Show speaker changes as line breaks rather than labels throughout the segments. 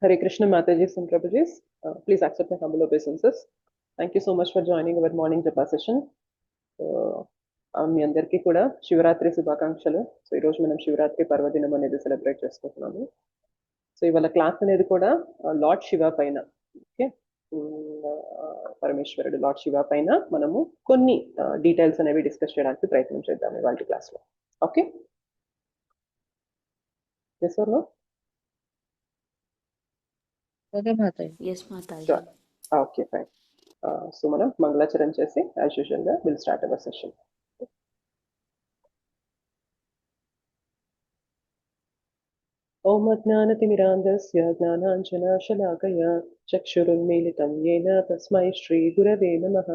Hare Krishna Mataji and Prabhujis. Please accept my humble obeisances. Thank you so much for joining our morning japa session. మీ అందరికీ కూడా శివరాత్రి శుభాకాంక్షలు. So ఈరోజు మనం శివరాత్రి పర్వదినం అనేది సెలబ్రేట్ చేసుకుంటున్నాము. సో ఇవాళ క్లాస్ అనేది కూడా లార్డ్ శివ పైన, ఓకే, పరమేశ్వరుడు లార్డ్ శివ పైన మనము కొన్ని డీటెయిల్స్ అనేవి డిస్కస్ చేయడానికి ప్రయత్నం చేద్దాం ఇవాళ క్లాస్ లో. Okay, yes or no? Okay, fine. So మనం మంగళాచరణ చేసి యాజ్ యూజువల్ గా విల్ స్టార్ట్ అవర్ సెషన్. ఓం అజ్ఞానతిమిరాంధస్య జ్ఞానాంజనశలాకయా చక్షురున్మీలితం యేన తస్మై శ్రీ గురవే నమః.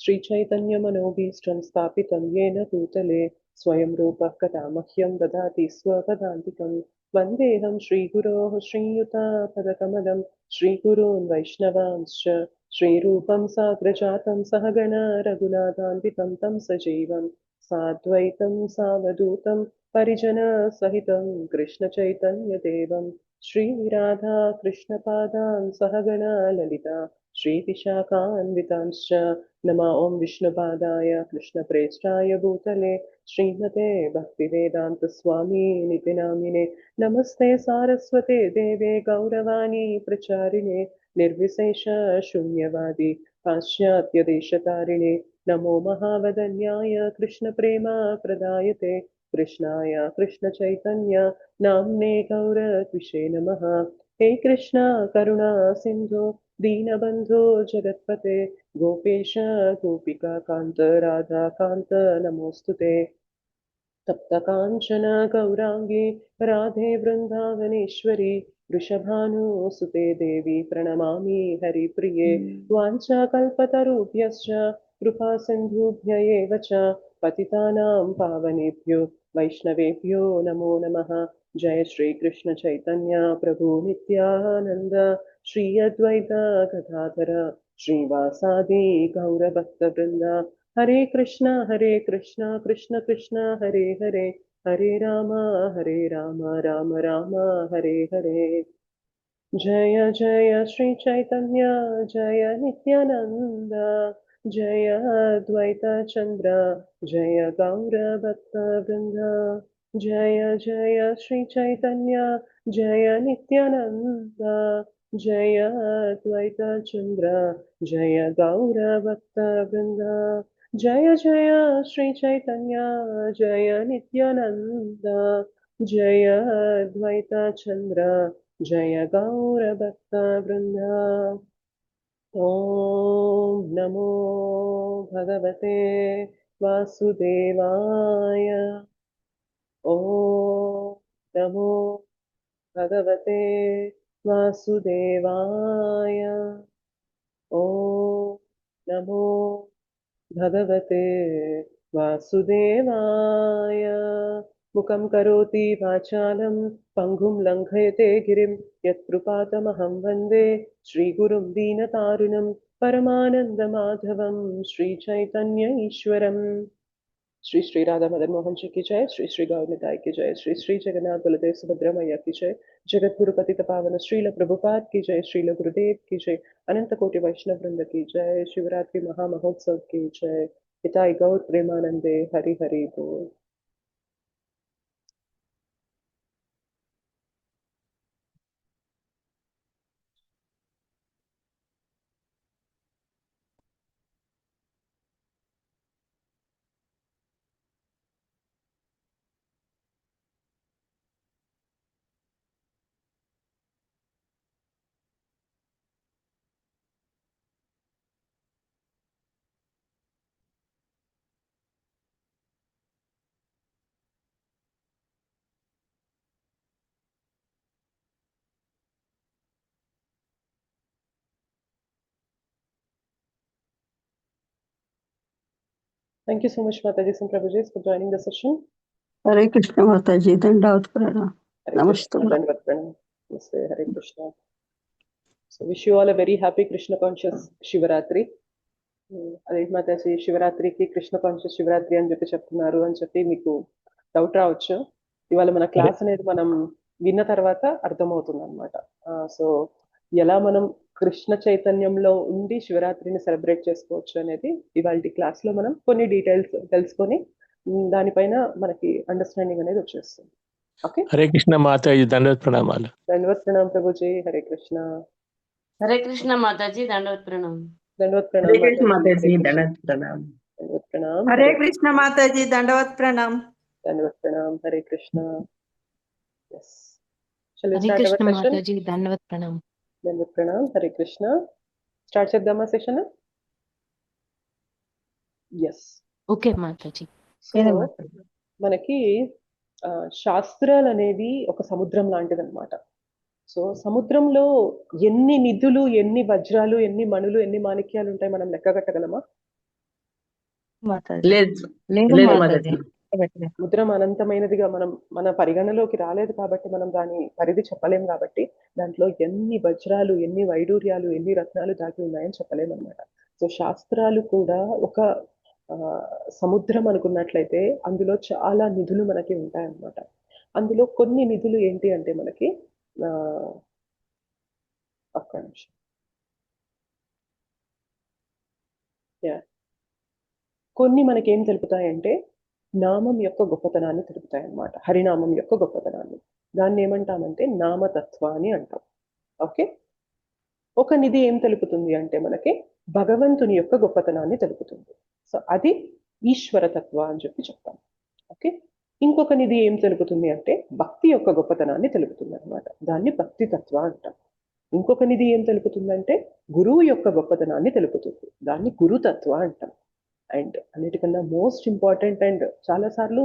శ్రీచైతన్యమనోభీష్టం స్థాపితం యేన భూతలే స్వయం రూపః కదా మహ్యం దదాతి స్వపదాంతికం. వందేహం శ్రీగురోః శ్రీయుతాపదకమలం శ్రీగురోన్ వైష్ణవాంశ్చ శ్రీరూపం సాగ్రజాతం సహగణ రఘునాథాన్వితం తం సజీవం సాద్వైతం సావధూతం పరిజన సహితం కృష్ణ చైతన్య దేవం శ్రీ రాధా కృష్ణ పాదాన్ సహగణ లలిత శ్రీ విశాఖాన్వితాంశ్చ నమ. ఓం విష్ణుపాదాయ కృష్ణ ప్రేష్టాయ భూతలే శ్రీమతే భక్తి వేదాంత స్వామి నితి నామినే. నమస్తే సారస్వతే దేవే గౌరవాణి ప్రచారిణే నిర్విశేష శూన్యవాది పాశ్చాత్య దేశతారిణే. నమో మహావదన్యాయ కృష్ణ ప్రేమ ప్రదాయతే कृष्णाय कृष्ण चैतन्य नाम्ने गौरत्विषे नमः. हे कृष्ण करुणा सिंधु दीनबंधु जगत्पते गोपेश गोपिका कांत राधा कांत नमोस्तुते. तप्त कांचन गौरांगी राधे वृंदावनेश्वरी वृषभानुसुते देवी प्रणमामि हरिप्रिये. वाञ्छाकल्पतरुभ्यश्च कृपा सिन्धुभ्य एव च पतितानां पावनेभ्यो वैष्णवेभ्यो नमो नमः. जय श्री कृष्ण चैतन्य प्रभु नित्यानंद श्री अद्वैत गदाधर श्रीवासादि गौरभक्तवृंद. हरे कृष्ण कृष्ण कृष्ण हरे हरे हरे राम राम राम हरे हरे. जय जय श्री चैतन्य जय नित्यानंद जय अद्वैत चंद्र जय गौर भक्त वृंद. जय जय श्री चैतन्य जय नित्यानंद जय अद्वैत चंद्र जय गौर भक्त वृंद. जय जय श्री चैतन्य जय नित्यानंद जय अद्वैत चंद्र जय गौर भक्त वृंद. ओम नमो भगवते वासुदेवाय. ओम नमो भगवते वासुदेवाय. ओम नमो भगवते वासुदेवाय. मुखं करोति वाचालं पंगुं लंघयते गिरिं यत्कृपातमहं वन्दे श्रीगुरुं दीनतारुणं परमानन्दमाधवं श्रीचैतन्य ईश्वरम्. श्री श्री राधा मदन मोहन जी की जय. श्री श्री गौर निताई की जय. श्री श्री जगन्नाथ बलदेव सुभद्रा मैया की जय. जगत गुरु पतित पावन श्रील प्रभुपाद की जय. श्रील गुरुदेव की जय. अनंत कोटि वैष्णव वृंद की जय. शिवरात्रि महामहोत्सव की जय. हिताई गौर प्रेमानंदे हरि हरि बोल. Thank you so much, Mataji and Prabhuji, for joining the session.
Hare Krishna Mataji, Dandavat Pranam. Namaste.
Dandavat Pranam. Namaste. Hare Krishna. So wish you all a very happy Krishna conscious Shivaratri. అదే మాతాజీ శివరాత్రికి Krishna conscious Shivaratri అని చెప్పి చెప్తున్నారు అని చెప్పి మీకు doubt రావచ్చు. ఇవాళ మన క్లాస్ అనేది మనం విన్న తర్వాత అర్థమవుతుంది అనమాట. సో ఎలా మనం కృష్ణ చైతన్యంలో ఉండి శివరాత్రిని సెలబ్రేట్ చేసుకోవచ్చు అనేది ఇవాళ క్లాస్ లో మనం కొన్ని డీటెయిల్స్ తెలుసుకొని దానిపైన మనకి అండర్స్టాండింగ్ అనేది వచ్చేస్తుంది. ఓకే,
హరే కృష్ణ మాతాజీ దండవత్ ప్రణామాలు.
దండవత్ ప్రణామ్ ప్రభుజీ. హరే కృష్ణ.
హరే కృష్ణ మాతాజీ దండవత్ ప్రణామ్.
దండవత్
హరే
ప్రణామ్
కృష్ణ
మాతాజీ.
మాతాజీ దండవత్ ప్రణామ్.
దండవత్ ప్రణామ్.
హరే కృష్ణ మాతాజీ దండవత్ ప్రణామ్.
దండవత్ ప్రణామ్. Hare Krishna. Yes. Shall we
Hare
start our
Krishna
session?
మాతాజీ దండవత్ ప్రణామ్.
దండవత్ ప్రణామ్. హరే కృష్ణ. స్టార్ట్ చేద్దామా సెషన్? ఎస్.
ఓకే మాతాజీ.
సో మనకి శాస్త్రాలు అనేవి ఒక సముద్రం లాంటిది అనమాట. సో సముద్రంలో ఎన్ని నిధులు, ఎన్ని వజ్రాలు, ఎన్ని మణులు, ఎన్ని మాణిక్యాలు ఉంటాయి మనం లెక్క కట్టగలమా?
లేదు
లేదు
లేదు
మాతాజీ.
మాతాజీ.
సముద్రం అనంతమైనదిగా మన పరిగణలోకి రాలేదు కాబట్టి మనం దాని పరిధి చెప్పలేం. కాబట్టి దాంట్లో ఎన్ని వజ్రాలు, ఎన్ని వైడూర్యాలు, ఎన్ని రత్నాలు దాగి ఉన్నాయని చెప్పలేం అనమాట. సో శాస్త్రాలు కూడా ఒక సముద్రం అనుకున్నట్లయితే అందులో చాలా నిధులు మనకి ఉంటాయన్నమాట. అందులో కొన్ని నిధులు ఏంటి అంటే మనకి ఒక్క నిమిషం. కొన్ని మనకేం తెలుపుతాయంటే నామం యొక్క గొప్పతనాన్ని తెలుపుతాయి అన్నమాట. హరినామం యొక్క గొప్పతనాన్ని. దాన్ని ఏమంటామంటే నామతత్వ అని అంటాం. ఓకే, ఒక నిధి ఏం తెలుపుతుంది అంటే మనకి భగవంతుని యొక్క గొప్పతనాన్ని తెలుపుతుంది. సో అది ఈశ్వరతత్వ అని చెప్తాం. ఓకే, ఇంకొక నిధి ఏం తెలుపుతుంది అంటే భక్తి యొక్క గొప్పతనాన్ని తెలుపుతుంది అనమాట. దాన్ని భక్తి తత్వ అంటాం. ఇంకొక నిధి ఏం తెలుపుతుందంటే గురువు యొక్క గొప్పతనాన్ని తెలుపుతుంది. దాన్ని గురుతత్వ అంటాం. అండ్ అన్నిటికన్నా మోస్ట్ ఇంపార్టెంట్ అండ్ చాలాసార్లు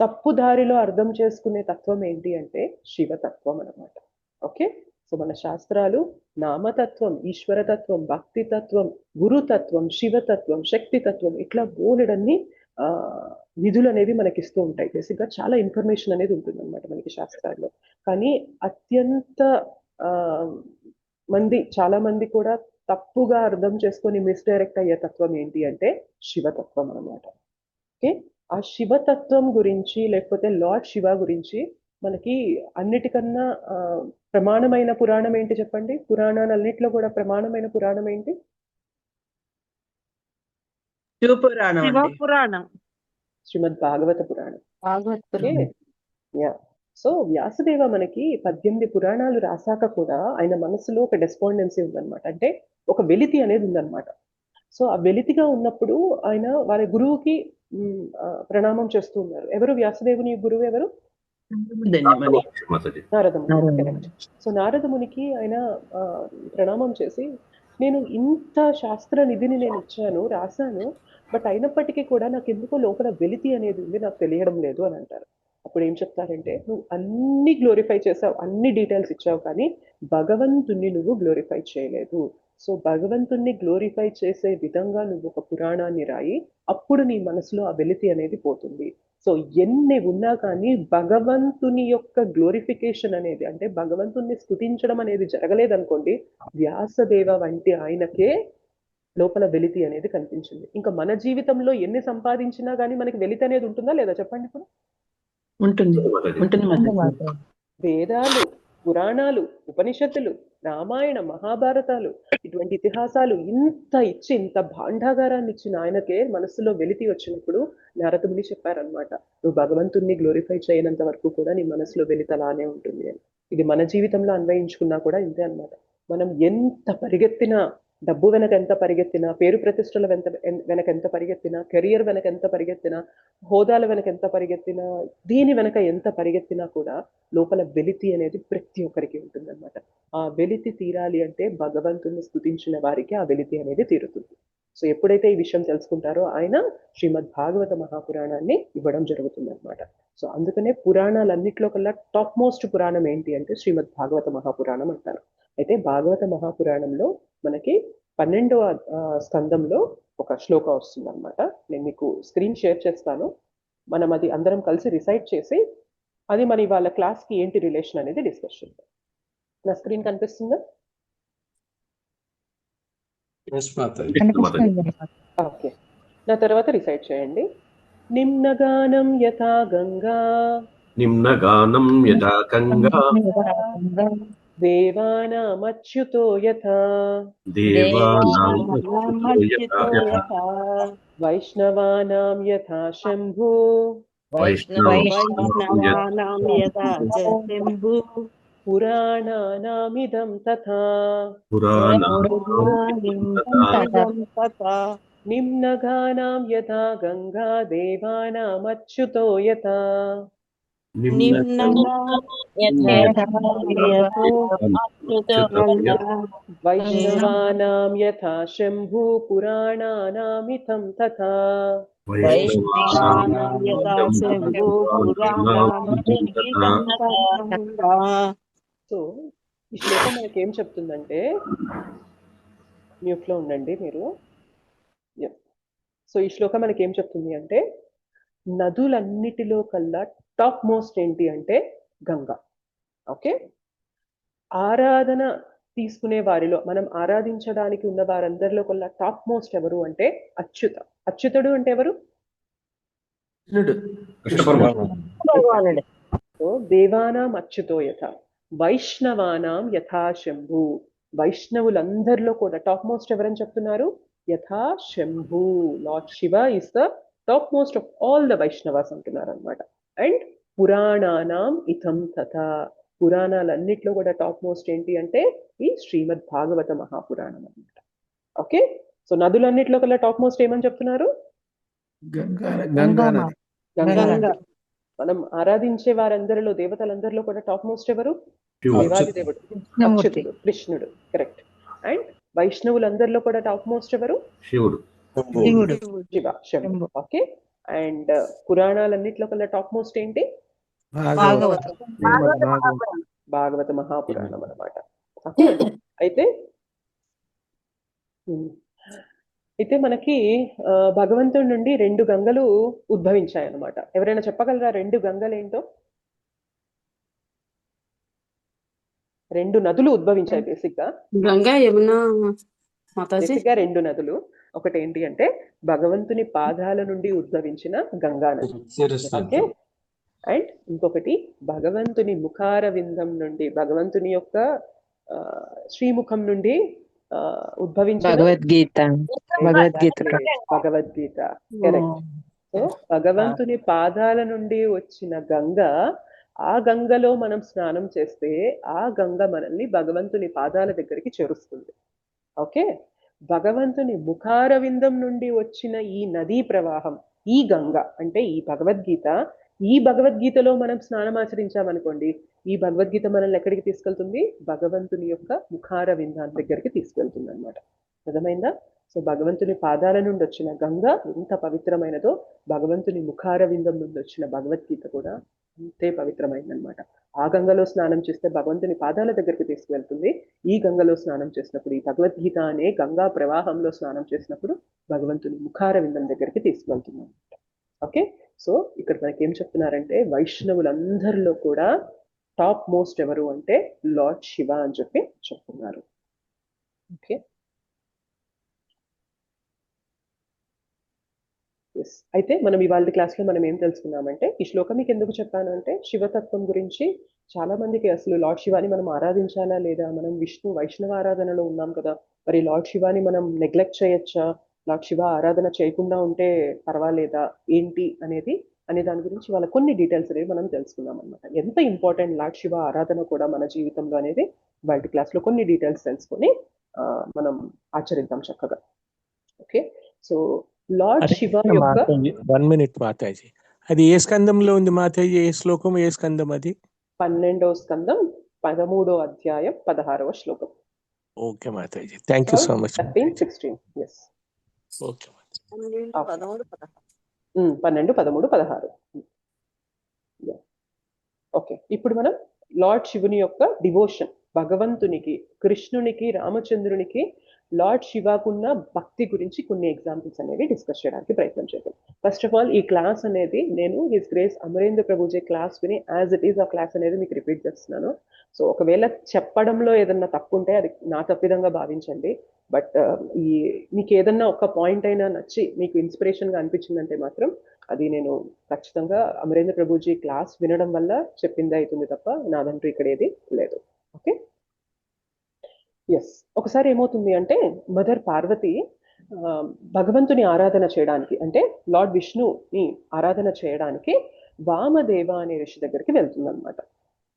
తప్పు దారిలో అర్థం చేసుకునే తత్వం ఏంటి అంటే శివతత్వం అనమాట. ఓకే, సో మన శాస్త్రాలు నామతత్వం, ఈశ్వరతత్వం, భక్తితత్వం, గురుతత్వం, శివతత్వం, శక్తితత్వం ఇట్లా బోలెడన్ని నిధులు అనేవి మనకి ఇస్తూ ఉంటాయి. బేసిక్గా చాలా ఇన్ఫర్మేషన్ అనేది ఉంటుంది అనమాట మనకి శాస్త్రాల్లో. కానీ అత్యంత చాలా మంది కూడా తప్పుగా అర్థం చేసుకొని మిస్డైరెక్ట్ అయ్యే తత్వం ఏంటి అంటే శివతత్వం అనమాట. ఓకే, ఆ శివతత్వం గురించి లేకపోతే లార్డ్ శివ గురించి మనకి అన్నిటికన్నా ప్రమాణమైన పురాణం ఏంటి చెప్పండి? పురాణాలన్నింటిలో కూడా ప్రమాణమైన పురాణం ఏంటి?
శివపురాణం,
శ్రీమద్ భాగవత పురాణం.
భాగవత్ పురాణం.
యా. సో వ్యాసదేవ మనకి 18 పురాణాలు రాసాక కూడా ఆయన మనసులో ఒక డెస్పాండెన్సీ ఉందన్నమాట. అంటే ఒక వెలితి అనేది ఉందన్నమాట. సో ఆ వెలితిగా ఉన్నప్పుడు ఆయన వారి గురువుకి ప్రణామం చేస్తూ ఉన్నారు. ఎవరు వ్యాసదేవుని గురువు? ఎవరు? నారదముని. సో నారదమునికి ఆయన ప్రణామం చేసి, నేను ఇంత శాస్త్ర నిధిని నేను ఇచ్చాను, రాశాను, బట్ అయినప్పటికీ కూడా నాకు ఎందుకో లోపల వెలితి అనేది ఉంది, నాకు తెలియడం లేదు అని అంటారు. అప్పుడు ఏం చెప్తారంటే, నువ్వు అన్ని గ్లోరిఫై చేసావు, అన్ని డీటెయిల్స్ ఇచ్చావు, కానీ భగవంతుణ్ణి నువ్వు గ్లోరిఫై చేయలేదు. సో భగవంతుణ్ణి గ్లోరిఫై చేసే విధంగా నువ్వు ఒక పురాణాన్ని రాయి, అప్పుడు నీ మనసులో ఆ వెలితి అనేది పోతుంది. సో ఎన్ని ఉన్నా కానీ భగవంతుని యొక్క గ్లోరిఫికేషన్ అనేది, అంటే భగవంతుణ్ణి స్తుతించడం అనేది జరగలేదనుకోండి, వ్యాసదేవ వంటి ఆయనకే లోపల వెలితి అనేది కనిపించింది. ఇంకా మన జీవితంలో ఎన్ని సంపాదించినా కానీ మనకి వెలితి అనేది ఉంటుందా లేదా చెప్పండి? ఇప్పుడు
ఉంటుంది.
వేదాలు, పురాణాలు, ఉపనిషత్తులు, రామాయణ, మహాభారతాలు, ఇటువంటి ఇతిహాసాలు ఇంత ఇచ్చి, ఇంత భాండాగారాన్ని ఇచ్చిన ఆయనకే మనసులో వెలితి వచ్చినప్పుడు నారదముని చెప్పారనమాట, నువ్వు భగవంతుణ్ణి గ్లోరిఫై చేయనంత వరకు కూడా నీ మనసులో వెలితి అలానే ఉంటుంది అని. ఇది మన జీవితంలో అన్వయించుకున్నా కూడా ఇంతే అనమాట. మనం ఎంత పరిగెత్తినా, డబ్బు వెనక ఎంత పరిగెత్తినా, పేరు ప్రతిష్టల వెనక ఎంత పరిగెత్తినా, కెరియర్ వెనక ఎంత పరిగెత్తినా, హోదాల వెనక ఎంత పరిగెత్తినా, దీని వెనక ఎంత పరిగెత్తినా కూడా లోపల వెలితి అనేది ప్రతి ఒక్కరికి ఉంటుందన్నమాట. ఆ వెలితి తీరాలి అంటే భగవంతుని స్తుతించిన వారికి ఆ వెలితి అనేది తీరుతుంది. సో ఎప్పుడైతే ఈ విషయం తెలుసుకుంటారో ఆయన శ్రీమద్ భాగవత మహాపురాణాన్ని ఇవ్వడం జరుగుతుంది అనమాట. సో అందుకనే పురాణాలన్నింటిలో కల్లా టాప్ మోస్ట్ పురాణం ఏంటి అంటే శ్రీమద్ భాగవత మహాపురాణం అంటారు. అయితే భాగవత మహాపురాణంలో మనకి 12వ స్కందంలో ఒక శ్లోక వస్తుంది అనమాట. నేను మీకు స్క్రీన్ షేర్ చేస్తాను. మనం అది అందరం కలిసి రిసైట్ చేసి అది మరి వాళ్ళ క్లాస్కి ఏంటి రిలేషన్ అనేది డిస్కస్ చేద్దాం. నా స్క్రీన్ కనిపిస్తుందా? ఓకే, నా తర్వాత రిసైట్ చేయండి. నిమ్నగానం యథా గంగా
నిమ్నగానం యథా గంగా
దేవానామచ్యుతో యథా
దేవానాం యథా
వైష్ణవానాం యథా శంభు
వైష్ణవానాం యథా శంభు
పురాణానామిదం తథా
పురాణానామిదం తథా
నిమ్నగానాం యథా గంగా దేవానామచ్యుతో యథా వైష్ణవానాం యథా శంభు పురాణానామిదం తథా
వైష్ణవానాం యథా శంభు పురాణానామిదం తథా.
సో ఈ శ్లోకం మనకి ఏం చెప్తుందంటే, మ్యూట్లో ఉండండి మీరు. సో ఈ శ్లోకం మనకి ఏం చెప్తుంది అంటే, నదులన్నిటిలో కల్లా టాప్ మోస్ట్ ఏంటి అంటే గంగా. ఓకే, ఆరాధన తీసుకునే వారిలో, మనం ఆరాధించడానికి ఉన్న వారందరిలో కల్లా టాప్ మోస్ట్ ఎవరు అంటే అచ్యుత. అచ్యుతుడు అంటే ఎవరు? సో దేవానాం అచ్యుతో యథ వైష్ణవానాం యథా శంభు. వైష్ణవులందరిలో కూడా టాప్ మోస్ట్ ఎవరని చెప్తున్నారు? యథా Shambhu. Lord Shiva is the top most of all the Vaishnavas అంటున్నారు అనమాట. అండ్ పురాణానాం ఇథం తథా. పురాణాలన్నిట్లో కూడా టాప్ మోస్ట్ ఏంటి అంటే ఈ శ్రీమద్ భాగవత మహాపురాణం అనమాట. ఓకే, సో నదులన్నిట్లో కల్లా టాప్ మోస్ట్ ఏమని చెప్తున్నారు? గంగా. మనం ఆరాధించే వారందరిలో, దేవతలందరిలో కూడా టాప్ మోస్ట్ ఎవరు? దేవాది దేవుడు అచ్యుతుడు, కృష్ణుడు. కరెక్ట్. అండ్ వైష్ణవులందరిలో కూడా టాప్ మోస్ట్ ఎవరు?
శివుడు,
శివ, శంభు. ఓకే, అండ్ పురాణాలన్నిట్లో కల్లా టాప్ మోస్ట్ ఏంటి? భాగవత మహాపురాణం అనమాట. ఓకే, అయితే మనకి భగవంతుడి నుండి 2 గంగలు ఉద్భవించాయన్నమాట. ఎవరైనా చెప్పగలరా 2 గంగలు ఏంటో? 2 నదులు ఉద్భవించాయి బేసిక్ గా.
గంగా యమున
బేసిక్ గా 2 నదులు. ఒకటి ఏంటి అంటే భగవంతుని పాదాల నుండి ఉద్భవించిన గంగా నది. ఓకే, అండ్ ఇంకొకటి భగవంతుని ముఖార విందం నుండి, భగవంతుని యొక్క శ్రీముఖం నుండి ఉద్భవించిన భగవద్గీత. కరెక్ట్. సో భగవంతుని పాదాల నుండి వచ్చిన గంగ, ఆ గంగలో మనం స్నానం చేస్తే ఆ గంగ మనల్ని భగవంతుని పాదాల దగ్గరికి చేరుస్తుంది. ఓకే, భగవంతుని ముఖార విందం నుండి వచ్చిన ఈ నదీ ప్రవాహం, ఈ గంగ అంటే ఈ భగవద్గీత, ఈ భగవద్గీతలో మనం స్నానం ఆచరించామనుకోండి, ఈ భగవద్గీత మనల్ని ఎక్కడికి తీసుకెళ్తుంది? భగవంతుని యొక్క ముఖార విందాన్ని దగ్గరికి తీసుకెళ్తుంది అనమాట. అర్థమైందా? సో భగవంతుని పాదాల నుండి వచ్చిన గంగ ఎంత పవిత్రమైనదో, భగవంతుని ముఖార విందం నుండి వచ్చిన భగవద్గీత కూడా అంతే పవిత్రమైందనమాట. ఆ గంగలో స్నానం చేస్తే భగవంతుని పాదాల దగ్గరికి తీసుకువెళ్తుంది. ఈ గంగలో స్నానం చేసినప్పుడు, ఈ భగవద్గీత అనే గంగా ప్రవాహంలో స్నానం చేసినప్పుడు భగవంతుని ముఖార విందం దగ్గరికి తీసుకువెళ్తుంది అనమాట. ఓకే, సో ఇక్కడ మనకి ఏం చెప్తున్నారంటే వైష్ణవులందరిలో కూడా టాప్ మోస్ట్ ఎవరు అంటే లార్డ్ శివ అని చెప్పి చెప్తున్నారు. ఓకే, అయితే మనం ఇవాళ క్లాస్లో మనం ఏం తెలుసుకున్నామంటే, ఈ శ్లోకం మీకు ఎందుకు చెప్పాను అంటే శివతత్వం గురించి చాలా మందికి అసలు లార్డ్ శివాని మనం ఆరాధించాలా లేదా, మనం వైష్ణవ ఆరాధనలో ఉన్నాం కదా, మరి లార్డ్ శివాని మనం నెగ్లెక్ట్ చేయొచ్చా, లార్డ్ శివ ఆరాధన చేయకుండా ఉంటే పర్వాలేదా ఏంటి అనే దాని గురించి వాళ్ళ కొన్ని డీటెయిల్స్ అనేవి మనం తెలుసుకున్నాం అనమాట. ఎంత ఇంపార్టెంట్ లార్డ్ శివ ఆరాధన కూడా మన జీవితంలో అనేది వాళ్ళ క్లాస్లో కొన్ని డీటెయిల్స్ తెలుసుకొని మనం ఆచరిద్దాం చక్కగా. ఓకే, సో లార్డ్ శివ యొక్క
1 minute మాతాజీ, అది ఏ స్కందంలో ఉంది మాతాజీ? ఏ శ్లోకం, ఏ స్కందం అది?
12వ స్కందం 13వ అధ్యాయం 16వ శ్లోకం.
ఓకే మాతాజీ, thank you so much.
13-16. Yes,
okay
12, 13, 16. Okay, ఇప్పుడు మనం లార్డ్ శివుని యొక్క డివోషన్, భగవంతునికి, కృష్ణునికి, రామచంద్రునికి, లార్డ్ శివకున్న భక్తి గురించి కొన్ని ఎగ్జాంపుల్స్ అనేవి డిస్కస్ చేయడానికి ప్రయత్నం చేద్దాం. ఫస్ట్ ఆఫ్ ఆల్ ఈ క్లాస్ అనేది నేను his grace Amarendra Prabhuji class విని యాజ్ ఇట్ ఈస్ ఆ క్లాస్ అనేది మీకు రిపీట్ చేస్తున్నాను. సో ఒకవేళ చెప్పడంలో ఏదన్నా తప్పు ఉంటే అది నా తప్పిదంగా భావించండి. బట్ మీకు ఏదన్నా ఒక పాయింట్ అయినా నచ్చి మీకు ఇన్స్పిరేషన్గా అనిపించిందంటే మాత్రం అది నేను ఖచ్చితంగా అమరేంద్ర ప్రభుజీ క్లాస్ వినడం వల్ల చెప్పింది అవుతుంది తప్ప నాదంటూ ఇక్కడ ఏది లేదు. Okay, yes. ఒకసారి ఏమవుతుంది అంటే మదర్ పార్వతి భగవంతుని ఆరాధన చేయడానికి, అంటే లార్డ్ విష్ణుని ఆరాధన చేయడానికి వామదేవ అనే ఋషి దగ్గరికి వెళ్తుందన్నమాట.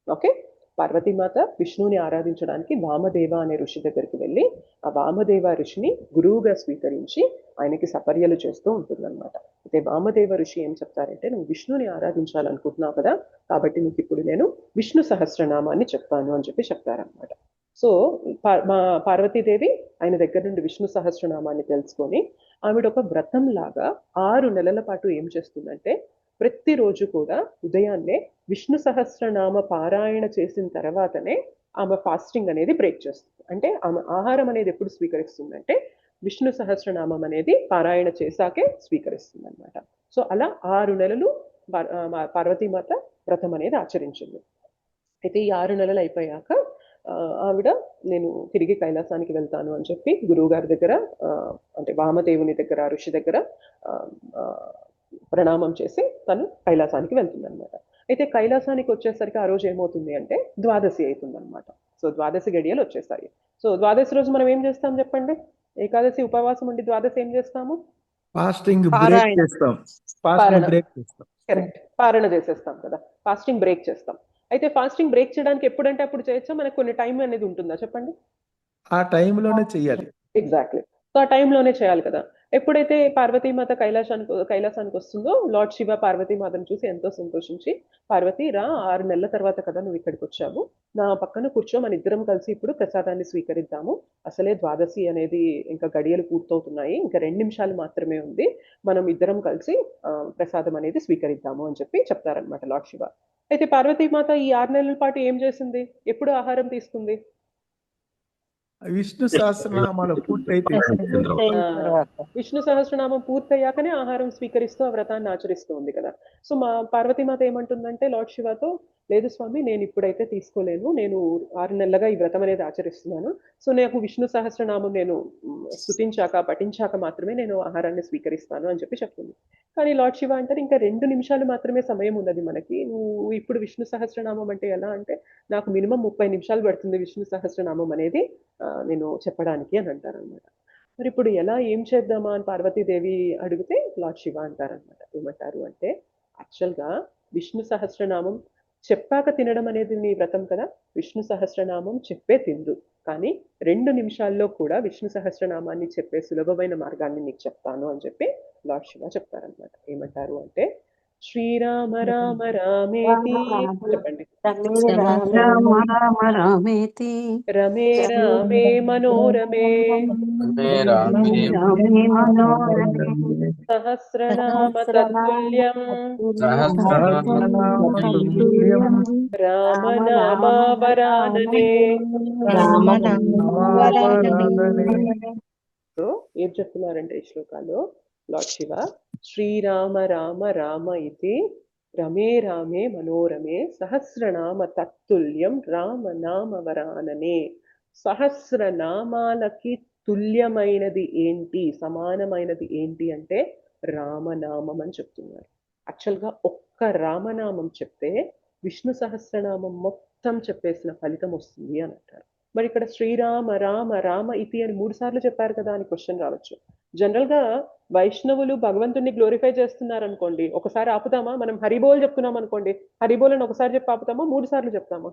ఓకే, పార్వతీమాత విష్ణువుని ఆరాధించడానికి వామదేవ అనే ఋషి దగ్గరికి వెళ్ళి ఆ వామదేవ ఋషిని గురువుగా స్వీకరించి ఆయనకి సపర్యలు చేస్తూ ఉంటుందన్నమాట. అయితే వామదేవ ఋషి ఏం చెప్తారంటే, నువ్వు విష్ణుని ఆరాధించాలనుకుంటున్నావు కదా, కాబట్టి నీకు ఇప్పుడు నేను విష్ణు సహస్రనామాన్ని చెప్తాను అని చెప్పి చెప్తారనమాట. సో మా పార్వతీదేవి ఆయన దగ్గర నుండి విష్ణు సహస్రనామాన్ని తెలుసుకొని ఆవిడ ఒక వ్రతం లాగా 6 నెలల పాటు ఏం చేస్తుందంటే, ప్రతిరోజు కూడా ఉదయాన్నే విష్ణు సహస్రనామ పారాయణ చేసిన తర్వాతనే ఆమె ఫాస్టింగ్ అనేది బ్రేక్ చేస్తుంది. అంటే ఆమె ఆహారం అనేది ఎప్పుడు స్వీకరిస్తుందంటే విష్ణు సహస్రనామం అనేది పారాయణ చేశాకే స్వీకరిస్తుంది అనమాట. సో అలా 6 నెలలు పార్వతీమాత వ్రతం అనేది ఆచరించింది. అయితే ఈ 6 నెలలు అయిపోయాక ఆవిడ నేను తిరిగి కైలాసానికి వెళ్తాను అని చెప్పి గురువు గారి దగ్గర, అంటే వామదేవుని దగ్గర, ఋషి దగ్గర ప్రణామం చేసి తను కైలాసానికి వెళ్తుంది అనమాట. అయితే కైలాసానికి వచ్చేసరికి ఆ రోజు ఏమవుతుంది అంటే ద్వాదశి అవుతుంది అనమాట. సో ద్వాదశి గడియలు వచ్చేసాయి. సో ద్వాదశి రోజు మనం ఏం చేస్తాం చెప్పండి? ఏకాదశి ఉపవాసం ఉండి ద్వాదశి ఏం చేస్తాము?
ఫాస్టింగ్ బ్రేక్ చేస్తాం.
కరెక్ట్, పారణ చేసేస్తాం కదా, ఫాస్టింగ్ బ్రేక్ చేస్తాం. అయితే ఫాస్టింగ్ బ్రేక్ చేయడానికి ఎప్పుడంటే అప్పుడు చేయొచ్చా? మనకు కొన్ని టైం అనేది ఉంటుందా చెప్పండి?
ఆ టైంలోనే చెయ్యాలి.
ఎగ్జాక్ట్లీ. సో ఆ టైంలోనే చేయాలి కదా. ఎప్పుడైతే పార్వతీమాత కైలాసానికి వస్తుందో లార్డ్ శివ పార్వతీమాతను చూసి ఎంతో సంతోషించి, పార్వతి రా, 6 నెలల తర్వాత కదా నువ్వు ఇక్కడికి వచ్చావు, నా పక్కన కూర్చో, మన ఇద్దరం కలిసి ఇప్పుడు ప్రసాదాన్ని స్వీకరిద్దాము. అసలే ద్వాదశి అనేది ఇంకా గడియలు పూర్తవుతున్నాయి, ఇంకా 2 నిమిషాలు మాత్రమే ఉంది, మనం ఇద్దరం కలిసి ప్రసాదం అనేది స్వీకరిద్దాము అని చెప్పి చెప్తారనమాట లార్డ్ శివ. అయితే పార్వతీమాత ఈ 6 నెలల పాటు ఏం చేసింది? ఎప్పుడు ఆహారం తీసుకుంది?
విష్ణు సహస్రనామాలు పూర్తయితే
విష్ణు సహస్రనామం పూర్తయ్యాకనే ఆహారం స్వీకరిస్తూ ఆ వ్రతాన్ని ఆచరిస్తూ ఉంది కదా. సో మా పార్వతీమాత ఏమంటుందంటే లార్డ్ శివతో, లేదు స్వామి, నేను ఇప్పుడైతే తీసుకోలేను, నేను 6 నెలలుగా ఈ వ్రతం అనేది ఆచరిస్తున్నాను, సో నాకు విష్ణు సహస్రనామం నేను స్తుతించాక పఠించాక మాత్రమే నేను ఆహారాన్ని స్వీకరిస్తాను అని చెప్పి చెప్తుంది. కానీ లార్డ్ శివ అంటారు, ఇంకా 2 నిమిషాలు మాత్రమే సమయం ఉన్నది మనకి, నువ్వు ఇప్పుడు విష్ణు సహస్రనామం అంటే ఎలా అంటే నాకు మినిమం 30 నిమిషాలు పడుతుంది విష్ణు సహస్రనామం అనేది నేను చెప్పడానికి అని అంటారనమాట. మరి ఇప్పుడు ఎలా, ఏం చేద్దామా అని పార్వతీదేవి అడిగితే లార్డ్ శివ అంటారనమాట. ఏమంటారు అంటే, యాక్చువల్గా విష్ణు సహస్రనామం చెప్పాక తినడం అనేది నీ వ్రతం కదా, విష్ణు సహస్రనామం చెప్పే తిందు, కానీ 2 నిమిషాల్లో కూడా విష్ణు సహస్రనామాన్ని చెప్పే సులభమైన మార్గాన్ని నీకు చెప్తాను అని చెప్పి లార్డ్ శివ చెప్తారనమాట. ఏమంటారు అంటే, శ్రీరామ రామ రామేతి, చెప్పండి,
రామ రామ రామేతి
రమే రామే మనోరమే
రామే మనోరమే
సహస్రనామ తత్తుల్యం రామనామావరాననే. సో ఏం చెప్తున్నారంటే ఈ శ్లోకాల్లో లార్డ్ శివ, శ్రీరామ రామ రామ ఇది రమే రామే మనోరమే సహస్రనామ తత్తుల్యం రామనామవరాననే. సహస్రనామాలకి తుల్యమైనది ఏంటి, సమానమైనది ఏంటి అంటే రామనామం అని చెప్తున్నారు. యాక్చువల్గా ఒక్క రామనామం చెప్తే విష్ణు సహస్రనామం మొత్తం చెప్పేసిన ఫలితం వస్తుంది అని అంటారు. మరి ఇక్కడ శ్రీరామ రామ రామ ఇతి అని 3 సార్లు చెప్పారు కదా అని క్వశ్చన్ రావచ్చు. జనరల్ గా వైష్ణవులు భగవంతుడిని గ్లోరిఫై చేస్తున్నారు అనుకోండి, ఒకసారి ఆపుతామా? మనం హరిబోల్ చెప్తున్నాం అనుకోండి, హరిబోల్ అని ఒకసారి చెప్పి ఆపుతామా, 3 సార్లు చెప్తామా?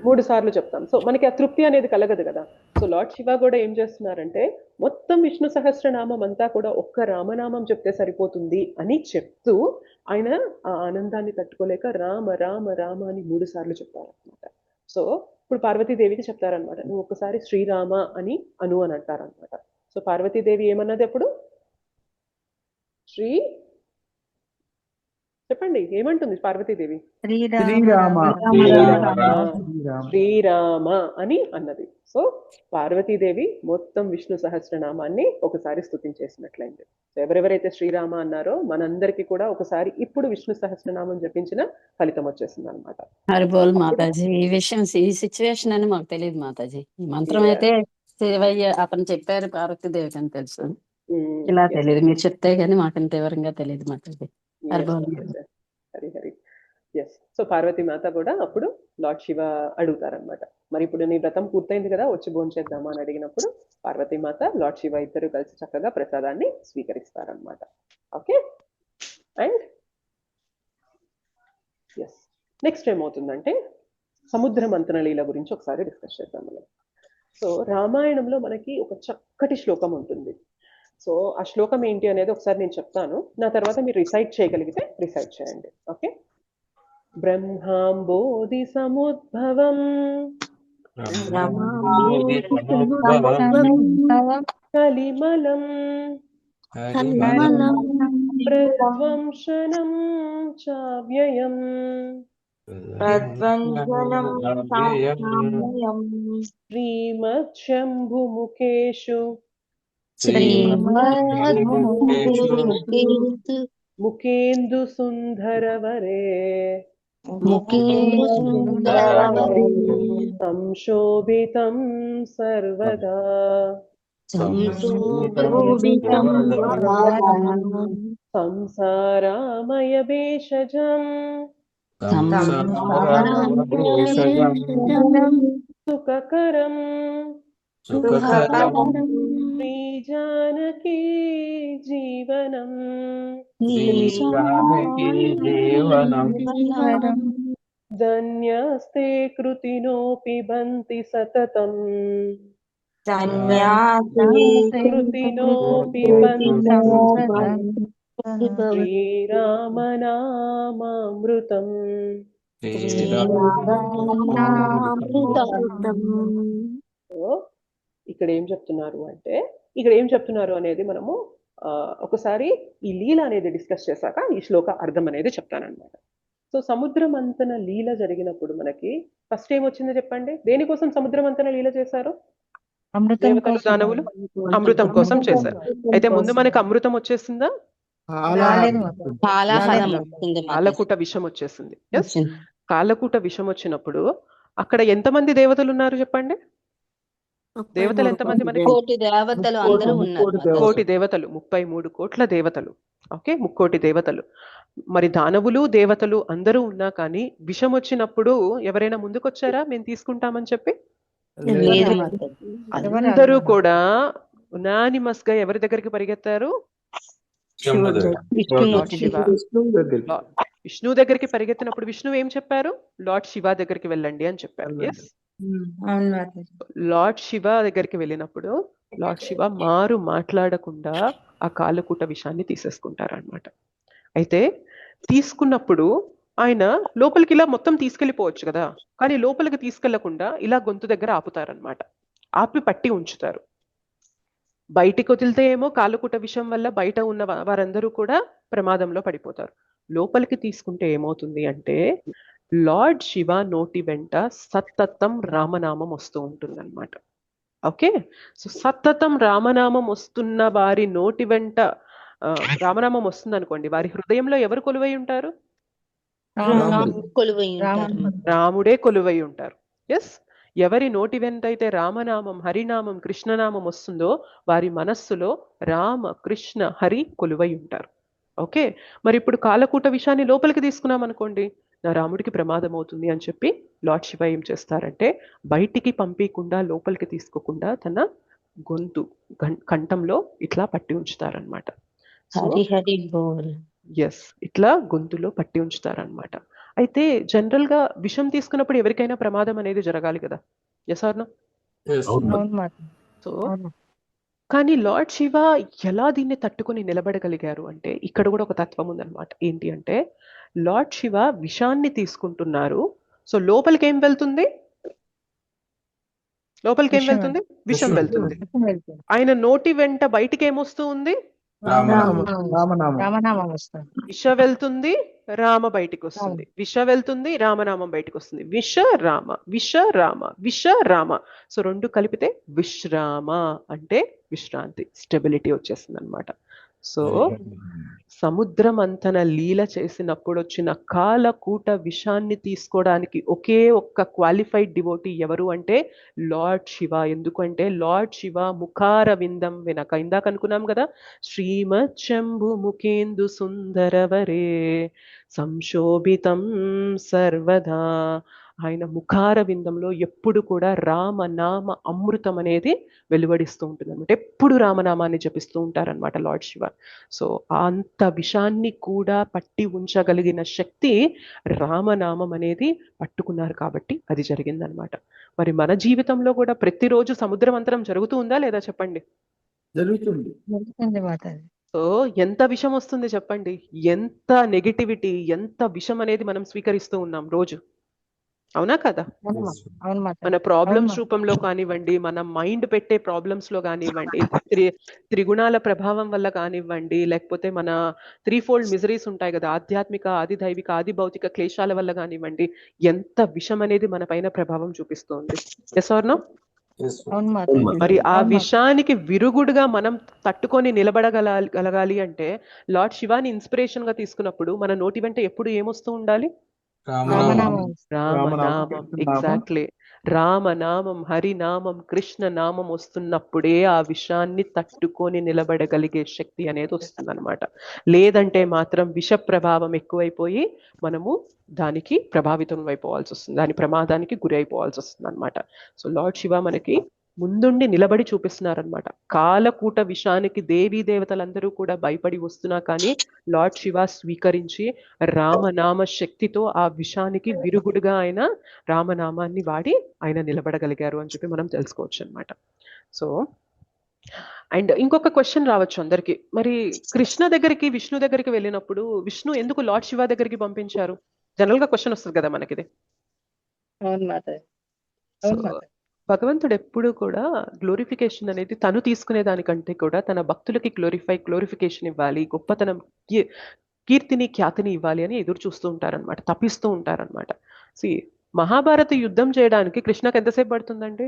3 సార్లు చెప్తాం. సో మనకి ఆ తృప్తి అనేది కలగదు కదా. సో లార్డ్ శివ కూడా ఏం చేస్తున్నారంటే, మొత్తం విష్ణు సహస్రనామం అంతా కూడా ఒక్క రామనామం చెప్తే సరిపోతుంది అని చెప్తూ ఆయన ఆ ఆనందాన్ని తట్టుకోలేక రామ రామ రామ అని 3 సార్లు చెప్పారనమాట. సో ఇప్పుడు పార్వతీదేవికి చెప్తారనమాట, నువ్వు ఒకసారి శ్రీరామ అని అని అంటారనమాట. సో పార్వతీదేవి ఏమన్నది అప్పుడు? చెప్పండి, ఏమంటుంది పార్వతీదేవి? శ్రీరామ అని అన్నది. సో పార్వతీదేవి మొత్తం విష్ణు సహస్రనామాన్ని ఒకసారి స్తుతించేసినట్లయింది. సో ఎవరెవరైతే శ్రీరామ అన్నారో మనందరికీ కూడా ఒకసారి ఇప్పుడు విష్ణు సహస్రనామం జపించిన ఫలితం వచ్చేసింది అనమాట.
హరిబోల్ మాతాజీ. ఈ విషయం, ఈ సిచ్యువేషన్ అని మాకు తెలియదు మాతాజీ. ఈ మంత్రం అయితే శివయ్య అతను చెప్పారు పార్వతీదేవికి అని తెలుసు. ఇలా తెలియదు, మీరు చెప్తే గానీ మాకు ఇంత వివరంగా తెలియదు మాతాజీ. అనుభవం లేదు.
హరి హరి. ఎస్. సో పార్వతీ మాత కూడా అప్పుడు లార్డ్ శివ అడుగుతారనమాట, మరి ఇప్పుడు నీ వ్రతం పూర్తయింది కదా, వచ్చి భోంచేద్దామా అని అడిగినప్పుడు పార్వతీ మాత లార్డ్ శివ ఇద్దరు కలిసి చక్కగా ప్రసాదాన్ని స్వీకరిస్తారనమాట. ఓకే. అండ్ ఎస్, నెక్స్ట్ ఏమవుతుందంటే సముద్ర మంథన లీల గురించి ఒకసారి డిస్కస్ చేద్దాం మనం. సో రామాయణంలో మనకి ఒక చక్కటి శ్లోకం ఉంటుంది. సో ఆ శ్లోకం ఏంటి అనేది ఒకసారి నేను చెప్తాను, నా తర్వాత మీరు రిసైట్ చేయగలిగితే రిసైట్ చేయండి. ఓకే. బ్రహ్మాంబోధి సముద్భవం కలిమలం ప్రధ్వంసనం చావ్యయం శ్రీమచ్చంభుముఖేషు ముఖేందు సుందరవరే సంశోభితం సర్వదా సంసారామయ భేషజం సుఖకరం శ్రీ జానకీ జీవనం ధన్యాస్తే కృతినో పిబంతి సతతం కృతినో పిబంతి శ్రీరామనామామృతం. ఇక్కడ ఏం చెప్తున్నారు అంటే, ఇక్కడ ఏం చెప్తున్నారు అనేది మనము ఒకసారి ఈ లీల అనేది డిస్కస్ చేశాక ఈ శ్లోక అర్థం అనేది చెప్తానన్నమాట. సో సముద్ర మంథన లీల జరిగినప్పుడు మనకి ఫస్ట్ ఏమొచ్చిందో చెప్పండి, దేనికోసం సముద్ర మంథన లీల చేశారు? దేవతలు దానవులు అమృతం కోసం చేశారు. అయితే ముందు మనకి అమృతం వచ్చేసిందా? కాలకూట విషం వచ్చేసింది. కాలకూట విషం వచ్చినప్పుడు అక్కడ ఎంతమంది దేవతలు ఉన్నారు చెప్పండి? దేవతలు ఎంతమంది మనకి?
కోటి దేవతలు అందరూ ఉన్నారు.
కోటి దేవతలు, 33 కోట్ల దేవతలు. ఓకే, 3 దేవతలు. మరి దానవులు దేవతలు అందరూ ఉన్నా కానీ విషం వచ్చినప్పుడు ఎవరైనా ముందుకొచ్చారా మేము తీసుకుంటామని చెప్పి? అందరూ కూడా ఉనానిమస్ గా ఎవరి దగ్గరికి పరిగెత్తారు? విష్ణు దగ్గరికి పరిగెత్తినప్పుడు విష్ణు ఏం చెప్పారు? లార్డ్ శివ దగ్గరికి వెళ్ళండి అని చెప్పారు. ఎస్, లార్డ్ శివ దగ్గరికి వెళ్ళినప్పుడు లార్డ్ శివ మాట్లాడకుండా ఆ కాలకూట విషాన్ని తీసేసుకుంటారు అనమాట. అయితే తీసుకున్నప్పుడు ఆయన లోపలికి ఇలా మొత్తం తీసుకెళ్లిపోవచ్చు కదా, కానీ లోపలికి తీసుకెళ్లకుండా ఇలా గొంతు దగ్గర ఆపుతారనమాట. ఆపి పట్టి ఉంచుతారు. బయటికి వదిలితే ఏమో కాలకూట విషం వల్ల బయట ఉన్న వారందరూ కూడా ప్రమాదంలో పడిపోతారు. లోపలికి తీసుకుంటే ఏమవుతుంది అంటే లార్డ్ శివ నోటి వెంట సతతం రామనామం వస్తూ ఉంటుంది అనమాట. ఓకే, సో సతతం రామనామం వస్తున్న వారి నోటి వెంట రామనామం వస్తుంది అనుకోండి, వారి హృదయంలో ఎవరు కొలువై ఉంటారు? రాముడే కొలువై ఉంటారు. ఎస్, ఎవరి నోటి వెంట అయితే రామనామం, హరినామం, కృష్ణనామం వస్తుందో వారి మనస్సులో రామ, కృష్ణ, హరి కొలువై ఉంటారు. ఓకే, మరి ఇప్పుడు కాలకూట విషయాన్ని లోపలికి తీసుకున్నాం అనుకోండి, నా రాముడికి ప్రమాదం అవుతుంది అని చెప్పి లార్డ్ శివ ఏం చేస్తారంటే బయటికి పంపించకుండా లోపలికి తీసుకోకుండా తన గొంతు కంఠంలో ఇట్లా పట్టి ఉంచుతారనమాట. ఎస్, ఇట్లా గొంతులో పట్టి ఉంచుతారనమాట. అయితే జనరల్ గా విషం తీసుకున్నప్పుడు ఎవరికైనా ప్రమాదం అనేది జరగాలి కదా, ఎస్ ఆర్ నో? సో కానీ లార్డ్ శివ ఎలా దీన్ని తట్టుకొని నిలబడగలిగారు అంటే ఇక్కడ కూడా ఒక తత్వం ఉందన్నమాట. ఏంటి అంటే లార్డ్ శివ విషాన్ని తీసుకుంటున్నారు. సో లోపలికి ఏం వెళ్తుంది? లోపలికి ఏం వెళ్తుంది? విషం వెళ్తుంది. ఆయన నోటి వెంట బయటికి ఏమొస్తూ ఉంది? విష వెళ్తుంది, రామ బయటికి వస్తుంది. విష వెళ్తుంది, రామనామం బయటికి వస్తుంది. విష రామ, విష రామ, విష రామ. సో రెండు కలిపితే విశ్రామ అంటే విశ్రాంతి, స్టెబిలిటీ వచ్చేస్తుంది అనమాట. సో సముద్రం అంతన లీల చేసినప్పుడు వచ్చిన కాలకూట విషాన్ని తీసుకోవడానికి ఒకే ఒక్క క్వాలిఫైడ్ డివోటీ ఎవరు అంటే లార్డ్ శివ. ఎందుకంటే లార్డ్ శివ ముఖార విందం వెనక ఇందాక అనుకున్నాం కదా, శ్రీమత్ శంభు ముఖేందు సుందరవరే సంశోభితం సర్వదా. ఆయన ముఖార విందంలో ఎప్పుడు కూడా రామనామ అమృతం అనేది వెలువడిస్తూ ఉంటుంది అనమాట. ఎప్పుడు రామనామాన్ని జపిస్తూ ఉంటారనమాట లార్డ్ శివ. సో అంత విషాన్ని కూడా పట్టి ఉంచగలిగిన శక్తి రామనామం అనేది పట్టుకున్నారు కాబట్టి అది జరిగిందనమాట. మరి మన జీవితంలో కూడా ప్రతిరోజు సముద్ర మంత్రం జరుగుతూ ఉందా లేదా చెప్పండి?
జరుగుతుంది.
సో ఎంత విషం వస్తుంది చెప్పండి, ఎంత నెగిటివిటీ, ఎంత విషం అనేది మనం స్వీకరిస్తూ ఉన్నాం రోజు, అవునా కదా? మన ప్రాబ్లమ్స్ రూపంలో కానివ్వండి, మన మైండ్ పెట్టే ప్రాబ్లమ్స్ లో కానివ్వండి, త్రిగుణాల ప్రభావం వల్ల కానివ్వండి, లేకపోతే మన 3-fold మిజరీస్ ఉంటాయి కదా, ఆధ్యాత్మిక, ఆది దైవిక, ఆది భౌతిక క్లేశాల వల్ల కానివ్వండి, ఎంత విషం అనేది మన పైన ప్రభావం చూపిస్తుంది. Yes or no? మరి ఆ విషయానికి విరుగుడుగా మనం తట్టుకొని నిలబడగలగాలి అంటే లార్డ్ శివాని ఇన్స్పిరేషన్ గా తీసుకున్నప్పుడు మన నోటి వెంట ఎప్పుడు ఏమొస్తూ ఉండాలి? రామనామం. ఎగ్జాక్ట్లీ, రామనామం, హరినామం, కృష్ణ నామం వస్తున్నప్పుడే ఆ విషయాన్ని తట్టుకొని నిలబడగలిగే శక్తి అనేది వస్తుందన్నమాట. లేదంటే మాత్రం విష ప్రభావం ఎక్కువైపోయి మనము దానికి ప్రభావితం అయిపోవాల్సి వస్తుంది, దాని ప్రమాదానికి గురి అయిపోవాల్సి వస్తుంది అనమాట. సో లార్డ్ శివ మనకి ముందుండి నిలబడి చూపిస్తున్నారనమాట. కాలకూట విషానికి దేవీ దేవతలందరూ కూడా భయపడి వస్తున్నా కానీ లార్డ్ శివ స్వీకరించి రామనామ శక్తితో ఆ విషానికి విరుగుడుగా ఆయన రామనామాన్ని వాడి ఆయన నిలబడగలిగారు అని చెప్పి మనం తెలుసుకోవచ్చు అనమాట. సో అండ్ ఇంకొక క్వశ్చన్ రావచ్చు అందరికి, మరి కృష్ణ దగ్గరికి విష్ణు దగ్గరికి వెళ్ళినప్పుడు విష్ణు ఎందుకు లార్డ్ శివ దగ్గరికి పంపించారు? జనరల్ గా క్వశ్చన్ వస్తుంది కదా మనకిది. భగవంతుడు ఎప్పుడు కూడా గ్లోరిఫికేషన్ అనేది తను తీసుకునే దానికంటే కూడా తన భక్తులకి గ్లోరిఫికేషన్ ఇవ్వాలి, గొప్పతనం, కీర్తిని, ఖ్యాతిని ఇవ్వాలి అని ఎదురు చూస్తూ ఉంటారనమాట, తప్పిస్తూ ఉంటారనమాట. మహాభారత యుద్ధం చేయడానికి కృష్ణకి ఎంతసేపు పడుతుందండి?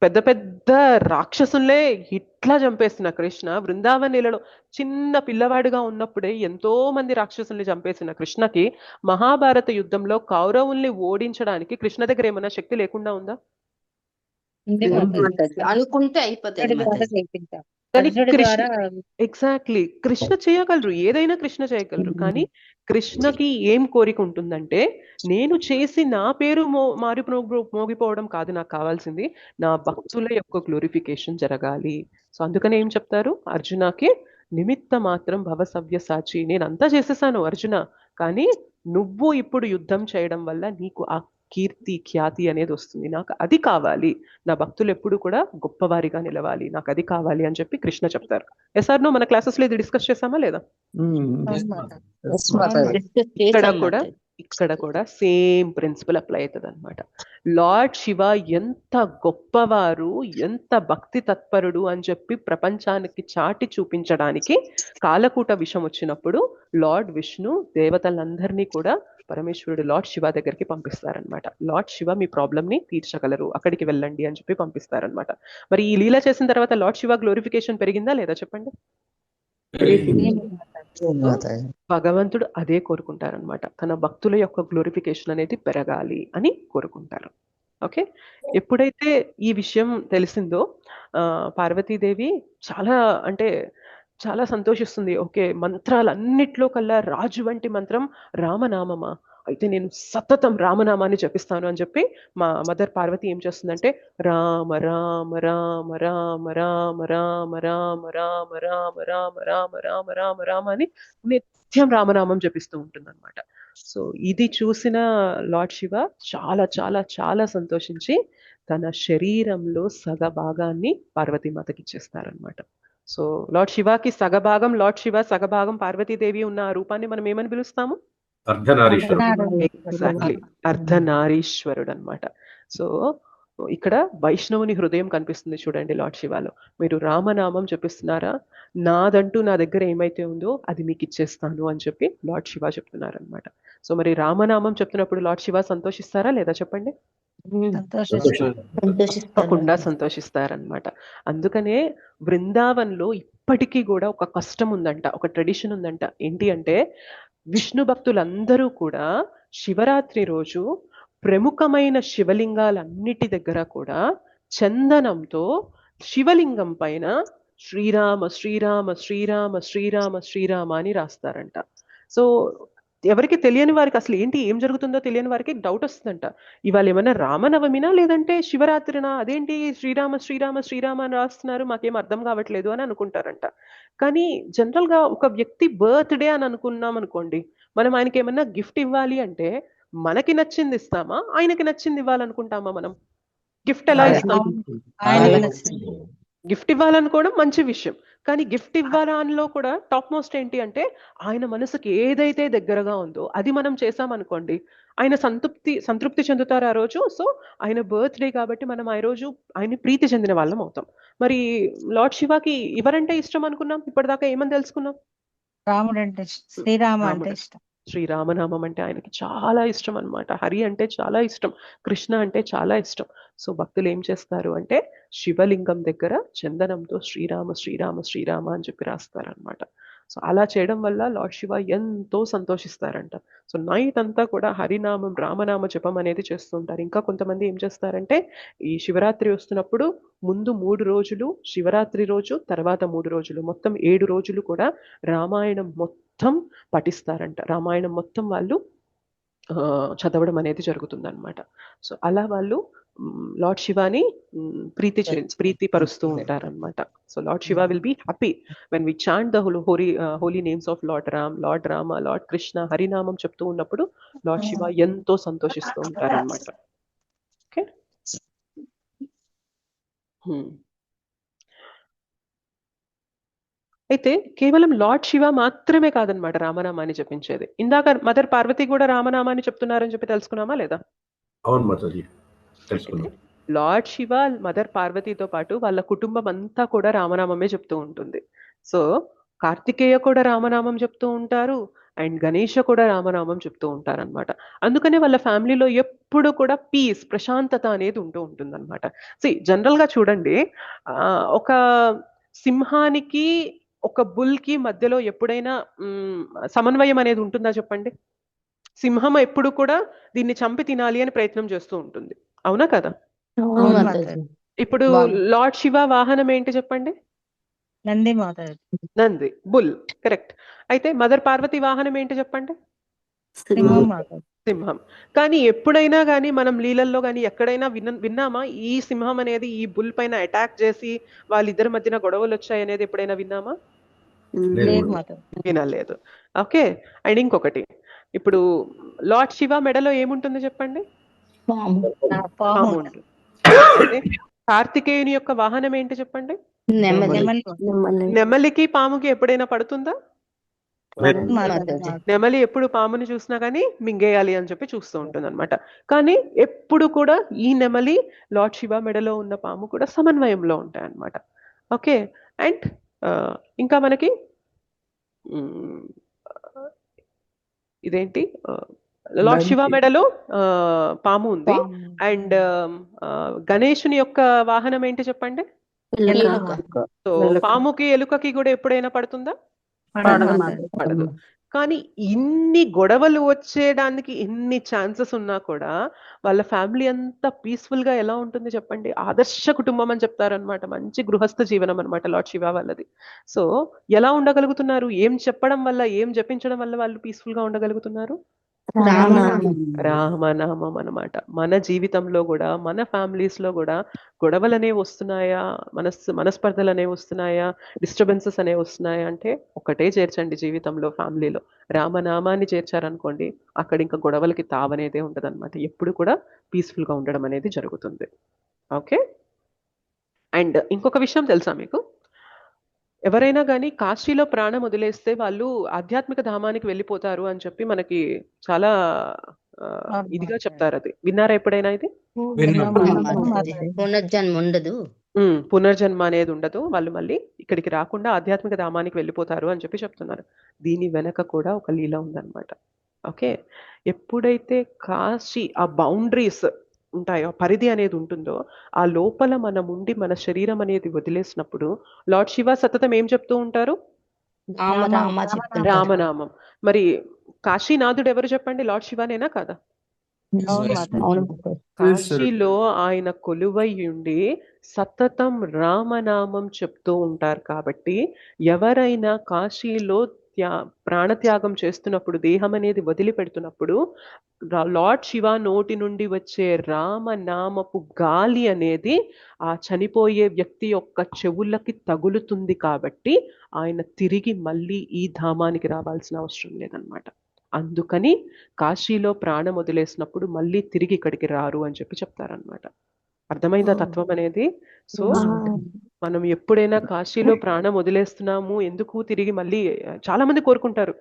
పెద్ద పెద్ద రాక్షసులే ఇట్లా చంపేసిన కృష్ణ బృందావన్ లీలలో చిన్న పిల్లవాడిగా ఉన్నప్పుడే ఎంతో మంది రాక్షసుల్ని చంపేసిన కృష్ణకి మహాభారత యుద్ధంలో కౌరవుల్ని ఓడించడానికి కృష్ణ దగ్గర ఏమైనా శక్తి లేకుండా ఉందా?
అనుకుంటే అయిపోతుంది.
ఎగ్జాక్ట్లీ, కృష్ణ చేయగలరు, ఏదైనా కృష్ణ చేయగలరు. కానీ కృష్ణకి ఏం కోరిక ఉంటుందంటే, నేను చేసి నా పేరు మోగిపోవడం కాదు నాకు కావాల్సింది, నా భక్తుల యొక్క గ్లోరిఫికేషన్ జరగాలి. సో అందుకనే ఏం చెప్తారు అర్జునకి, నిమిత్త మాత్రం భవ సవ్యసాచి, నేను అంతా చేసేసాను అర్జున, కానీ నువ్వు ఇప్పుడు యుద్ధం చేయడం వల్ల నీకు ఆ కీర్తి, ఖ్యాతి అనేది వస్తుంది, నాకు అది కావాలి, నా భక్తులు ఎప్పుడు కూడా గొప్పవారిగా నిలవాలి, నాకు అది కావాలి అని చెప్పి కృష్ణ చెప్తారు. ఎస్ఆర్ నో మన క్లాసెస్ లో ఇది డిస్కస్ చేసామా లేదా? ఇక్కడ కూడా సేమ్ ప్రిన్సిపల్ అప్లై అవుతుంది అనమాట. లార్డ్ శివ ఎంత గొప్పవారు, ఎంత భక్తి తత్పరుడు అని చెప్పి ప్రపంచానికి చాటి చూపించడానికి కాలకూట విషం వచ్చినప్పుడు లార్డ్ విష్ణు దేవతలందరినీ కూడా పరమేశ్వరుడు లార్డ్ శివ దగ్గరికి పంపిస్తారనమాట. లార్డ్ శివ మీ ప్రాబ్లమ్ ని తీర్చగలరు, అక్కడికి వెళ్ళండి అని చెప్పి పంపిస్తారనమాట. మరి ఈ లీల చేసిన తర్వాత లార్డ్ శివ గ్లోరిఫికేషన్ పెరిగిందా లేదా చెప్పండి? భగవంతుడు అదే కోరుకుంటారనమాట, తన భక్తుల యొక్క గ్లోరిఫికేషన్ అనేది పెరగాలి అని కోరుకుంటారు. ఓకే, ఎప్పుడైతే ఈ విషయం తెలిసిందో పార్వతీదేవి చాలా సంతోషిస్తుంది. ఓకే, మంత్రాలన్నిట్లో కల్లా రాజు వంటి మంత్రం రామనామమా, అయితే నేను సతతం రామనామాన్ని జపిస్తాను అని చెప్పి మా మదర్ పార్వతి ఏం చేస్తుందంటే రామ రామ రామ రామ రామ రామ రామ రామ రామ రామ రామ రామ రామ రామ అని నిత్యం రామనామం జపిస్తూ ఉంటుంది అనమాట. సో ఇది చూసిన లార్డ్ శివ చాలా చాలా చాలా సంతోషించి తన శరీరంలో సగభాగాన్ని పార్వతీమాతకి ఇచ్చేస్తారనమాట. సో లార్డ్ శివకి సగభాగం లార్డ్ శివ, సగభాగం పార్వతీదేవి ఉన్న ఆ రూపాన్ని మనం ఏమని పిలుస్తాము? ఎగ్జాక్ట్లీ, అర్ధనారీశ్వరుడు అనమాట. సో ఇక్కడ వైష్ణవుని హృదయం కనిపిస్తుంది చూడండి లార్డ్ శివలో. మీరు రామనామం జపిస్తున్నారా, నాదంటూ నా దగ్గర ఏమైతే ఉందో అది మీకు ఇచ్చేస్తాను అని చెప్పి లార్డ్ శివ చెప్తున్నారు అనమాట. సో మరి రామనామం చెప్తున్నప్పుడు లార్డ్ శివ సంతోషిస్తారా లేదా చెప్పండి? తప్పకుండా సంతోషిస్తారనమాట. అందుకనే బృందావన్లో ఇప్పటికీ కూడా ఒక కష్టం ఉందంట, ఒక ట్రెడిషన్ ఉందంట. ఏంటి అంటే విష్ణు భక్తులందరూ కూడా శివరాత్రి రోజు ప్రముఖమైన శివలింగాలన్నిటి దగ్గర కూడా చందనంతో శివలింగం పైన శ్రీరామ శ్రీరామ శ్రీరామ శ్రీరామ శ్రీరామ అని రాస్తారంట. సో ఎవరికి తెలియని వారికి అసలు ఏంటి ఏం జరుగుతుందో తెలియని వారికి డౌట్ వస్తుందంట, ఇవాళ ఏమన్నా రామనవమినా లేదంటే శివరాత్రినా, అదేంటి శ్రీరామ శ్రీరామ శ్రీరామ అని రాస్తున్నారు, మాకేం అర్థం కావట్లేదు అని అనుకుంటారంట. కానీ జనరల్ గా ఒక వ్యక్తి బర్త్డే అని అనుకున్నాం అనుకోండి, మనం ఆయనకి ఏమన్నా గిఫ్ట్ ఇవ్వాలి అంటే మనకి నచ్చింది ఇస్తామా, ఆయనకి నచ్చింది ఇవ్వాలనుకుంటామా? మనం గిఫ్ట్ ఎలా ఇస్తాం? గిఫ్ట్ ఇవ్వాలనుకోవడం మంచి విషయం, కానీ గిఫ్ట్ ఇవ్వాలో కూడా టాప్ మోస్ట్ ఏంటి అంటే ఆయన మనసుకి ఏదైతే దగ్గరగా ఉందో అది మనం చేసామనుకోండి, ఆయన సంతృప్తి చెందుతారు ఆ రోజు. సో ఆయన బర్త్డే కాబట్టి మనం ఆ రోజు ఆయన ప్రీతి చెందిన వాళ్ళం అవుతాం. మరి లార్డ్ శివకి ఎవరంటే ఇష్టం అనుకున్నాం? ఇప్పటిదాకా ఏమని తెలుసుకున్నాం?
రాముడు అంటే శ్రీరామ అంటే ఇష్టం.
శ్రీరామనామం అంటే ఆయనకి చాలా ఇష్టం అన్నమాట. హరి అంటే చాలా ఇష్టం, కృష్ణ అంటే చాలా ఇష్టం. సో భక్తులు ఏం చేస్తారు అంటే శివలింగం దగ్గర చందనంతో శ్రీరామ శ్రీరామ శ్రీరామ అని చెప్పి రాస్తారనమాట. సో అలా చేయడం వల్ల లార్డ్ శివ ఎంతో సంతోషిస్తారంట. సో నైట్ అంతా కూడా హరినామం రామనామ జపం అనేది చేస్తుంటారు. ఇంకా కొంతమంది ఏం చేస్తారంటే ఈ శివరాత్రి వస్తున్నప్పుడు ముందు 3 రోజులు, శివరాత్రి రోజు తర్వాత 3 రోజులు, మొత్తం 7 రోజులు కూడా రామాయణం మొత్తం పఠిస్తారంట. రామాయణం మొత్తం వాళ్ళు చదవడం అనేది జరుగుతుందన్నమాట. సో అలా వాళ్ళు లార్డ్ శివాని ప్రీతి పరుస్తూ ఉంటారన్నమాట. So lord Shiva will be happy when we chant the holy names of lord Ram, lord Rama, lord Krishna, హరినామం చెప్తూ ఉన్నప్పుడు లార్డ్ శివ ఎంతో సంతోషిస్తూ ఉంటారన్నమాట. ఓకే, అయితే కేవలం లార్డ్ శివ మాత్రమే కాదనమాట రామనామాన్ని జపించేది. ఇందాక మదర్ పార్వతి కూడా రామనామాన్ని చెప్తున్నారని చెప్పి తెలుసుకున్నామా లేదా?
అవును మాతాజీ, తెలుసుకున్నాం.
లార్డ్ శివ మదర్ పార్వతితో పాటు వాళ్ళ కుటుంబం అంతా కూడా రామనామమే చెప్తూ ఉంటుంది. సో కార్తికేయ కూడా రామనామం చెప్తూ ఉంటారు, అండ్ గణేష కూడా రామనామం చెప్తూ ఉంటారు అనమాట. అందుకనే వాళ్ళ ఫ్యామిలీలో ఎప్పుడు కూడా పీస్, ప్రశాంతత అనేది ఉంటూ ఉంటుంది అనమాట. జనరల్ గా చూడండి, ఒక సింహానికి ఒక బుల్ కి మధ్యలో ఎప్పుడైనా సమన్వయం అనేది ఉంటుందా చెప్పండి? సింహం ఎప్పుడు కూడా దీన్ని చంపి తినాలి అని ప్రయత్నం చేస్తూ ఉంటుంది, అవునా కదా? ఇప్పుడు లార్డ్ శివ వాహనం ఏంటి చెప్పండి?
నంది మాతాజీ.
Nandi, bull, correct. అయితే మదర్ పార్వతి వాహనం ఏంటి చెప్పండి?
సింహం మాతాజీ.
సింహం. కానీ ఎప్పుడైనా కానీ మనం లీలల్లో కానీ ఎక్కడైనా విన్నామా ఈ సింహం అనేది ఈ బుల్ పైన అటాక్ చేసి వాళ్ళిద్దరి మధ్యన గొడవలు వచ్చాయి అనేది ఎప్పుడైనా విన్నామా?
లేదు మాతాజీ.
వినలేదు. ఓకే, అండ్ ఇంకొకటి, ఇప్పుడు లార్డ్ శివ మెడలో ఏముంటుంది చెప్పండి? పాము ఉంటుంది. కార్తికేయుని యొక్క వాహనం ఏంటి చెప్పండి? నెమలికి పాముకి ఎప్పుడైనా పడుతుందా? నెమలి ఎప్పుడు పాముని చూసినా కానీ మింగేయాలి అని చెప్పి చూస్తూ ఉంటుంది అనమాట. కానీ ఎప్పుడు కూడా ఈ నెమలి లార్డ్ శివ మెడలో ఉన్న పాము కూడా సమన్వయంలో ఉంటాయి అన్నమాట. ఓకే, అండ్ ఇంకా మనకి ఇదేంటి, లార్డ్ శివ మెడలో పాము ఉంది, అండ్ గణేశుని యొక్క వాహనం ఏంటి చెప్పండి? సో పాముకి ఎలుకకి కూడా ఎప్పుడైనా పడుతుందా? పడదు. కానీ ఇన్ని గొడవలు వచ్చేయడానికి ఎన్ని ఛాన్సెస్ ఉన్నా కూడా వాళ్ళ ఫ్యామిలీ అంతా పీస్ఫుల్ గా ఎలా ఉంటుంది చెప్పండి? ఆదర్శ కుటుంబం అని చెప్తారనమాట. మంచి గృహస్థ జీవనం అనమాట లార్డ్ శివ వాళ్ళది. సో ఎలా ఉండగలుగుతున్నారు? ఏం చెప్పడం వల్ల, ఏం జపించడం వల్ల వాళ్ళు పీస్ఫుల్ గా ఉండగలుగుతున్నారు? రామనామం అనమాట. మన జీవితంలో కూడా, మన ఫ్యామిలీస్ లో కూడా గొడవలు అనేవి వస్తున్నాయా, మనస్పర్ధలు అనేవి వస్తున్నాయా, డిస్టర్బెన్సెస్ అనేవి వస్తున్నాయా అంటే ఒకటే చేర్చండి జీవితంలో, ఫ్యామిలీలో రామనామాన్ని చేర్చారనుకోండి, అక్కడ ఇంకా గొడవలకి తావనేదే ఉండదు అనమాట. ఎప్పుడు కూడా పీస్ఫుల్ గా ఉండడం అనేది జరుగుతుంది. ఓకే, అండ్ ఇంకొక విషయం తెలుసా మీకు? ఎవరైనా కానీ కాశీలో ప్రాణం వదిలేస్తే వాళ్ళు ఆధ్యాత్మిక ధామానికి వెళ్ళిపోతారు అని చెప్పి మనకి చాలా ఇదిగా చెప్తారు. అది విన్నారా ఎప్పుడైనా? ఇది
పునర్జన్మ ఉండదు,
పునర్జన్మ అనేది ఉండదు, వాళ్ళు మళ్ళీ ఇక్కడికి రాకుండా ఆధ్యాత్మిక ధామానికి వెళ్ళిపోతారు అని చెప్పి చెప్తున్నారు. దీని వెనక కూడా ఒక లీల ఉందన్నమాట. ఓకే, ఎప్పుడైతే కాశీ ఆ బౌండరీస్ ఉంటాయో, పరిధి అనేది ఉంటుందో, ఆ లోపల మనం ఉండి మన శరీరం అనేది వదిలేసినప్పుడు లార్డ్ శివ సతతం ఏం చెప్తూ ఉంటారు?
రామ రామ చెప్తుంటారు.
రామనామం. మరి కాశీనాథుడు ఎవరు చెప్పండి? లార్డ్ శివనేనా కదా?
అవును మాతాజీ.
అవును మాతాజీ.
కాశీలో ఆయన కొలువై ఉండి సతతం రామనామం చెప్తూ ఉంటారు కాబట్టి ఎవరైనా కాశీలో ప్రాణత్యాగం చేస్తున్నప్పుడు, దేహం అనేది వదిలిపెడుతున్నప్పుడు లార్డ్ శివ నోటి నుండి వచ్చే రామనామపు గాలి అనేది ఆ చనిపోయే వ్యక్తి యొక్క చెవులకి తగులుతుంది కాబట్టి ఆయన తిరిగి మళ్ళీ ఈ ధామానికి రావాల్సిన అవసరం లేదనమాట. అందుకని కాశీలో ప్రాణం వదిలేసినప్పుడు మళ్ళీ తిరిగి ఇక్కడికి రారు అని చెప్పి చెప్తారనమాట. అర్థమైందా తత్వం అనేది? సో మనం ఎప్పుడైనా కాశీలో ప్రాణం వదిలేస్తున్నాము, ఎందుకు తిరిగి మళ్ళీ, చాలా మంది కోరుకుంటారు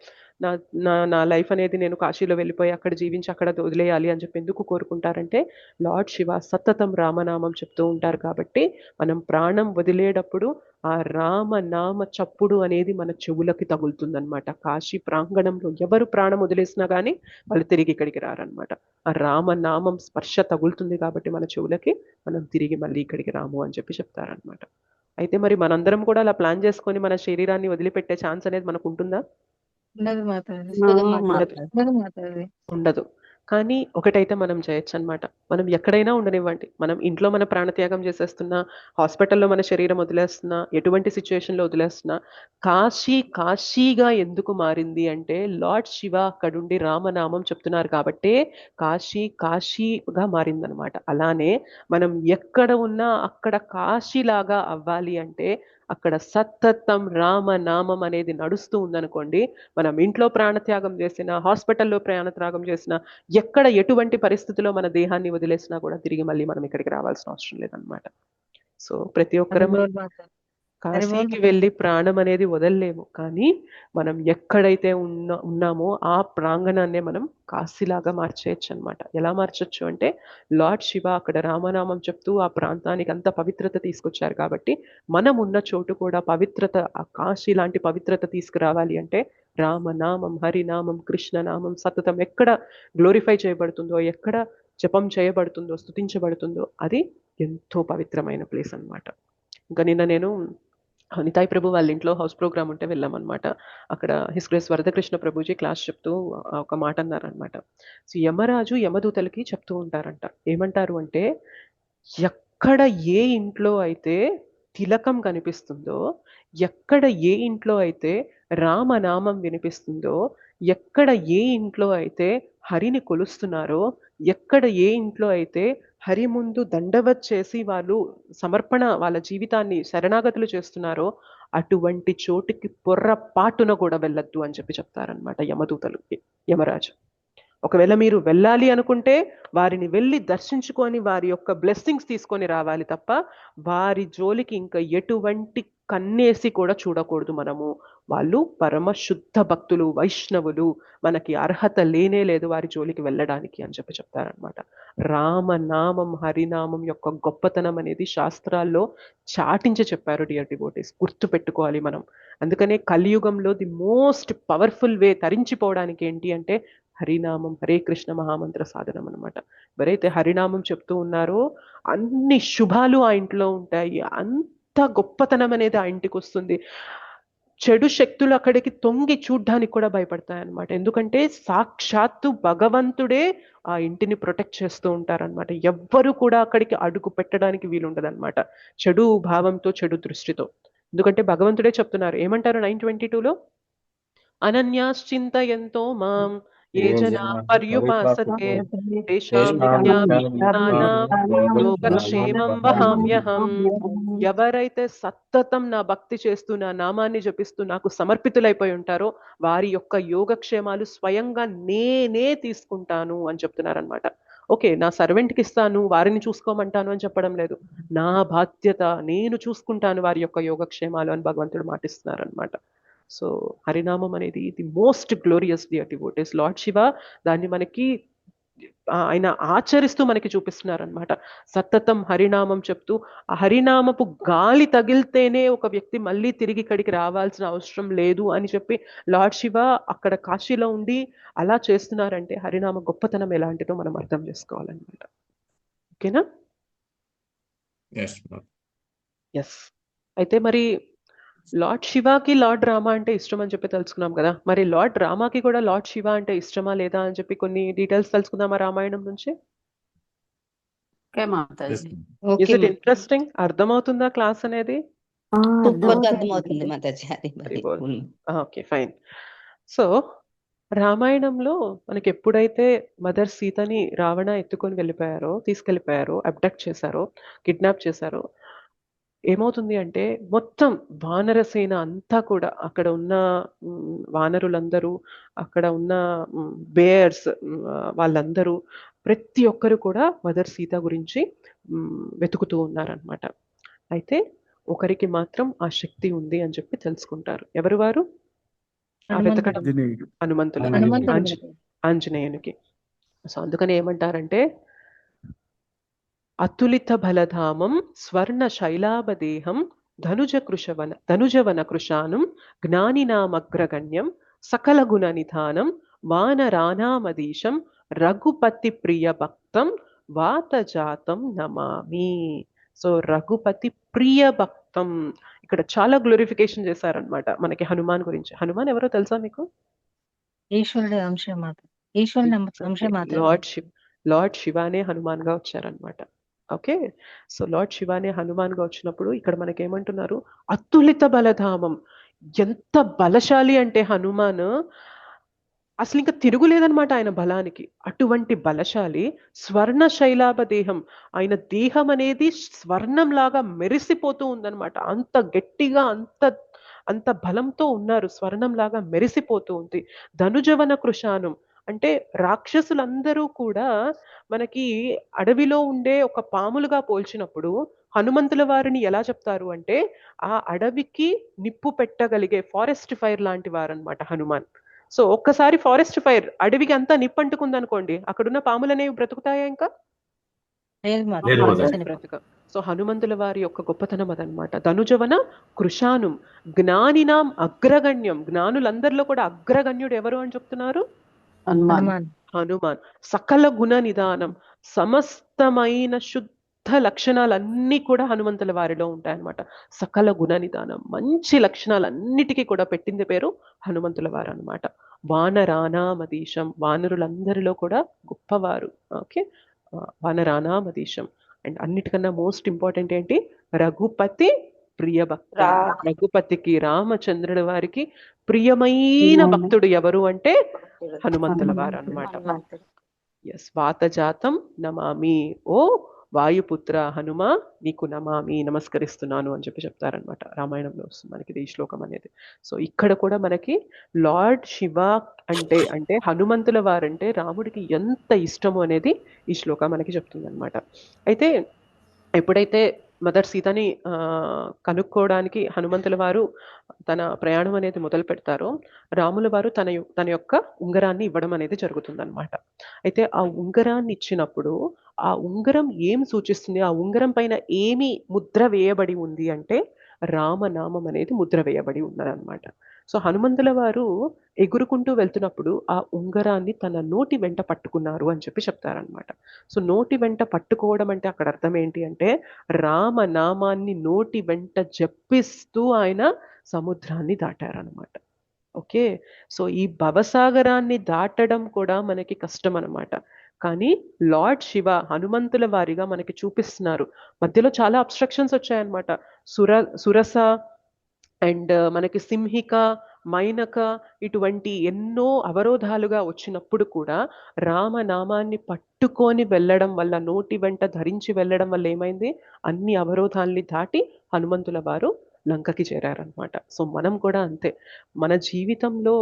నా నా నా లైఫ్ అనేది నేను కాశీలో వెళ్ళిపోయి అక్కడ జీవించి అక్కడ వదిలేయాలి అని చెప్పి ఎందుకు కోరుకుంటారంటే లార్డ్ శివ సతతం రామనామం చెప్తూ ఉంటారు కాబట్టి మనం ప్రాణం వదిలేటప్పుడు ఆ రామనామ చప్పుడు అనేది మన చెవులకి తగులుతుందనమాట. కాశీ ప్రాంగణంలో ఎవరు ప్రాణం వదిలేసినా కానీ వాళ్ళు తిరిగి ఇక్కడికి రారనమాట. ఆ రామనామం స్పర్శ తగులుతుంది కాబట్టి మన చెవులకి, మనం తిరిగి మళ్ళీ ఇక్కడికి రాము అని చెప్పి చెప్తారనమాట. అయితే మరి మనందరం కూడా అలా ప్లాన్ చేసుకొని మన శరీరాన్ని వదిలిపెట్టే ఛాన్స్ అనేది మనకు ఉంటుందా?
ఉండదు మాతాజీ.
ఉండదు.
ఉండదు మాతాజీ.
ఉండదు. కానీ ఒకటైతే మనం చేయొచ్చు అనమాట. మనం ఎక్కడైనా ఉండనివ్వండి, మనం ఇంట్లో మన ప్రాణత్యాగం చేసేస్తున్నా, హాస్పిటల్లో మన శరీరం వదిలేస్తున్నా, ఎటువంటి సిచ్యువేషన్లో వదిలేస్తున్నా, కాశీ కాశీగా ఎందుకు మారింది అంటే లార్డ్ శివ అక్కడుండి రామనామం చెప్తున్నారు కాబట్టే కాశీ కాశీగా మారిందనమాట. అలానే మనం ఎక్కడ ఉన్నా అక్కడ కాశీలాగా అవ్వాలి అంటే అక్కడ సతతం రామనామం అనేది నడుస్తూ ఉందనుకోండి, మనం ఇంట్లో ప్రాణత్యాగం చేసినా, హాస్పిటల్లో ప్రాణత్యాగం చేసినా, ఎక్కడ ఎటువంటి పరిస్థితిలో మన దేహాన్ని వదిలేసినా కూడా తిరిగి మళ్ళీ మనం ఇక్కడికి రావాల్సిన అవసరం లేదనమాట. సో ప్రతి ఒక్కరం కాశీకి వెళ్ళి ప్రాణం అనేది వదలలేము, కానీ మనం ఎక్కడైతే ఉన్నామో ఆ ప్రాంగణాన్నే మనం కాశీలాగా మార్చేయచ్చు అనమాట. ఎలా మార్చొచ్చు అంటే లార్డ్ శివ అక్కడ రామనామం చెప్తూ ఆ ప్రాంతానికి అంత పవిత్రత తీసుకొచ్చారు కాబట్టి మనం ఉన్న చోటు కూడా పవిత్రత, ఆ కాశీ లాంటి పవిత్రత తీసుకురావాలి అంటే రామనామం, హరినామం, కృష్ణనామం సతతం ఎక్కడ గ్లోరిఫై చేయబడుతుందో, ఎక్కడ జపం చేయబడుతుందో, స్తుతించబడుతుందో అది ఎంతో పవిత్రమైన ప్లేస్ అనమాట. ఇంకా నిన్న నేను నితాయ్ ప్రభు వాళ్ళ ఇంట్లో హౌస్ ప్రోగ్రామ్ ఉంటే వెళ్ళామన్నమాట. అక్కడ హిస్ గ్రేస్ వరదకృష్ణ ప్రభుజీ క్లాస్ చెప్తూ ఒక మాట అన్నారనమాట. సో యమరాజు యమదూతలకి చెప్తూ ఉంటారంట. ఏమంటారు అంటే, ఎక్కడ ఏ ఇంట్లో అయితే తిలకం కనిపిస్తుందో, ఎక్కడ ఏ ఇంట్లో అయితే రామనామం వినిపిస్తుందో, ఎక్కడ ఏ ఇంట్లో అయితే హరిని కొలుస్తున్నారో, ఎక్కడ ఏ ఇంట్లో అయితే హరి ముందు దండవత్ చేసి వాళ్ళు సమర్పణ, వాళ్ళ జీవితాన్ని శరణాగతులు చేస్తున్నారో అటువంటి చోటుకి పొర్రపాటున కూడా వెళ్ళొద్దు అని చెప్పి చెప్తారనమాట యమదూతలు, యమరాజు. ఒకవేళ మీరు వెళ్ళాలి అనుకుంటే వారిని వెళ్ళి దర్శించుకొని వారి యొక్క బ్లెస్సింగ్స్ తీసుకొని రావాలి తప్ప వారి జోలికి ఇంకా ఎటువంటి కన్నేసి కూడా చూడకూడదు మనము. వాళ్ళు పరమ శుద్ధ భక్తులు, వైష్ణవులు, మనకి అర్హత లేనే లేదు వారి జోలికి వెళ్ళడానికి అని చెప్పి చెప్తారనమాట. రామనామం, హరినామం యొక్క గొప్పతనం అనేది శాస్త్రాల్లో చాటించి చెప్పారు డియర్ డివోటీస్. గుర్తు పెట్టుకోవాలి మనం. అందుకనే కలియుగంలో ది మోస్ట్ పవర్ఫుల్ వే తరించిపోవడానికి ఏంటి అంటే హరినామం, హరే కృష్ణ మహామంత్ర సాధనం అనమాట. ఎవరైతే హరినామం చెప్తూ ఉన్నారో అన్ని శుభాలు ఆ ఇంట్లో ఉంటాయి, అంత గొప్పతనం అనేది ఆ ఇంటికి వస్తుంది. చెడు శక్తులు అక్కడికి తొంగి చూడ్డానికి కూడా భయపడతాయి అనమాట. ఎందుకంటే సాక్షాత్తు భగవంతుడే ఆ ఇంటిని ప్రొటెక్ట్ చేస్తూ ఉంటారనమాట. ఎవ్వరు కూడా అక్కడికి అడుగు పెట్టడానికి వీలుండదనమాట చెడు భావంతో, చెడు దృష్టితో. ఎందుకంటే భగవంతుడే చెప్తున్నారు, ఏమంటారు 9:22లో, అనన్యాశ్చింతయంతో మాం ఏ జనా పర్యుపాసతే తేషాం యోగక్షేమం వహామ్యహం. ఎవరైతే సతతం నా భక్తి చేస్తూ నా నామాన్ని జపిస్తూ నాకు సమర్పితులైపోయి ఉంటారో వారి యొక్క యోగక్షేమాలు స్వయంగా నేనే తీసుకుంటాను అని చెప్తున్నారనమాట. ఓకే, నా సర్వెంట్కి ఇస్తాను, వారిని చూసుకోమంటాను అని చెప్పడం లేదు. నా బాధ్యత, నేను చూసుకుంటాను వారి యొక్క యోగక్షేమాలు అని భగవంతుడు మాటిస్తున్నారు అనమాట. సో హరినామం అనేది the most glorious dear devotees. Lord Shiva దాన్ని మనకి ఆయన ఆచరిస్తూ మనకి చూపిస్తున్నారు అనమాట. సతతం హరినామం చెప్తూ ఆ హరినామపు గాలి తగిలితేనే ఒక వ్యక్తి మళ్ళీ తిరిగి ఇక్కడికి రావాల్సిన అవసరం లేదు అని చెప్పి లార్డ్ శివ అక్కడ కాశీలో ఉండి అలా చేస్తున్నారంటే హరినామ గొప్పతనం ఎలాంటిదో మనం అర్థం చేసుకోవాలన్నమాట. ఓకేనా?
Yes, ma'am.
ఎస్. అయితే మరి లార్డ్ శివాకి లార్డ్ రామ అంటే ఇష్టం అని చెప్పి తెలుసుకున్నాం కదా, మరి లార్డ్ రామాకి కూడా లార్డ్ శివ అంటే ఇష్టమా లేదా అని చెప్పి కొన్ని డీటెయిల్స్ తెలుసుకుందామా రామాయణం నుంచి?
Okay
Yes,
Mataji.
ma'am.
Is
okay
it interesting? అర్థమవుతుందా క్లాస్ అనేది?
సూపర్ గా అర్థమవుతుంది మాతాజీ. అది
వెరీ
మరి
గుడ్. Okay, fine. సో రామాయణంలో మనకి ఎప్పుడైతే మదర్ సీతని రావణ ఎత్తుకొని వెళ్ళిపోయారో, తీసుకెళ్ళిపోయారో, అబ్డక్ట్ చేశారో, కిడ్నాప్ చేశారో, ఏమవుతుంది అంటే మొత్తం వానరసేన అంతా కూడా అక్కడ ఉన్న వానరులందరూ, అక్కడ ఉన్న బేయర్స్ వాళ్ళందరూ ప్రతి ఒక్కరు కూడా మదర్ సీత గురించి వెతుకుతూ ఉన్నారనమాట. అయితే ఒకరికి మాత్రం ఆ శక్తి ఉంది అని చెప్పి తెలుసుకుంటారు. ఎవరు వారు? ఆ వెతకడం
ఆంజనేయుడు.
హనుమంతులు, ఆంజనేయునికి. సో అందుకని ఏమంటారంటే అతులిత బలధామం స్వర్ణ శైలాభదేహం ధనుజవన కృశానం జ్ఞానినామగ్రగణ్యం సకల గుణ నిధానం వానరానామదీశం రఘుపతి ప్రియ భక్తం వాతజాతం నమామి. సో రఘుపతి ప్రియ భక్తం, ఇక్కడ చాలా గ్లోరిఫికేషన్ చేశారనమాట మనకి హనుమాన్ గురించి. హనుమాన్ ఎవరో తెలుసా మీకు?
ఈశ్వరుడి అంశమాత, ఈశ్వరుని అంశమాత.
లార్డ్ శివానే హనుమాన్ గా వచ్చారనమాట. ఓకే, సో లార్డ్ శివానే హనుమాన్ గా వచ్చినప్పుడు ఇక్కడ మనకి ఏమంటున్నారు? అతులిత బలధామం. ఎంత బలశాలి అంటే హనుమాన్ అసలు ఇంకా తిరుగులేదనమాట ఆయన బలానికి. అటువంటి బలశాలి. స్వర్ణ శైలాభ దేహం, ఆయన దేహం అనేది స్వర్ణం లాగా మెరిసిపోతూ ఉందన్నమాట. అంత గట్టిగా అంత బలంతో ఉన్నారు, స్వర్ణం లాగా మెరిసిపోతూ ఉంది. ధనుజవన కృశానం అంటే రాక్షసులందరూ కూడా మనకి అడవిలో ఉండే ఒక పాములుగా పోల్చినప్పుడు హనుమంతుల వారిని ఎలా చెప్తారు అంటే ఆ అడవికి నిప్పు పెట్టగలిగే ఫారెస్ట్ ఫైర్ లాంటి వారనమాట హనుమాన్. సో ఒక్కసారి ఫారెస్ట్ ఫైర్ అడవికి అంతా నిప్పంటుకుంది అనుకోండి, అక్కడున్న పాములు అనేవి బ్రతుకుతాయా? ఇంకా బ్రతుక. సో హనుమంతుల వారి యొక్క గొప్పతనం అదనమాట. ధనుజవన కృశానం జ్ఞానినాం అగ్రగణ్యం. జ్ఞానులందరిలో కూడా అగ్రగణ్యుడు ఎవరు అని చెప్తున్నారు? హనుమాన్. సకల గుణ నిదానం, సమస్తమైన శుద్ధ లక్షణాలన్నీ కూడా హనుమంతుల వారిలో ఉంటాయన్నమాట. సకల గుణ నిదానం, మంచి లక్షణాలన్నిటికీ కూడా పెట్టింది పేరు హనుమంతుల వారు అనమాట. వానరానామదీశం, వానరులందరిలో కూడా గొప్పవారు. ఓకే, వానరానామదీశం. అండ్ అన్నిటికన్నా మోస్ట్ ఇంపార్టెంట్ ఏంటి? రఘుపతి ప్రియ భక్త. రఘుపతికి, రామచంద్రుడి వారికి ప్రియమైన భక్తుడు ఎవరు అంటే హనుమంతుల వారు అనమాట. ఎస్, వాతజాతం నమామి. ఓ వాయుపుత్ర హనుమ, నీకు నమామి, నమస్కరిస్తున్నాను అని చెప్పి చెప్తారనమాట. రామాయణంలో వస్తుంది మనకి ఈ శ్లోకం అనేది. సో ఇక్కడ కూడా మనకి లార్డ్ శివ అంటే హనుమంతుల వారంటే రాముడికి ఎంత ఇష్టము అనేది ఈ శ్లోకం మనకి చెప్తుంది అనమాట. అయితే ఎప్పుడైతే మదర్ సీతని కనుక్కోవడానికి హనుమంతుల వారు తన ప్రయాణం అనేది మొదలు పెడతారో, రాముల వారు తన యొక్క ఉంగరాన్ని ఇవ్వడం అనేది జరుగుతుందన్నమాట. అయితే ఆ ఉంగరాన్ని ఇచ్చినప్పుడు ఆ ఉంగరం ఏం సూచిస్తుంది? ఆ ఉంగరం పైన ఏమి ముద్ర వేయబడి ఉంది అంటే రామనామం అనేది ముద్ర వేయబడి ఉన్నదన్నమాట. సో హనుమంతుల వారు ఎగురుకుంటూ వెళ్తున్నప్పుడు ఆ ఉంగరాన్ని తన నోటి వెంట పట్టుకున్నారు అని చెప్పి చెప్తారనమాట. సో నోటి వెంట పట్టుకోవడం అంటే అక్కడ అర్థం ఏంటి అంటే రామనామాన్ని నోటి వెంట జపిస్తూ ఆయన సముద్రాన్ని దాటారనమాట. ఓకే, సో ఈ భవసాగరాన్ని దాటడం కూడా మనకి కష్టం అనమాట. కానీ లార్డ్ శివ హనుమంతుల వారిగా మనకి చూపిస్తున్నారు. మధ్యలో చాలా అబ్స్ట్రక్షన్స్ వచ్చాయన్నమాట. సురస అండ్ మనకి సింహిక, మైనక, ఇటువంటి ఎన్నో అవరోధాలుగా వచ్చినప్పుడు కూడా రామనామాన్ని పట్టుకొని వెళ్ళడం వల్ల, నోటి వెంట ధరించి వెళ్ళడం వల్ల ఏమైంది? అన్ని అవరోధాల్ని దాటి హనుమంతుల వారు లంకకి చేరారనమాట. సో మనం కూడా అంతే, మన జీవితంలో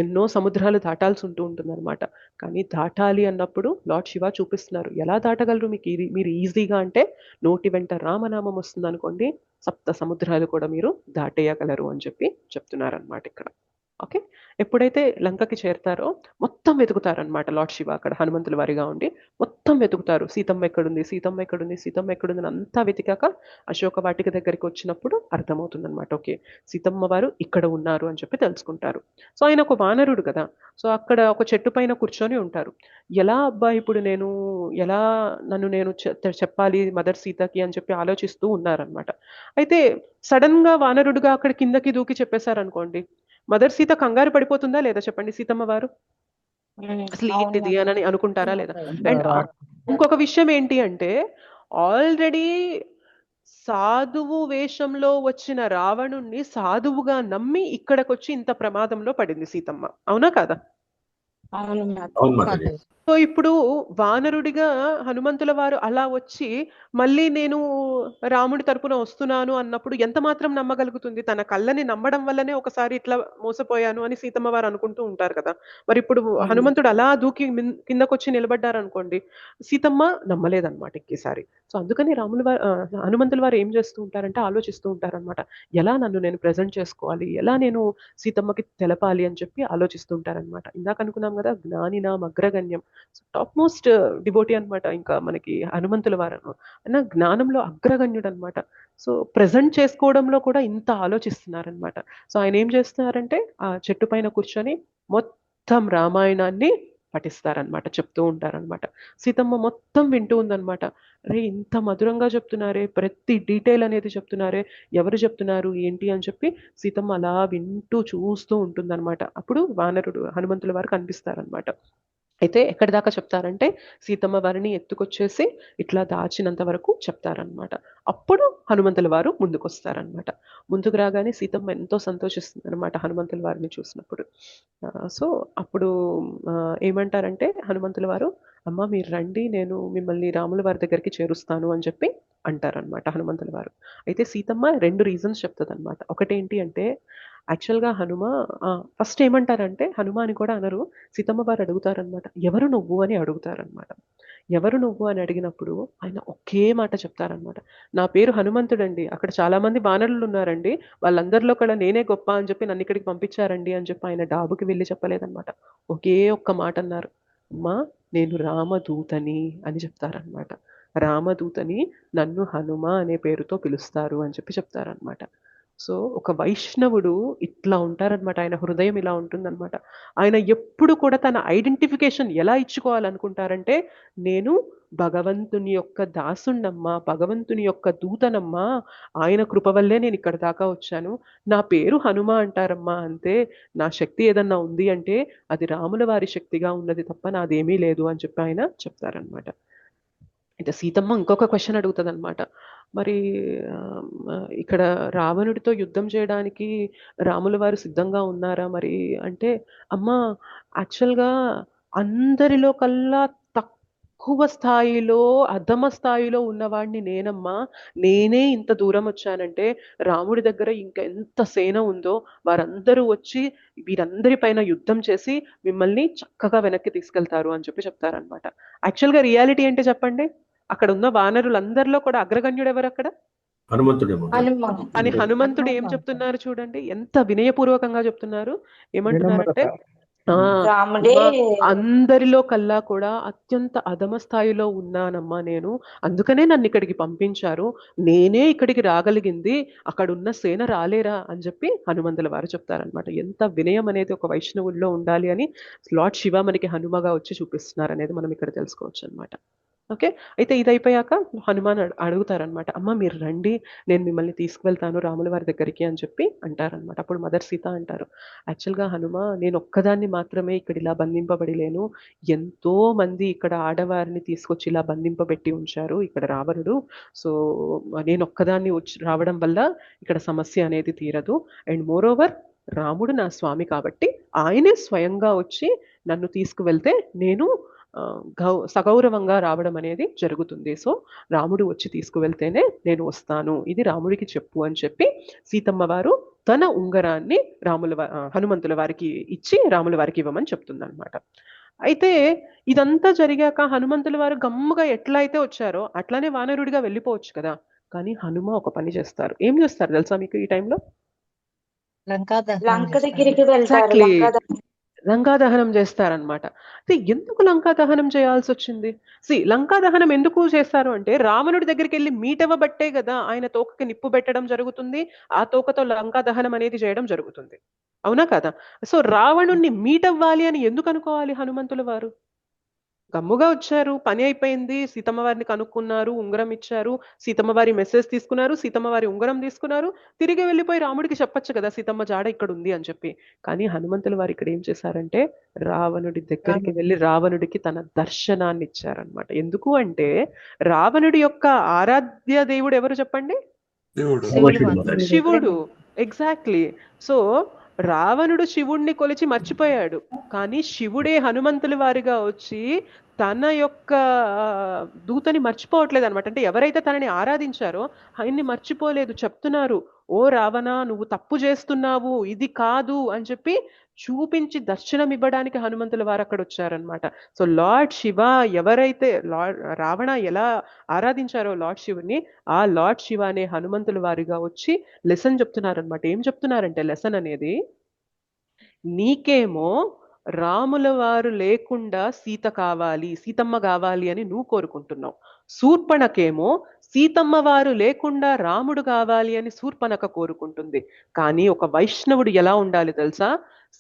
ఎన్నో సముద్రాలు దాటాల్సి ఉంటుందన్నమాట. కానీ దాటాలి అన్నప్పుడు లార్డ్ శివ చూపిస్తున్నారు ఎలా దాటగలరు మీరు ఈజీగా అంటే నోటి వెంట రామనామం వస్తుంది అనుకోండి, సప్త సముద్రాలు కూడా మీరు దాటేయగలరు అని చెప్పి చెప్తున్నారనమాట ఇక్కడ. ఓకే. ఎప్పుడైతే లంకకి చేరతారో మొత్తం వెతుకుతారనమాట లార్డ్ శివ అక్కడ హనుమంతుల వారిగా ఉండి మొత్తం వెతుకుతారు. సీతమ్మ ఎక్కడుంది, సీతమ్మ ఎక్కడుంది, సీతమ్మ ఎక్కడుంది అని అంతా వెతికాక అశోక వాటిక దగ్గరికి వచ్చినప్పుడు అర్థమవుతుందనమాట. ఓకే, సీతమ్మ వారు ఇక్కడ ఉన్నారు అని చెప్పి తెలుసుకుంటారు. సో ఆయన ఒక వానరుడు కదా, సో అక్కడ ఒక చెట్టు పైన కూర్చొని ఉంటారు. ఎలా అబ్బా ఇప్పుడు నేను ఎలా నన్ను నేను చెప్పాలి మదర్ సీతకి అని చెప్పి ఆలోచిస్తూ ఉన్నారనమాట. అయితే సడన్ గా వానరుడుగా అక్కడ కిందకి దూకి చెప్పేశారనుకోండి, మదర్ సీత కంగారు పడిపోతుందా లేదా చెప్పండి? సీతమ్మ వారు అసలు ఏంటిది అని అనుకుంటారా లేదా? అండ్ ఇంకొక విషయం ఏంటి అంటే, ఆల్రెడీ సాధువు వేషంలో వచ్చిన రావణుణ్ణి సాధువుగా నమ్మి ఇక్కడికొచ్చి ఇంత ప్రమాదంలో పడింది సీతమ్మ, అవునా కాదా?
అవును
అవును మాతాజీ.
సో ఇప్పుడు వానరుడిగా హనుమంతుల వారు అలా వచ్చి మళ్ళీ నేను రాముడి తరపున వస్తున్నాను అన్నప్పుడు ఎంత మాత్రం నమ్మగలుగుతుంది? తన కళ్ళని నమ్మడం వల్లనే ఒకసారి ఇట్లా మోసపోయాను అని సీతమ్మ వారు అనుకుంటూ ఉంటారు కదా. మరి ఇప్పుడు హనుమంతుడు అలా దూకి కిందకొచ్చి నిలబడ్డారు అనుకోండి, సీతమ్మ నమ్మలేదన్నమాట ఇంకేసారి. సో అందుకని హనుమంతుల వారు ఏం చేస్తూ ఉంటారంటే ఆలోచిస్తూ ఉంటారనమాట. ఎలా నన్ను నేను ప్రెజెంట్ చేసుకోవాలి, ఎలా నేను సీతమ్మకి తెలపాలి అని చెప్పి ఆలోచిస్తూ ఉంటారనమాట. ఇందాక అనుకున్నాం కదా, జ్ఞానినాం అగ్రగణ్యం, టాప్ మోస్ట్ డివోటీ అనమాట ఇంకా మనకి హనుమంతుల వారు అన్న జ్ఞానంలో అగ్రగణ్యుడు అనమాట. సో ప్రెజెంట్ చేసుకోవడంలో కూడా ఇంత ఆలోచిస్తున్నారనమాట. సో ఆయన ఏం చేస్తున్నారంటే ఆ చెట్టు పైన కూర్చొని మొత్తం రామాయణాన్ని పఠిస్తారనమాట, చెప్తూ ఉంటారనమాట. సీతమ్మ మొత్తం వింటూ ఉందనమాట. అరే ఇంత మధురంగా చెప్తున్నారే, ప్రతి డీటెయిల్ అనేది చెప్తున్నారే, ఎవరు చెప్తున్నారు ఏంటి అని చెప్పి సీతమ్మ అలా వింటూ చూస్తూ ఉంటుందన్నమాట. అప్పుడు వానరుడు హనుమంతుల వారు కనిపిస్తారనమాట. అయితే ఎక్కడి దాకా చెప్తారంటే సీతమ్మ వారిని ఎత్తుకొచ్చేసి ఇట్లా దాచినంత వరకు చెప్తారనమాట. అప్పుడు హనుమంతుల వారు ముందుకు వస్తారనమాట. ముందుకు రాగానే సీతమ్మ ఎంతో సంతోషిస్తుంది అనమాట హనుమంతుల వారిని చూసినప్పుడు. సో అప్పుడు ఏమంటారంటే హనుమంతుల వారు, అమ్మ మీరు రండి, నేను మిమ్మల్ని రాముల వారి దగ్గరికి చేరుస్తాను అని చెప్పి అంటారనమాట హనుమంతుల వారు. అయితే సీతమ్మ 2 రీజన్స్ చెప్తుంది అనమాట. ఒకటేంటి అంటే యాక్చువల్గా ఫస్ట్ ఏమంటారంటే హనుమ అని కూడా అనరు, సీతమ్మ వారు అడుగుతారనమాట, ఎవరు నువ్వు అని అడుగుతారనమాట. ఎవరు నువ్వు అని అడిగినప్పుడు ఆయన ఒకే మాట చెప్తారనమాట, నా పేరు హనుమంతుడండి, అక్కడ చాలా మంది వానరులు ఉన్నారండి, వాళ్ళందరిలో కూడా నేనే గొప్ప అని చెప్పి నన్ను ఇక్కడికి పంపించారండి అని చెప్పి ఆయన డాబుకి వెళ్ళి చెప్పలేదనమాట. ఒకే ఒక్క మాట అన్నారు, అమ్మా నేను రామదూతని అని చెప్తారనమాట. రామదూతని, నన్ను హనుమ అనే పేరుతో పిలుస్తారు అని చెప్పి చెప్తారనమాట. సో ఒక వైష్ణవుడు ఇట్లా ఉంటారనమాట, ఆయన హృదయం ఇలా ఉంటుందన్నమాట. ఆయన ఎప్పుడు కూడా తన ఐడెంటిఫికేషన్ ఎలా ఇచ్చుకోవాలనుకుంటారంటే, నేను భగవంతుని యొక్క దాసుండమ్మా, భగవంతుని యొక్క దూతనమ్మా, ఆయన కృప వల్లే నేను ఇక్కడ దాకా వచ్చాను, నా పేరు హనుమ అంటారమ్మా అంతే, నా శక్తి ఏదన్నా ఉంది అంటే అది రాముల వారి శక్తిగా ఉన్నది తప్ప నాదేమీ లేదు అని చెప్పి ఆయన చెప్తారనమాట. అయితే సీతమ్మ ఇంకొక క్వశ్చన్ అడుగుతుంది అనమాట, మరి ఇక్కడ రావణుడితో యుద్ధం చేయడానికి రాముల వారు సిద్ధంగా ఉన్నారా మరి అంటే, అమ్మ యాక్చువల్గా అందరిలో కల్లా తక్కువ స్థాయిలో అధమ స్థాయిలో ఉన్నవాడిని నేనమ్మా, నేనే ఇంత దూరం వచ్చానంటే రాముడి దగ్గర ఇంకా ఎంత సేన ఉందో వారందరూ వచ్చి వీరందరి పైన యుద్ధం చేసి మిమ్మల్ని చక్కగా వెనక్కి తీసుకెళ్తారు అని చెప్పి చెప్తారనమాట. యాక్చువల్గా రియాలిటీ ఏంటి చెప్పండి? అక్కడ ఉన్న వానరులందరిలో కూడా అగ్రగణ్యుడు ఎవరు అక్కడ?
హనుమంతుడేమో.
అని హనుమంతుడు ఏం చెప్తున్నారు చూడండి, ఎంత వినయపూర్వకంగా చెప్తున్నారు. ఏమంటున్నారంటే, అందరిలో కల్లా కూడా అత్యంత అధమ స్థాయిలో ఉన్నానమ్మా నేను, అందుకనే నన్ను ఇక్కడికి పంపించారు, నేనే ఇక్కడికి రాగలిగింది, అక్కడ ఉన్న సేన రాలేరా అని చెప్పి హనుమంతుల వారు చెప్తారనమాట. ఎంత వినయం అనేది ఒక వైష్ణవుల్లో ఉండాలి అని లార్డ్ శివ మనకి హనుమగా వచ్చి చూపిస్తున్నారు అనేది మనం ఇక్కడ తెలుసుకోవచ్చు అనమాట. ఓకే. అయితే ఇది అయిపోయాక హనుమాన్ అడుగుతారనమాట, అమ్మ మీరు రండి, నేను మిమ్మల్ని తీసుకువెళ్తాను రాముల వారి దగ్గరికి అని చెప్పి అంటారనమాట. అప్పుడు మదర్ సీత అంటారు, యాక్చువల్గా హనుమ నేను ఒక్కదాన్ని మాత్రమే ఇక్కడ ఇలా బంధింపబడి లేను, ఎంతో మంది ఇక్కడ ఆడవారిని తీసుకొచ్చి ఇలా బంధింపబెట్టి ఉంచారు ఇక్కడ రావణుడు, సో నేను ఒక్కదాన్ని వచ్చి రావడం వల్ల ఇక్కడ సమస్య అనేది తీరదు, అండ్ మోర్ ఓవర్ రాముడు నా స్వామి కాబట్టి ఆయనే స్వయంగా వచ్చి నన్ను తీసుకువెళ్తే నేను సగౌరవంగా రావడం అనేది జరుగుతుంది, సో రాముడు వచ్చి తీసుకువెళ్తేనే నేను వస్తాను, ఇది రాముడికి చెప్పు అని చెప్పి సీతమ్మ వారు తన ఉంగరాన్ని హనుమంతుల వారికి ఇచ్చి రాముల వారికి ఇవ్వమని చెప్తుంది అనమాట. అయితే ఇదంతా జరిగాక హనుమంతుల వారు గమ్ముగా ఎట్లా అయితే వచ్చారో అట్లానే వానరుడిగా వెళ్ళిపోవచ్చు కదా, కానీ హనుమ ఒక పని చేస్తారు. ఏం చేస్తారు తెలుసా మీకు ఈ టైంలో?
లంకా దహనం
లంక
చేస్తారు.
దగ్గరికి వెళ్తారు.
ఎగ్జాక్ట్లీ
లంకా
లంకా దహనం చేస్తారనమాట. ఎందుకు లంకా దహనం చేయాల్సి వచ్చింది? లంకా దహనం ఎందుకు చేస్తారు అంటే రావణుడి దగ్గరికి వెళ్ళి మీట్ అవ్వబట్టే కదా ఆయన తోకకి నిప్పు పెట్టడం జరుగుతుంది, ఆ తోకతో లంకా దహనం అనేది చేయడం జరుగుతుంది. అవునా కదా? సో రావణుణ్ణి మీట్ అవ్వాలి అని ఎందుకు అనుకోవాలి హనుమంతుల వారు? గమ్ముగా వచ్చారు, పని అయిపోయింది, సీతమ్మ వారిని కనుక్కున్నారు, ఉంగరం ఇచ్చారు, సీతమ్మ వారి మెసేజ్ తీసుకున్నారు, సీతమ్మ వారి ఉంగరం తీసుకున్నారు, తిరిగి వెళ్ళిపోయి రాముడికి చెప్పొచ్చు కదా సీతమ్మ జాడ ఇక్కడ ఉంది అని చెప్పి. కానీ హనుమంతుల వారు ఇక్కడ ఏం చేశారంటే రావణుడి దగ్గరికి వెళ్ళి రావణుడికి తన దర్శనాన్ని ఇచ్చారనమాట. ఎందుకు అంటే రావణుడి యొక్క ఆరాధ్య దేవుడు ఎవరు చెప్పండి?
శివుడు మాతాజీ.
శివుడు. ఎగ్జాక్ట్లీ. సో రావణుడు శివుణ్ణి కొలిచి మర్చిపోయాడు, కానీ శివుడే హనుమంతుల వారిగా వచ్చి తన యొక్క దూతని మర్చిపోవట్లేదు అనమాట. అంటే ఎవరైతే తనని ఆరాధించారో ఆయన్ని మర్చిపోలేదు. చెప్తున్నారు, ఓ రావణ నువ్వు తప్పు చేస్తున్నావు, ఇది కాదు అని చెప్పి చూపించి దర్శనం ఇవ్వడానికి హనుమంతుల వారు అక్కడ వచ్చారనమాట. సో లార్డ్ శివ ఎవరైతే రావణ ఎలా ఆరాధించారో లార్డ్ శివుని, ఆ లార్డ్ శివ అనే హనుమంతుల వారిగా వచ్చి లెసన్ చెప్తున్నారనమాట. ఏం చెప్తున్నారంటే లెసన్ అనేది, నీకేమో రాముల వారు లేకుండా సీత కావాలి, సీతమ్మ కావాలి అని నువ్వు కోరుకుంటున్నావు. శూర్పణకేమో సీతమ్మ వారు లేకుండా రాముడు కావాలి అని శూర్పణక కోరుకుంటుంది. కానీ ఒక వైష్ణవుడు ఎలా ఉండాలి తెలుసా?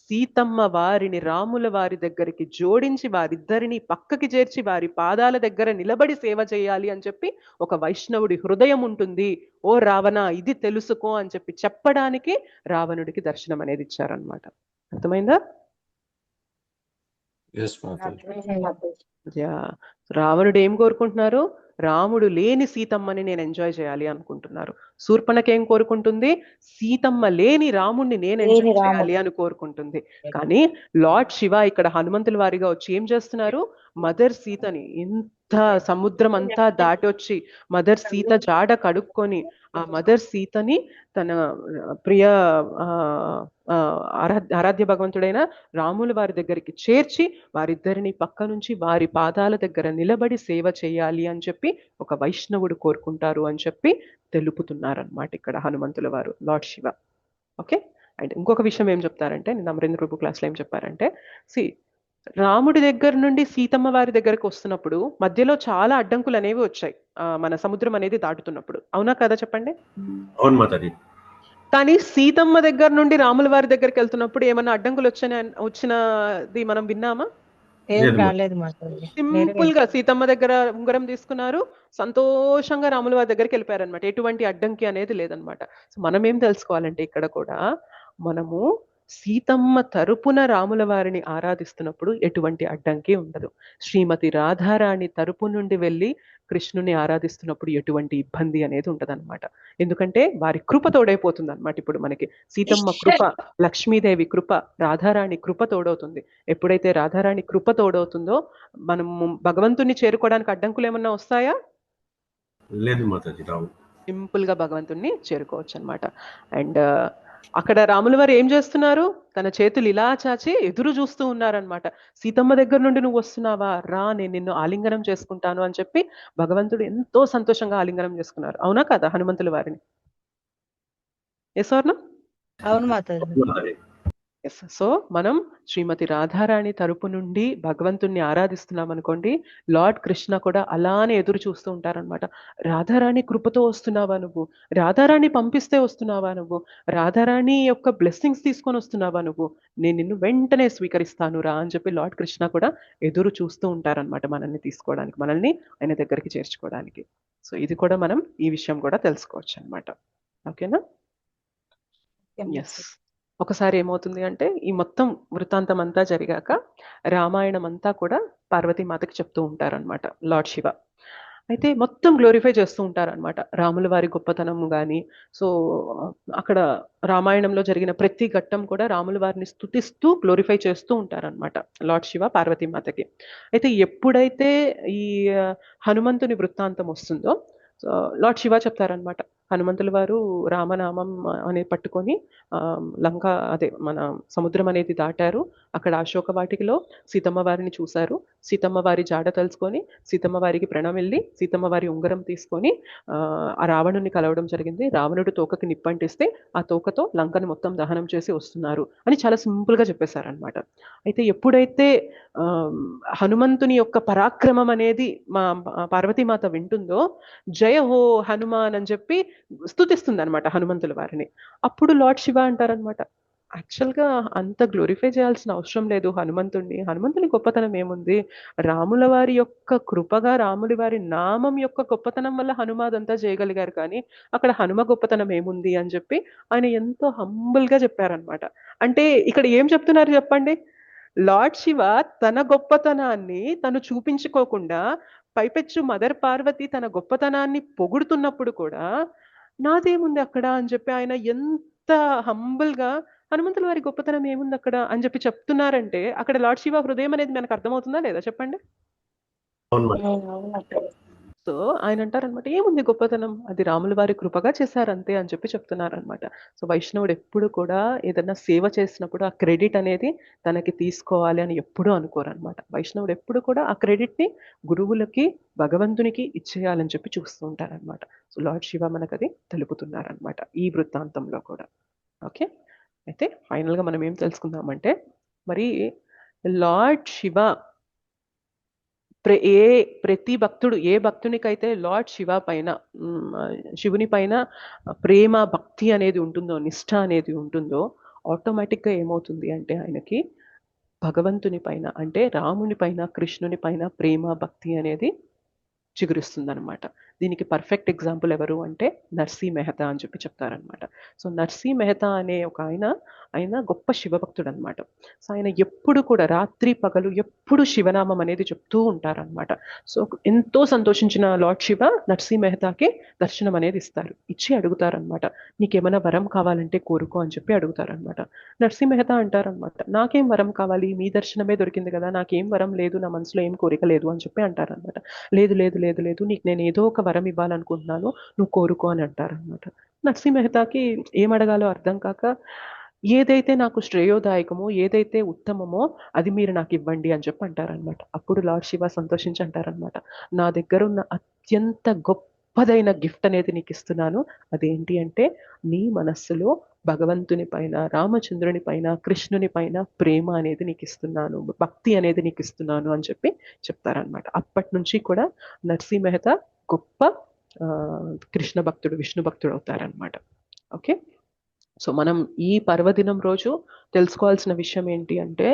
సీతమ్మ వారిని రాముల వారి దగ్గరికి జోడించి వారిద్దరిని పక్కకి చేర్చి వారి పాదాల దగ్గర నిలబడి సేవ చేయాలి అని చెప్పి ఒక వైష్ణవుడి హృదయం ఉంటుంది. ఓ రావణ ఇది తెలుసుకో అని చెప్పి చెప్పడానికి రావణుడికి దర్శనం అనేది ఇచ్చారనమాట. అర్థమైందా? రావణుడు ఏం కోరుకుంటున్నారు? రాముడు లేని సీతమ్మని నేను ఎంజాయ్ చేయాలి అనుకుంటున్నారు. శూర్పణకి ఏం కోరుకుంటుంది? సీతమ్మ లేని రాముడిని నేను ఎంజాయ్ చేయాలి అని కోరుకుంటుంది. కానీ లార్డ్ శివ ఇక్కడ హనుమంతుల వారిగా వచ్చి ఏం చేస్తున్నారు? మదర్ సీతని ఇంత సముద్రం అంతా దాటి వచ్చి మదర్ సీత జాడ కడుక్కొని ఆ మదర్ సీతని తన ప్రియ ఆరాధ్య భగవంతుడైన రాముల వారి దగ్గరికి చేర్చి వారిద్దరిని పక్క నుంచి వారి పాదాల దగ్గర నిలబడి సేవ చేయాలి అని చెప్పి ఒక వైష్ణవుడు కోరుకుంటారు అని చెప్పి తెలుపుతున్నారనమాట ఇక్కడ హనుమంతుల వారు, లార్డ్ శివ. ఓకే. అండ్ ఇంకొక విషయం ఏం చెప్తారంటే, నేను అమరేంద్ర ప్రభు క్లాస్లో ఏం చెప్పారంటే, రాముడి దగ్గర నుండి సీతమ్మ వారి దగ్గరకు వస్తున్నప్పుడు మధ్యలో చాలా అడ్డంకులు అనేవి వచ్చాయి మన సముద్రం అనేది దాటుతున్నప్పుడు. అవునా కదా చెప్పండి?
అవును మాతాజీ.
కానీ సీతమ్మ దగ్గర నుండి రాముల వారి దగ్గరికి వెళ్తున్నప్పుడు ఏమన్నా అడ్డంకులు వచ్చినది మనం విన్నామా?
ఏం రాలేదు మాతాజీ.
సింపుల్ గా సీతమ్మ దగ్గర ఉంగరం తీసుకున్నారు, సంతోషంగా రాముల వారి దగ్గరికి వెళ్ళిపోయారనమాట. ఎటువంటి అడ్డంకి అనేది లేదనమాట. సో మనం ఏం తెలుసుకోవాలంటే ఇక్కడ కూడా మనము సీతమ్మ తరపున రాముల వారిని ఆరాధిస్తున్నప్పుడు ఎటువంటి అడ్డంకి ఉండదు. శ్రీమతి రాధారాణి తరపు నుండి వెళ్ళి కృష్ణుని ఆరాధిస్తున్నప్పుడు ఎటువంటి ఇబ్బంది అనేది ఉండదన్నమాట. ఎందుకంటే వారి కృప తోడైపోతుంది అనమాట. ఇప్పుడు మనకి సీతమ్మ కృప, లక్ష్మీదేవి కృప, రాధారాణి కృప తోడవుతుంది. ఎప్పుడైతే రాధారాణి కృప తోడవుతుందో మనము భగవంతుని చేరుకోవడానికి అడ్డంకులు ఏమన్నా వస్తాయా?
లేదు మాతాజీ, రావు.
సింపుల్ గా భగవంతుణ్ణి చేరుకోవచ్చు అనమాట. అండ్ అక్కడ రాముల వారు ఏం చేస్తున్నారు? తన చేతులు ఇలా చాచి ఎదురు చూస్తూ ఉన్నారనమాట. సీతమ్మ దగ్గర నుండి నువ్వు వస్తున్నావా, రా నేను నిన్ను ఆలింగనం చేసుకుంటాను అని చెప్పి భగవంతుడు ఎంతో సంతోషంగా ఆలింగనం చేసుకున్నారు. అవునా కదా హనుమంతుల వారిని? Yes or no?
అవును మాతాజీ.
ఎస్. సో మనం శ్రీమతి రాధారాణి తరపు నుండి భగవంతుణ్ణి ఆరాధిస్తున్నాం అనుకోండి, లార్డ్ కృష్ణ కూడా అలానే ఎదురు చూస్తూ ఉంటారనమాట. రాధారాణి కృపతో వస్తున్నావా నువ్వు? రాధారాణి పంపిస్తే వస్తున్నావా నువ్వు? రాధారాణి యొక్క బ్లెస్సింగ్స్ తీసుకొని వస్తున్నావా నువ్వు? నేను నిన్ను వెంటనే స్వీకరిస్తాను రా అని చెప్పి లార్డ్ కృష్ణ కూడా ఎదురు చూస్తూ ఉంటారనమాట మనల్ని తీసుకోవడానికి, మనల్ని ఆయన దగ్గరికి చేర్చుకోవడానికి. సో ఇది కూడా మనం ఈ విషయం కూడా తెలుసుకోవచ్చు అనమాట. ఓకేనా? ఎస్. ఒకసారి ఏమవుతుంది అంటే ఈ మొత్తం వృత్తాంతం అంతా జరిగాక రామాయణం అంతా కూడా పార్వతీమాతకి చెప్తూ ఉంటారనమాట లార్డ్ శివ. అయితే మొత్తం గ్లోరిఫై చేస్తూ ఉంటారనమాట రాముల వారి గొప్పతనం కానీ. సో అక్కడ రామాయణంలో జరిగిన ప్రతి ఘట్టం కూడా రాముల వారిని స్తుతిస్తూ గ్లోరిఫై చేస్తూ ఉంటారనమాట లార్డ్ శివ పార్వతీమాతకి. అయితే ఎప్పుడైతే ఈ హనుమంతుని వృత్తాంతం వస్తుందో లార్డ్ శివ చెప్తారనమాట, హనుమంతుల వారు రామనామం అనేది పట్టుకొని లంక అదే మన సముద్రం అనేది దాటారు. అక్కడ అశోక వాటికలో సీతమ్మ వారిని చూశారు. సీతమ్మ వారి జాడ తెలుసుకొని సీతమ్మ వారికి ప్రణమిల్లి సీతమ్మ వారి ఉంగరం తీసుకొని ఆ రావణుని కలవడం జరిగింది. రావణుడు తోకకి నిప్పంటిస్తే ఆ తోకతో లంకని మొత్తం దహనం చేసి వస్తున్నారు అని చాలా సింపుల్గా చెప్పేశారనమాట. అయితే ఎప్పుడైతే హనుమంతుని యొక్క పరాక్రమం అనేది మా పార్వతీమాత వింటుందో జయ హో హనుమాన్ అని చెప్పి స్తుతిస్తుంది అనమాట హనుమంతుల వారిని. అప్పుడు లార్డ్ శివ అంటారనమాట, యాక్చువల్గా అంత గ్లోరిఫై చేయాల్సిన అవసరం లేదు హనుమంతుడిని. హనుమంతుని గొప్పతనం ఏముంది? రాముల వారి యొక్క కృపగా రాముడి వారి నామం యొక్క గొప్పతనం వల్ల హనుమాదంతా చేయగలిగారు, కానీ అక్కడ హనుమ గొప్పతనం ఏముంది అని చెప్పి ఆయన ఎంతో హంబుల్గా చెప్పారనమాట. అంటే ఇక్కడ ఏం చెప్తున్నారు చెప్పండి? లార్డ్ శివ తన గొప్పతనాన్ని తను చూపించుకోకుండా పైపెచ్చు మదర్ పార్వతి తన గొప్పతనాన్ని పొగుడుతున్నప్పుడు కూడా నాదేముంది అక్కడ అని చెప్పి ఆయన ఎంత హంబుల్గా హనుమంతుల వారి గొప్పతనం ఏముంది అక్కడ అని చెప్పి చెప్తున్నారంటే అక్కడ లార్డ్ శివ హృదయం అనేది మనకు అర్థమవుతుందా లేదా చెప్పండి? సో ఆయన అంటారనమాట, ఏముంది గొప్పతనం, అది రాముల వారి కృపగా చేశారంతే అని చెప్పి చెప్తున్నారనమాట. సో వైష్ణవుడు ఎప్పుడు కూడా ఏదన్నా సేవ చేసినప్పుడు ఆ క్రెడిట్ అనేది తనకి తీసుకోవాలి అని ఎప్పుడూ అనుకోరనమాట. వైష్ణవుడు ఎప్పుడు కూడా ఆ క్రెడిట్ని గురువులకి భగవంతునికి ఇచ్చేయాలని చెప్పి చూస్తూ ఉంటారనమాట. సో లార్డ్ శివ మనకు అది తెలుపుతున్నారనమాట ఈ వృత్తాంతంలో కూడా. ఓకే, అయితే ఫైనల్గా మనం ఏం తెలుసుకుందామంటే, మరి లార్డ్ శివ ప్రతి భక్తుడు, ఏ భక్తునికైతే లార్డ్ శివ పైన శివుని పైన ప్రేమ భక్తి అనేది ఉంటుందో, నిష్ఠ అనేది ఉంటుందో, ఆటోమేటిక్గా ఏమవుతుంది అంటే ఆయనకి భగవంతుని పైన అంటే రాముని పైన కృష్ణుని పైన ప్రేమ భక్తి అనేది చిగురిస్తుంది అనమాట. దీనికి పర్ఫెక్ట్ ఎగ్జాంపుల్ ఎవరు అంటే నర్సీ మెహతా అని చెప్పి చెప్తారనమాట. సో నర్సీ మెహతా అనే ఒక ఆయన గొప్ప శివభక్తుడు అనమాట. సో ఆయన ఎప్పుడు కూడా రాత్రి పగలు ఎప్పుడు శివనామం అనేది చెప్తూ ఉంటారనమాట. సో ఎంతో సంతోషించిన లార్డ్ శివ నర్సీ మెహతాకి దర్శనం అనేది ఇస్తారు. ఇచ్చి అడుగుతారనమాట, నీకేమైనా వరం కావాలంటే కోరుకో అని చెప్పి అడుగుతారనమాట. నర్సీ మెహతా అంటారనమాట, నాకేం వరం కావాలి, మీ దర్శనమే దొరికింది కదా, నాకేం వరం లేదు, నా మనసులో ఏం కోరిక లేదు అని చెప్పి అంటారనమాట. లేదు లేదు లేదు లేదు నీకు నేను ఏదో ఒక వరం ఇవ్వాలనుకుంటున్నాను, నువ్వు కోరుకో అని అంటారనమాట. నర్సీ మెహతాకి ఏం అడగాలో అర్థం కాక, ఏదైతే నాకు శ్రేయోదాయకమో ఏదైతే ఉత్తమమో అది మీరు నాకు ఇవ్వండి అని చెప్పి అంటారనమాట. అప్పుడు లార్డ్ శివ సంతోషించి అంటారనమాట, నా దగ్గర ఉన్న అత్యంత గొప్పదైన గిఫ్ట్ అనేది నీకు ఇస్తున్నాను. అదేంటి అంటే నీ మనస్సులో భగవంతుని పైన, రామచంద్రుని పైన, కృష్ణుని పైన ప్రేమ అనేది నీకు ఇస్తున్నాను, భక్తి అనేది నీకు ఇస్తున్నాను అని చెప్పి చెప్తారనమాట. అప్పటి నుంచి కూడా నర్సీ మెహతా గొప్ప కృష్ణ భక్తుడు, విష్ణు భక్తుడు అవుతారనమాట. ఓకే, సో మనం ఈ పర్వదినం రోజు తెలుసుకోవాల్సిన విషయం ఏంటి అంటే,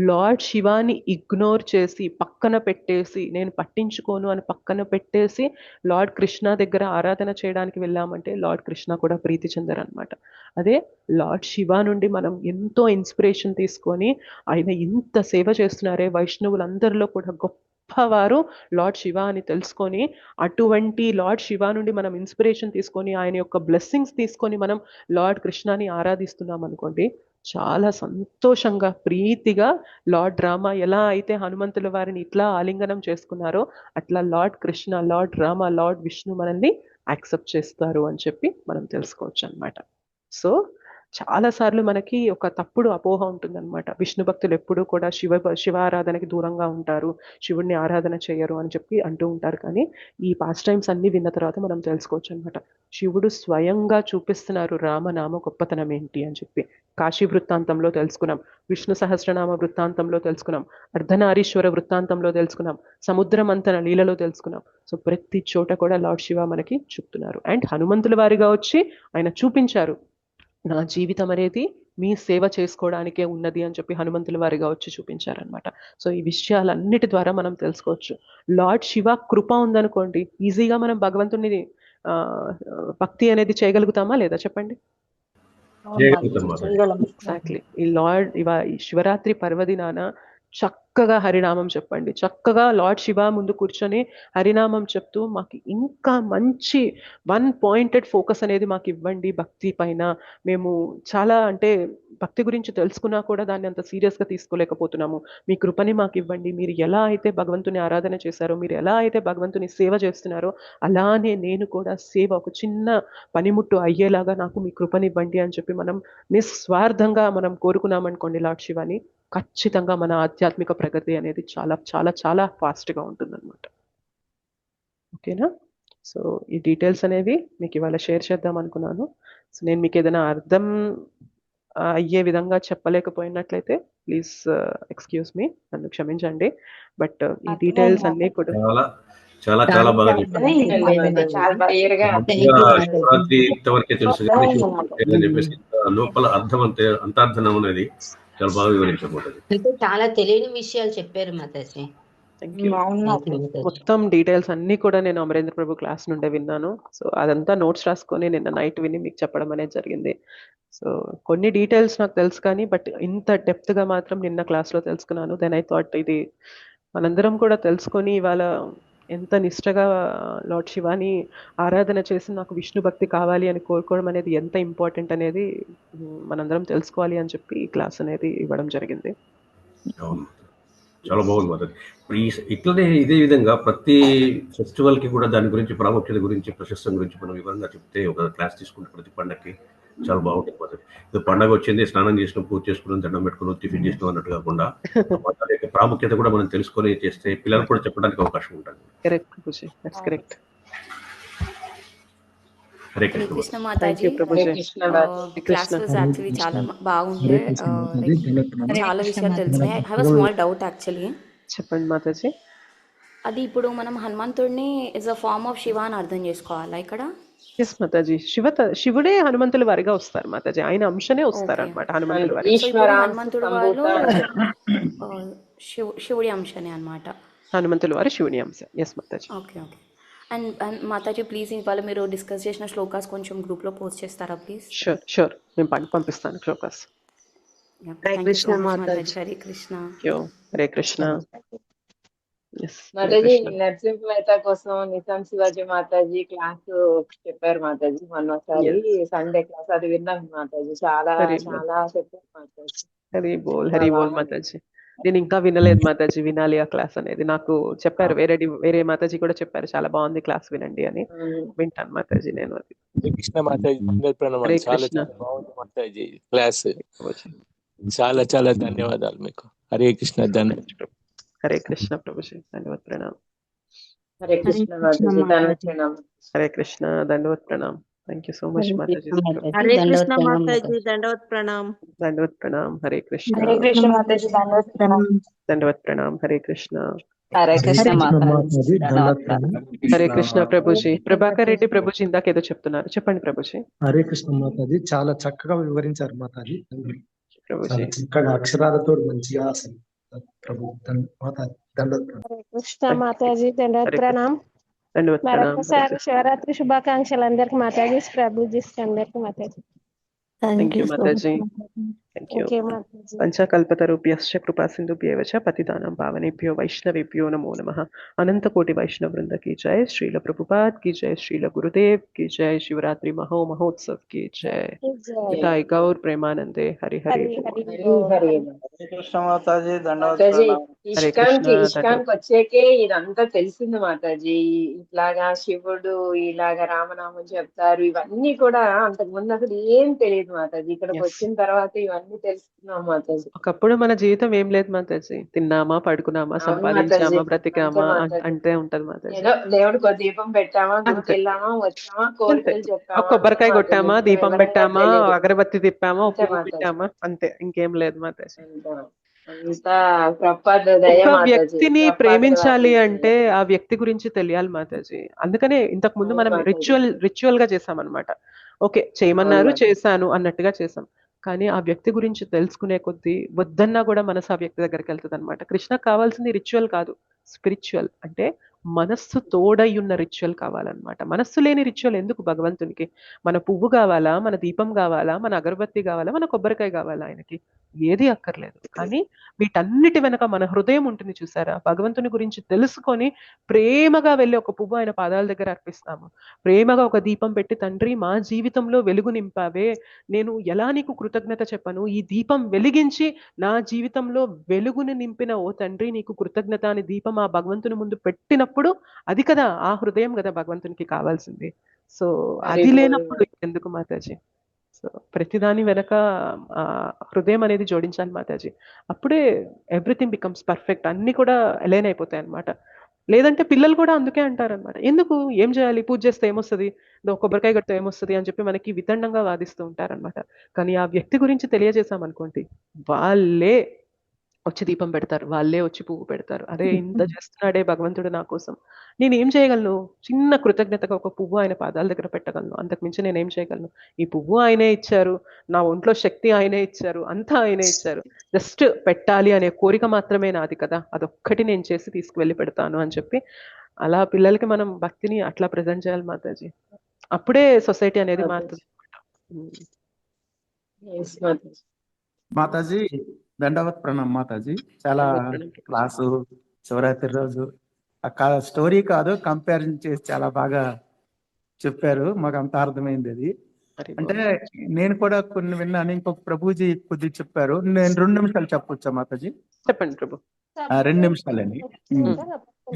లార్డ్ శివాని ఇగ్నోర్ చేసి పక్కన పెట్టేసి, నేను పట్టించుకోను అని పక్కన పెట్టేసి లార్డ్ కృష్ణ దగ్గర ఆరాధన చేయడానికి వెళ్ళామంటే లార్డ్ కృష్ణ కూడా ప్రీతి చెందరనమాట. అదే లార్డ్ శివ నుండి మనం ఎంతో ఇన్స్పిరేషన్ తీసుకొని, ఆయన ఇంత సేవ చేస్తున్నారే, వైష్ణవులందరిలో కూడా గొప్పవారు లార్డ్ శివ అని తెలుసుకొని, అటువంటి లార్డ్ శివ నుండి మనం ఇన్స్పిరేషన్ తీసుకొని ఆయన యొక్క బ్లెస్సింగ్స్ తీసుకొని మనం లార్డ్ కృష్ణని ఆరాధిస్తున్నాం అనుకోండి, చాలా సంతోషంగా ప్రీతిగా లార్డ్ రామ ఎలా అయితే హనుమంతుల వారిని ఇట్లా ఆలింగనం చేసుకున్నారో అట్లా lord Krishna, lord Rama, lord Vishnu మనల్ని యాక్సెప్ట్ చేస్తారు అని చెప్పి మనం తెలుసుకోవచ్చు అనమాట. సో చాలాసార్లు మనకి ఒక తప్పుడు అపోహ ఉంటుందన్నమాట, విష్ణు భక్తులు ఎప్పుడూ కూడా శివారాధనకి దూరంగా ఉంటారు, శివుడిని ఆరాధన చేయరు అని చెప్పి అంటూ ఉంటారు. కానీ ఈ పాస్ట్ టైమ్స్ అన్ని విన్న తర్వాత మనం తెలుసుకోవచ్చు అనమాట, శివుడు స్వయంగా చూపిస్తున్నారు రామనామ గొప్పతనం ఏంటి అని చెప్పి. కాశీ వృత్తాంతంలో తెలుసుకున్నాం, విష్ణు సహస్రనామ వృత్తాంతంలో తెలుసుకున్నాం, అర్ధనారీశ్వర వృత్తాంతంలో తెలుసుకున్నాం, సముద్రమంతన లీలలో తెలుసుకున్నాం. సో ప్రతి చోట కూడా లార్డ్ శివ మనకి చెప్తున్నారు. అండ్ హనుమంతుల వారిగా వచ్చి ఆయన చూపించారు, నా జీవితం అనేది మీ సేవ చేసుకోవడానికే ఉన్నది అని చెప్పి హనుమంతుల వారిగా వచ్చి చూపించారనమాట. సో ఈ విషయాలన్నిటి ద్వారా మనం తెలుసుకోవచ్చు, లార్డ్ శివ కృప ఉందనుకోండి ఈజీగా మనం భగవంతుని భక్తి అనేది చేయగలుగుతామా లేదా చెప్పండి? ఎగ్జాక్ట్లీ. ఈ శివరాత్రి పర్వదినాన చక్కగా హరినామం చెప్పండి. చక్కగా లార్డ్ శివ ముందు కూర్చొని హరినామం చెప్తూ మాకు ఇంకా మంచి వన్ పాయింటెడ్ ఫోకస్ అనేది మాకు ఇవ్వండి భక్తి పైన. మేము చాలా అంటే భక్తి గురించి తెలుసుకున్నా కూడా దాన్ని అంత సీరియస్గా తీసుకోలేకపోతున్నాము. మీ కృపని మాకు ఇవ్వండి. మీరు ఎలా అయితే భగవంతుని ఆరాధన చేశారో, మీరు ఎలా అయితే భగవంతుని సేవ చేస్తున్నారో, అలానే నేను కూడా సేవ ఒక చిన్న పనిముట్టు అయ్యేలాగా నాకు మీ కృపనివ్వండి అని చెప్పి మనం నిస్వార్థంగా మనం కోరుకున్నామనుకోండి లార్డ్ శివాని, ఖచ్చితంగా మన ఆధ్యాత్మిక ప్రగతి అనేది చాలా చాలా చాలా ఫాస్ట్గా ఉంటుందన్నమాట. ఓకేనా? సో ఈ డీటెయిల్స్ అనేవి మీకు ఇవాళ షేర్ చేద్దాం అనుకున్నాను. సో నేను మీకు ఏదైనా అర్థం అయ్యే విధంగా చెప్పలేకపోయినట్లయితే ప్లీజ్ ఎక్స్క్యూజ్ మీ, నన్ను క్షమించండి. బట్ ఈ డీటెయిల్స్ అన్నీ కూడా
చాలా చాలా చాలా బాగా చెప్పారు. శివరాత్రి ఇంతవరకే తెలుసు కానీ శివరాత్రి అని చెప్పేసి లోపల అర్థం అంతార్థనం అనేది చాలా బాగా వివరించబోతుంది.
అంటే చాలా తెలియని విషయాలు చెప్పారు మాతాజీ.
Thank you.
అవును
మొత్తం డీటెయిల్స్ అన్నీ కూడా నేను అమరేంద్ర ప్రభు క్లాస్ నుండే విన్నాను. సో అదంతా నోట్స్ రాసుకొని నిన్న నైట్ విని మీకు చెప్పడం అనేది జరిగింది. సో కొన్ని డీటెయిల్స్ నాకు తెలుసు కానీ బట్ ఇంత డెప్త్గా మాత్రం నిన్న క్లాస్లో తెలుసుకున్నాను. దెన్ ఐ థాట్ ఇది మనందరం కూడా తెలుసుకొని ఇవాళ ఎంత నిష్టగా లార్డ్ శివాని ఆరాధన చేసి నాకు విష్ణు భక్తి కావాలి అని కోరుకోవడం అనేది ఎంత ఇంపార్టెంట్ అనేది మనందరం తెలుసుకోవాలి అని చెప్పి ఈ క్లాస్ అనేది ఇవ్వడం జరిగింది.
అవును, చాలా బాగుంది మాతాజీ. ఇప్పుడు ఇట్లనే ఇదే విధంగా ప్రతి ఫెస్టివల్ కి కూడా దాని గురించి ప్రాముఖ్యత గురించి ప్రశస్తం గురించి మనం వివరంగా చెప్తే ఒక క్లాస్ తీసుకుంటే ప్రతి పండగకి చాలా బాగుంటుంది మాతాజీ. ఇది పండగ వచ్చింది, స్నానం చేసినాం, పూజ చేసుకున్నాం, దండం పెట్టుకున్నాం, టిఫిన్ చేసినాం అన్నట్టు కాకుండా దాని యొక్క ప్రాముఖ్యత కూడా మనం తెలుసుకొని చేస్తే పిల్లలకు కూడా చెప్పడానికి అవకాశం ఉంటుంది.
కరెక్ట్ ప్రభుజీ, that's correct.
Hare
Hare
Krishna
Krishna
thank
మాతాజీ.
యూ ప్రభుజీ.
క్లాస్ వాజ్ యాక్చువల్లీ చాలా బాగుండే. చాలా విషయాలు తెలిసినాయి. I have a small doubt actually.
చెప్పండి మాతాజీ.
అది ఇప్పుడు మనం హనుమంతుడిని is a form of Shiva అని అర్థం చేసుకోవాలా ఇక్కడ?
ఎస్ మాతాజీ, శివుడే హనుమంతుల వారిగా వస్తారు మాతాజీ. ఆయన అంశనే వస్తారు అనమాట హనుమంతుల వారి.
సో ఇప్పుడు హనుమంతుడు వాళ్ళు శివుడి అంశనే అన్నమాట.
హనుమంతుల వారి శివుని అంశ. ఎస్ మాతాజీ.
Okay okay. అండ్ మాతాజీ ప్లీజ్ ఇవాళ మీరు డిస్కస్ చేసిన శ్లోకాస్ కొంచెం గ్రూప్లో పోస్ట్ చేస్తారా ప్లీజ్?
షూర్ షూర్, నేను పంపిస్తాను shlokas.
Thank you so much మాతాజీ. హరే కృష్ణ.
హరే కృష్ణ.
మాతాజీ నరసింహ మెహతా కోసం నిజాం శివాజీ మాతాజీ క్లాస్ చెప్పారు మాతాజీ మొన్నసారి సండే క్లాస్, అది విన్నాను మాతాజీ. చాలా చాలా చెప్పారు మాతాజీ.
హరి బోల్, హరి బోల్ మాతాజీ. నేను ఇంకా వినలేదు మాతాజీ, వినాలి ఆ క్లాస్ అనేది. నాకు చెప్పారు వేరే మాతాజీ కూడా చెప్పారు చాలా బాగుంది క్లాస్ వినండి అని. వింటాను మాతాజీ నేను అది.
హరే కృష్ణ మాతాజీ,
హరే
చాలా
కృష్ణ.
చాలా బాగుంది మాతాజీ క్లాస్. చాలా చాలా ధన్యవాదాలు మీకు. హరే కృష్ణ. ధన్యవాదాలు.
హరే కృష్ణ ప్రభుజీ, ధన్యవాద్ ప్రణామ్.
హరే కృష్ణ మాతాజీ, ధన్యవాదాలు ప్రణామ్.
హరే కృష్ణ, దండవత్ ప్రణామ్. థ్యాంక్ యూ సో మచ్ మాతాజీ.
హరే కృష్ణ మాతాజీ, దండవత్ ప్రణామ్.
దండవత్ ప్రణామ్. హరే కృష్ణ.
హరే కృష్ణ మాతాజీ, దండవత్ ప్రణామ్.
దండవత్ ప్రణామ్. హరే కృష్ణ.
హరే కృష్ణ మాతాజీ, దండవత్ ప్రణామ్.
హరే కృష్ణ ప్రభుజీ. ప్రభాకర్ రెడ్డి ప్రభుజీ ఇందాక ఏదో చెప్తున్నారు, చెప్పండి ప్రభుజీ.
హరే కృష్ణ మాతాజీ, చాలా చక్కగా వివరించారు మాతాజీ.
ప్రభుజీ
చాలా చక్కగా అక్షరాలతో మంచిగా అసలు ప్రభు మాతాజీ దండవత్ ప్రణామ్.
హరే కృష్ణ మాతాజీ, దండవత్ ప్రణామ్.
దండవత్ ప్రణామ్.
మరొకసారి శివరాత్రి శుభాకాంక్షలు అందరికి మాతాజీ, ప్రభుజీ అందరికి మాతాజీ.
థ్యాంక్ యూ మాతాజీ. Thank you.
ఓకే మాతాజీ.
పంచకల్పతరుభ్యశ్చ కృపా సింధుభ్యేవ చ పతితానాం పావనేభ్యో వైష్ణవేభ్యో నమో నమః. అనంత కోటి వైష్ణవ వృంద की जय. श्रील प्रभुपाद की जय. श्रील गुरुदेव की जय. शिवरात्रि महोत्सव की जय. जय गौर प्रेमानंदे. हरि हरि बोल.
హరే
కృష్ణ మాతాజీ, దండవత్
మాతాజీ
ప్రణామ్.
హరే
ఇస్కాన్
కృష్ణ.
వచ్చాకే ఇదంతా తెలిసింది మాతాజీ. ఇట్లాగా శివుడు ఇలాగా రామనామం చెప్తారు, ఇవన్నీ కూడా అంతకు ముందు అసలు ఏం తెలియదు మాతాజీ. ఇక్కడికి
Yes.
వచ్చిన తర్వాత ఇవన్నీ తెలుసుకున్నాం మాతాజీ.
ఒకప్పుడు మన జీవితం ఏం లేదు మాతాజీ. తిన్నామా, పడుకున్నామా,
అవును
సంపాదించామా,
మాతాజీ.
బ్రతికామా
అంతే మాతాజీ.
అంటే ఉంటది మాతాజీ.
ఏదో దేవుడికి ఒక దీపం పెట్టామా,
అంతే.
గుడికి వెళ్ళామా, వచ్చామా,
అంతే.
కోరికలు చెప్పామా,
ఒక కొబ్బరికాయ
అంతే
కొట్టామా,
మాతాజీ.
దీపం
ఎవరైనా
పెట్టామా,
తెలియదు.
అగరబత్తి తిప్పామా,
అంతే
పువ్వు
మాతాజీ.
పెట్టామా, అంతే. ఇంకేం లేదు మాతాజీ.
అంతా ప్రపాద దయ
ఒక
మాతాజీ.
వ్యక్తిని
ప్రపాద
ప్రేమించాలి
వాక్యం.
అంటే ఆ వ్యక్తి గురించి తెలియాలి మాతాజీ. అందుకనే ఇంతకు ముందు
అవును
మనం
మాతాజీ.
రిచువల్ గా చేసామన్నమాట. ఓకే
అవును
చేయమన్నారు,
మాతాజీ.
చేశాను అన్నట్టుగా చేసాం. కానీ ఆ వ్యక్తి గురించి తెలుసుకునే కొద్దీ వద్దన్నా కూడా మనసు ఆ వ్యక్తి దగ్గరికి వెళ్తుంది అనమాట. కృష్ణకు కావాల్సింది రిచువల్ కాదు, స్పిరిచువల్. అంటే మనస్సు తోడై ఉన్న రిచువల్ కావాలన్నమాట. మనస్సు లేని రిచువల్ ఎందుకు భగవంతునికి? మన పువ్వు కావాలా, మన దీపం కావాలా, మన అగరబత్తి కావాలా, మన కొబ్బరికాయ కావాలా? ఆయనకి ఏది అక్కర్లేదు. కానీ వీటన్నిటి వెనక మన హృదయం ఉంటుంది చూసారా? భగవంతుని గురించి తెలుసుకొని ప్రేమగా వెళ్ళి ఒక పువ్వు ఆయన పాదాల దగ్గర అర్పిస్తాము. ప్రేమగా ఒక దీపం పెట్టి, తండ్రి మా జీవితంలో వెలుగు నింపావే, నేను ఎలా నీకు కృతజ్ఞత చెప్పను? ఈ దీపం వెలిగించి నా జీవితంలో వెలుగుని నింపిన ఓ తండ్రి నీకు కృతజ్ఞత అని దీపం ఆ భగవంతుని ముందు పెట్టినప్పుడు అది కదా, ఆ హృదయం కదా భగవంతునికి కావాల్సింది. సో అది లేనప్పుడు ఎందుకు మాతాజీ? సో ప్రతిదాని వెనక ఆ హృదయం అనేది జోడించాలి మాతాజీ. అప్పుడే ఎవ్రీథింగ్ బికమ్స్ పర్ఫెక్ట్, అన్ని కూడా అలైన్ అయిపోతాయి అన్నమాట. లేదంటే పిల్లలు కూడా అందుకే అంటారనమాట, ఎందుకు ఏం చేయాలి, పూజ చేస్తే ఏమొస్తుంది, కొబ్బరికాయ కడితే ఏమొస్తుంది అని చెప్పి మనకి వితండంగా వాదిస్తూ ఉంటారనమాట. కానీ ఆ వ్యక్తి గురించి తెలియజేసామనుకోండి, వాళ్ళే వచ్చి దీపం పెడతారు, వాళ్ళే వచ్చి పువ్వు పెడతారు. అరే ఇంత చేస్తున్నాడే భగవంతుడు నా కోసం, నేను ఏం చేయగలను? చిన్న కృతజ్ఞతగా ఒక పువ్వు ఆయన పాదాల దగ్గర పెట్టగలను, అంతకుమించి నేనేం చేయగలను? ఈ పువ్వు ఆయనే ఇచ్చారు, నా ఒంట్లో శక్తి ఆయనే ఇచ్చారు, అంతా ఆయనే ఇచ్చారు, జస్ట్ పెట్టాలి అనే కోరిక మాత్రమే నాది కదా, అదొక్కటి నేను చేసి తీసుకువెళ్ళి పెడతాను అని చెప్పి అలా పిల్లలకి మనం భక్తిని అట్లా ప్రజెంట్ చేయాలి మాతాజీ. అప్పుడే సొసైటీ అనేది మారుతుంది.
మాతాజీ దండవత్ ప్రణామ్ మాతాజీ. చాలా క్లాసు శివరాత్రి రోజు స్టోరీ కాదు, కంపారిజన్ చేసి చాలా బాగా చెప్పారు, మాకు అంత అర్థమైంది అది. అంటే నేను కూడా కొన్ని విన్నాను, ఇంకొక ప్రభుజీ కొద్దిగా చెప్పారు, నేను 2 నిమిషాలు చెప్పొచ్చా మాతాజీ?
చెప్పండి ప్రభు.
2 నిమిషాలని.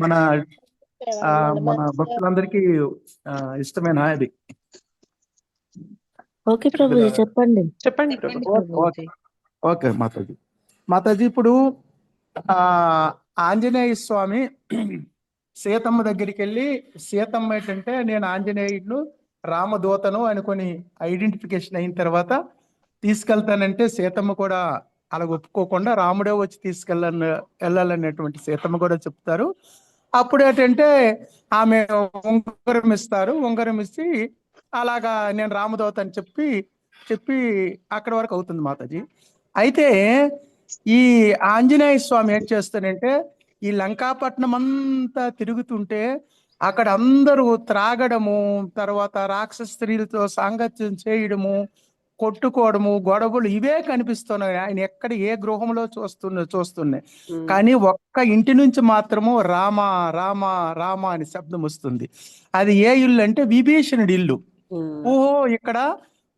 మన మన భక్తులందరికీ ఇష్టమైన అది.
ఓకే ప్రభుజీ చెప్పండి.
చెప్పండి ప్రభు.
ఓకే మాతాజీ. మాతాజీ ఇప్పుడు ఆంజనేయ స్వామి సీతమ్మ దగ్గరికి వెళ్ళి, సీతమ్మ ఏంటంటే నేను ఆంజనేయుడు రామదూతను అనుకొని ఐడెంటిఫికేషన్ అయిన తర్వాత తీసుకెళ్తానంటే సీతమ్మ కూడా అలా ఒప్పుకోకుండా రాముడే వచ్చి వెళ్ళాలనేటువంటి సీతమ్మ కూడా చెప్తారు. అప్పుడు ఏంటంటే ఆమె ఉంగరం ఇస్తారు, ఉంగరం ఇచ్చి అలాగా నేను రామదూత అని చెప్పి అక్కడ వరకు అవుతుంది మాతాజీ. అయితే ఈ ఆంజనేయ స్వామి ఏం చేస్తానంటే ఈ లంకాపట్నం అంతా తిరుగుతుంటే అక్కడ అందరూ త్రాగడము, తర్వాత రాక్షస స్త్రీలతో సాంగత్యం చేయడము, కొట్టుకోవడము, గొడవలు ఇవే కనిపిస్తున్నాయి. ఆయన ఎక్కడ ఏ గృహంలో చూస్తున్నాయి. కానీ ఒక్క ఇంటి నుంచి మాత్రము రామ రామ రామ అని శబ్దం వస్తుంది. అది ఏ ఇల్లు అంటే విభీషణుడి ఇల్లు. ఓహో ఇక్కడ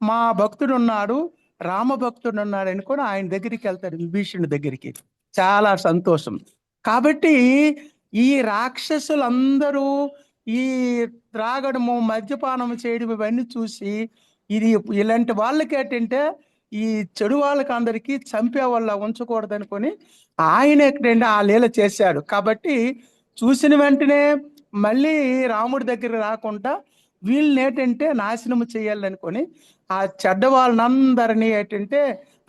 మా భక్తుడు ఉన్నాడు, రామ భక్తుడు ఉన్నాడు అనుకొని ఆయన దగ్గరికి వెళ్తాడు, విభీషణుడి దగ్గరికి. చాలా సంతోషం. కాబట్టి ఈ రాక్షసులందరూ ఈ త్రాగడము, మద్యపానం చేయడం ఇవన్నీ చూసి ఇలాంటి వాళ్ళకి ఏంటంటే ఈ చెడు వాళ్ళకి అందరికీ చంపే వాళ్ళ ఉంచకూడదు అనుకొని ఆయన ఎక్కడంటే ఆ లీల చేశాడు. కాబట్టి చూసిన వెంటనే మళ్ళీ రాముడి దగ్గర రాకుండా వీళ్ళని ఏంటంటే నాశనము చేయాలనుకొని ఆ చెడ్డ వాళ్ళనందరినీ ఏంటంటే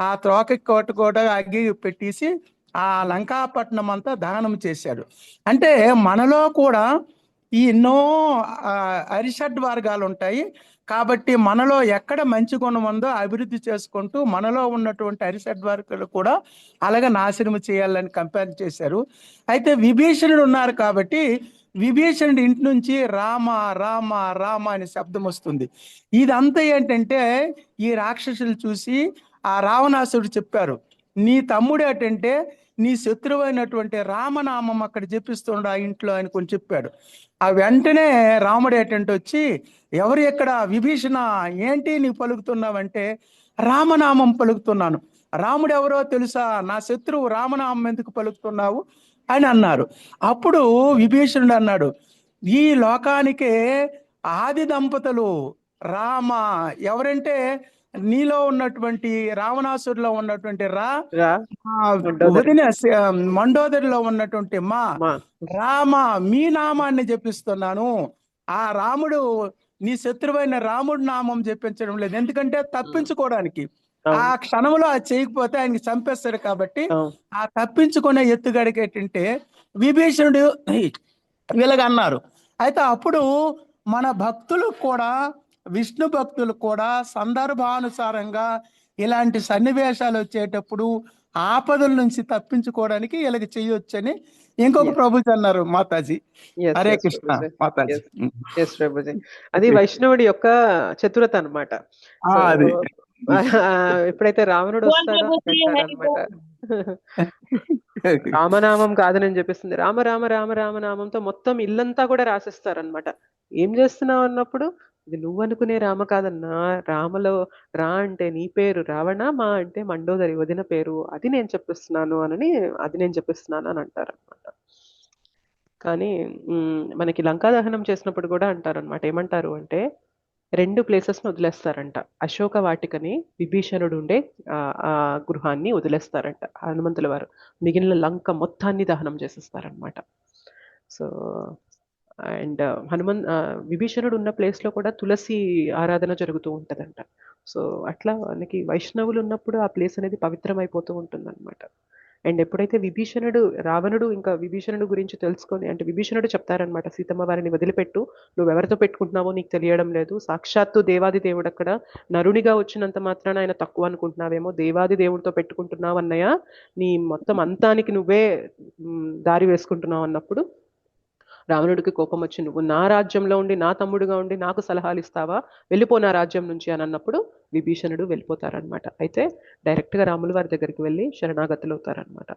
ఆ త్రోక కోట కూడా అగ్గి పెట్టేసి ఆ లంకాపట్నం అంతా దహనం చేశాడు. అంటే మనలో కూడా ఈ ఎన్నో అరిషడ్ వర్గాలు ఉంటాయి. కాబట్టి మనలో ఎక్కడ మంచి గుణం ఉందో అభివృద్ధి చేసుకుంటూ మనలో ఉన్నటువంటి అరిషడ్ వర్గాలు కూడా అలాగే నాశనం చేయాలని కంపేర్ చేశారు. అయితే విభీషణుడు ఉన్నారు కాబట్టి విభీషణుడి ఇంటి నుంచి రామ రామ రామ అనే శబ్దం వస్తుంది. ఇదంతా ఏంటంటే ఈ రాక్షసులు చూసి ఆ రావణాసుడు చెప్పారు, నీ తమ్ముడు ఏంటంటే నీ శత్రువు అయినటువంటి రామనామం అక్కడ జపిస్తుండ ఆ ఇంట్లో అనుకొని చెప్పాడు. ఆ వెంటనే రాముడు ఏంటంటే వచ్చి, ఎవరు ఎక్కడ విభీషణ ఏంటి నీ పలుకుతున్నావంటే, రామనామం పలుకుతున్నాను. రాముడు ఎవరో తెలుసా, నా శత్రువు రామనామం ఎందుకు పలుకుతున్నావు అని అన్నారు. అప్పుడు విభీషణుడు అన్నాడు, ఈ లోకానికే ఆది దంపతులు రామ ఎవరంటే నీలో ఉన్నటువంటి రావణాసుడిలో ఉన్నటువంటి వదిన మండోదరిలో ఉన్నటువంటి మా రామ మీ నామాన్ని జపిస్తున్నాను. ఆ రాముడు నీ శత్రువైన రాముడు నామం జపించడం లేదు, ఎందుకంటే తప్పించుకోవడానికి. ఆ క్షణంలో అది చేయకపోతే ఆయనకి చంపేస్తాడు. కాబట్టి ఆ తప్పించుకునే ఎత్తుగడికి ఏంటంటే విభీషణుడు వీళ్ళగన్నారు. అయితే అప్పుడు మన భక్తులు కూడా, విష్ణు భక్తులు కూడా సందర్భానుసారంగా ఇలాంటి సన్నివేశాలు వచ్చేటప్పుడు ఆపదల నుంచి తప్పించుకోవడానికి వీళ్ళకి చెయ్యొచ్చని ఇంకొక ప్రభుజీ అన్నారు మాతాజీ. హరే కృష్ణ మాతాజీ.
ఎస్ ప్రభుజీ, అది వైష్ణవుడి యొక్క చతురత అనమాట. సో
అది
ఎప్పుడైతే రావణుడు వస్తాడో అంటారనమాట, రామనామం కాదని చెప్పేస్తుంది, రామ రామ రామ రామనామంతో మొత్తం ఇల్లంతా కూడా రాసిస్తారనమాట. ఏం చేస్తున్నావు అన్నప్పుడు, ఇది నువ్వు అనుకునే రామ కాదన్నా, రామలో రా అంటే నీ పేరు రావణ, మా అంటే మండోదరి వదిన పేరు, అది నేను చెప్పిస్తున్నాను అని అంటారనమాట. కానీ మనకి లంకా దహనం చేసినప్పుడు కూడా అంటారనమాట. ఏమంటారు అంటే 2 ప్లేసెస్ని వదిలేస్తారంట. అశోక వాటికని, విభీషణుడు ఉండే ఆ గృహాన్ని వదిలేస్తారంట హనుమంతుల వారు. మిగిలిన లంక మొత్తాన్ని దహనం చేసేస్తారనమాట. సో అండ్ విభీషణుడు ఉన్న ప్లేస్లో కూడా తులసి ఆరాధన జరుగుతూ ఉంటుందంట. సో అట్లా మనకి వైష్ణవులు ఉన్నప్పుడు ఆ ప్లేస్ అనేది పవిత్రమైపోతూ ఉంటుందన్నమాట. అండ్ ఎప్పుడైతే రావణుడు ఇంకా విభీషణుడు గురించి తెలుసుకొని, అంటే విభీషణుడు చెప్తారనమాట, సీతమ్మ వారిని వదిలిపెట్టు, నువ్వెవరితో పెట్టుకుంటున్నావో నీకు తెలియడం లేదు, సాక్షాత్తు దేవాది దేవుడు అక్కడ, నరునిగా వచ్చినంత మాత్రాన ఆయన తక్కువ అనుకుంటున్నావేమో, దేవాది దేవుడితో పెట్టుకుంటున్నావు అన్నయ్య, నీ మొత్తం అంతానికి నువ్వే దారి వేసుకుంటున్నావు అన్నప్పుడు రావణుడికి కోపం వచ్చి, నువ్వు నా రాజ్యంలో ఉండి నా తమ్ముడుగా ఉండి నాకు సలహాలు ఇస్తావా, వెళ్ళిపో నా రాజ్యం నుంచి అని అన్నప్పుడు విభీషణుడు వెళ్ళిపోతారనమాట. అయితే డైరెక్ట్గా రాముల వారి దగ్గరికి వెళ్ళి శరణాగతులు అవుతారనమాట.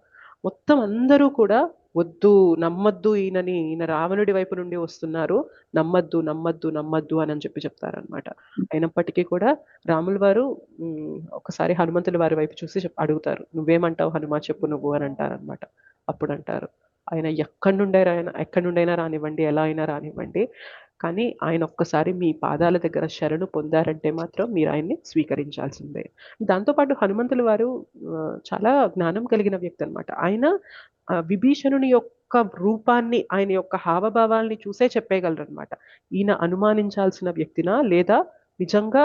మొత్తం అందరూ కూడా వద్దు, నమ్మద్దు, ఈయన రావణుడి వైపు నుండి వస్తున్నారు, నమ్మద్దు నమ్మద్దు నమ్మద్దు అని చెప్తారనమాట. అయినప్పటికీ కూడా రాముల వారు ఒకసారి హనుమంతుల వారి వైపు చూసి అడుగుతారు, నువ్వేమంటావు హనుమా, చెప్పు నువ్వు అని అంటారనమాట. అప్పుడు అంటారు, ఆయన ఎక్కడి నుండైనా రానివ్వండి, ఎలా అయినా రానివ్వండి, కానీ ఆయన ఒక్కసారి మీ పాదాల దగ్గర శరణు పొందారంటే మాత్రం మీరు ఆయన్ని స్వీకరించాల్సిందే. దాంతోపాటు హనుమంతుల వారు చాలా జ్ఞానం కలిగిన వ్యక్తి అనమాట. ఆయన విభీషణుని యొక్క రూపాన్ని, ఆయన యొక్క హావభావాల్ని చూసే చెప్పేయగలరు అనమాట. ఈయన అనుమానించాల్సిన వ్యక్తినా లేదా నిజంగా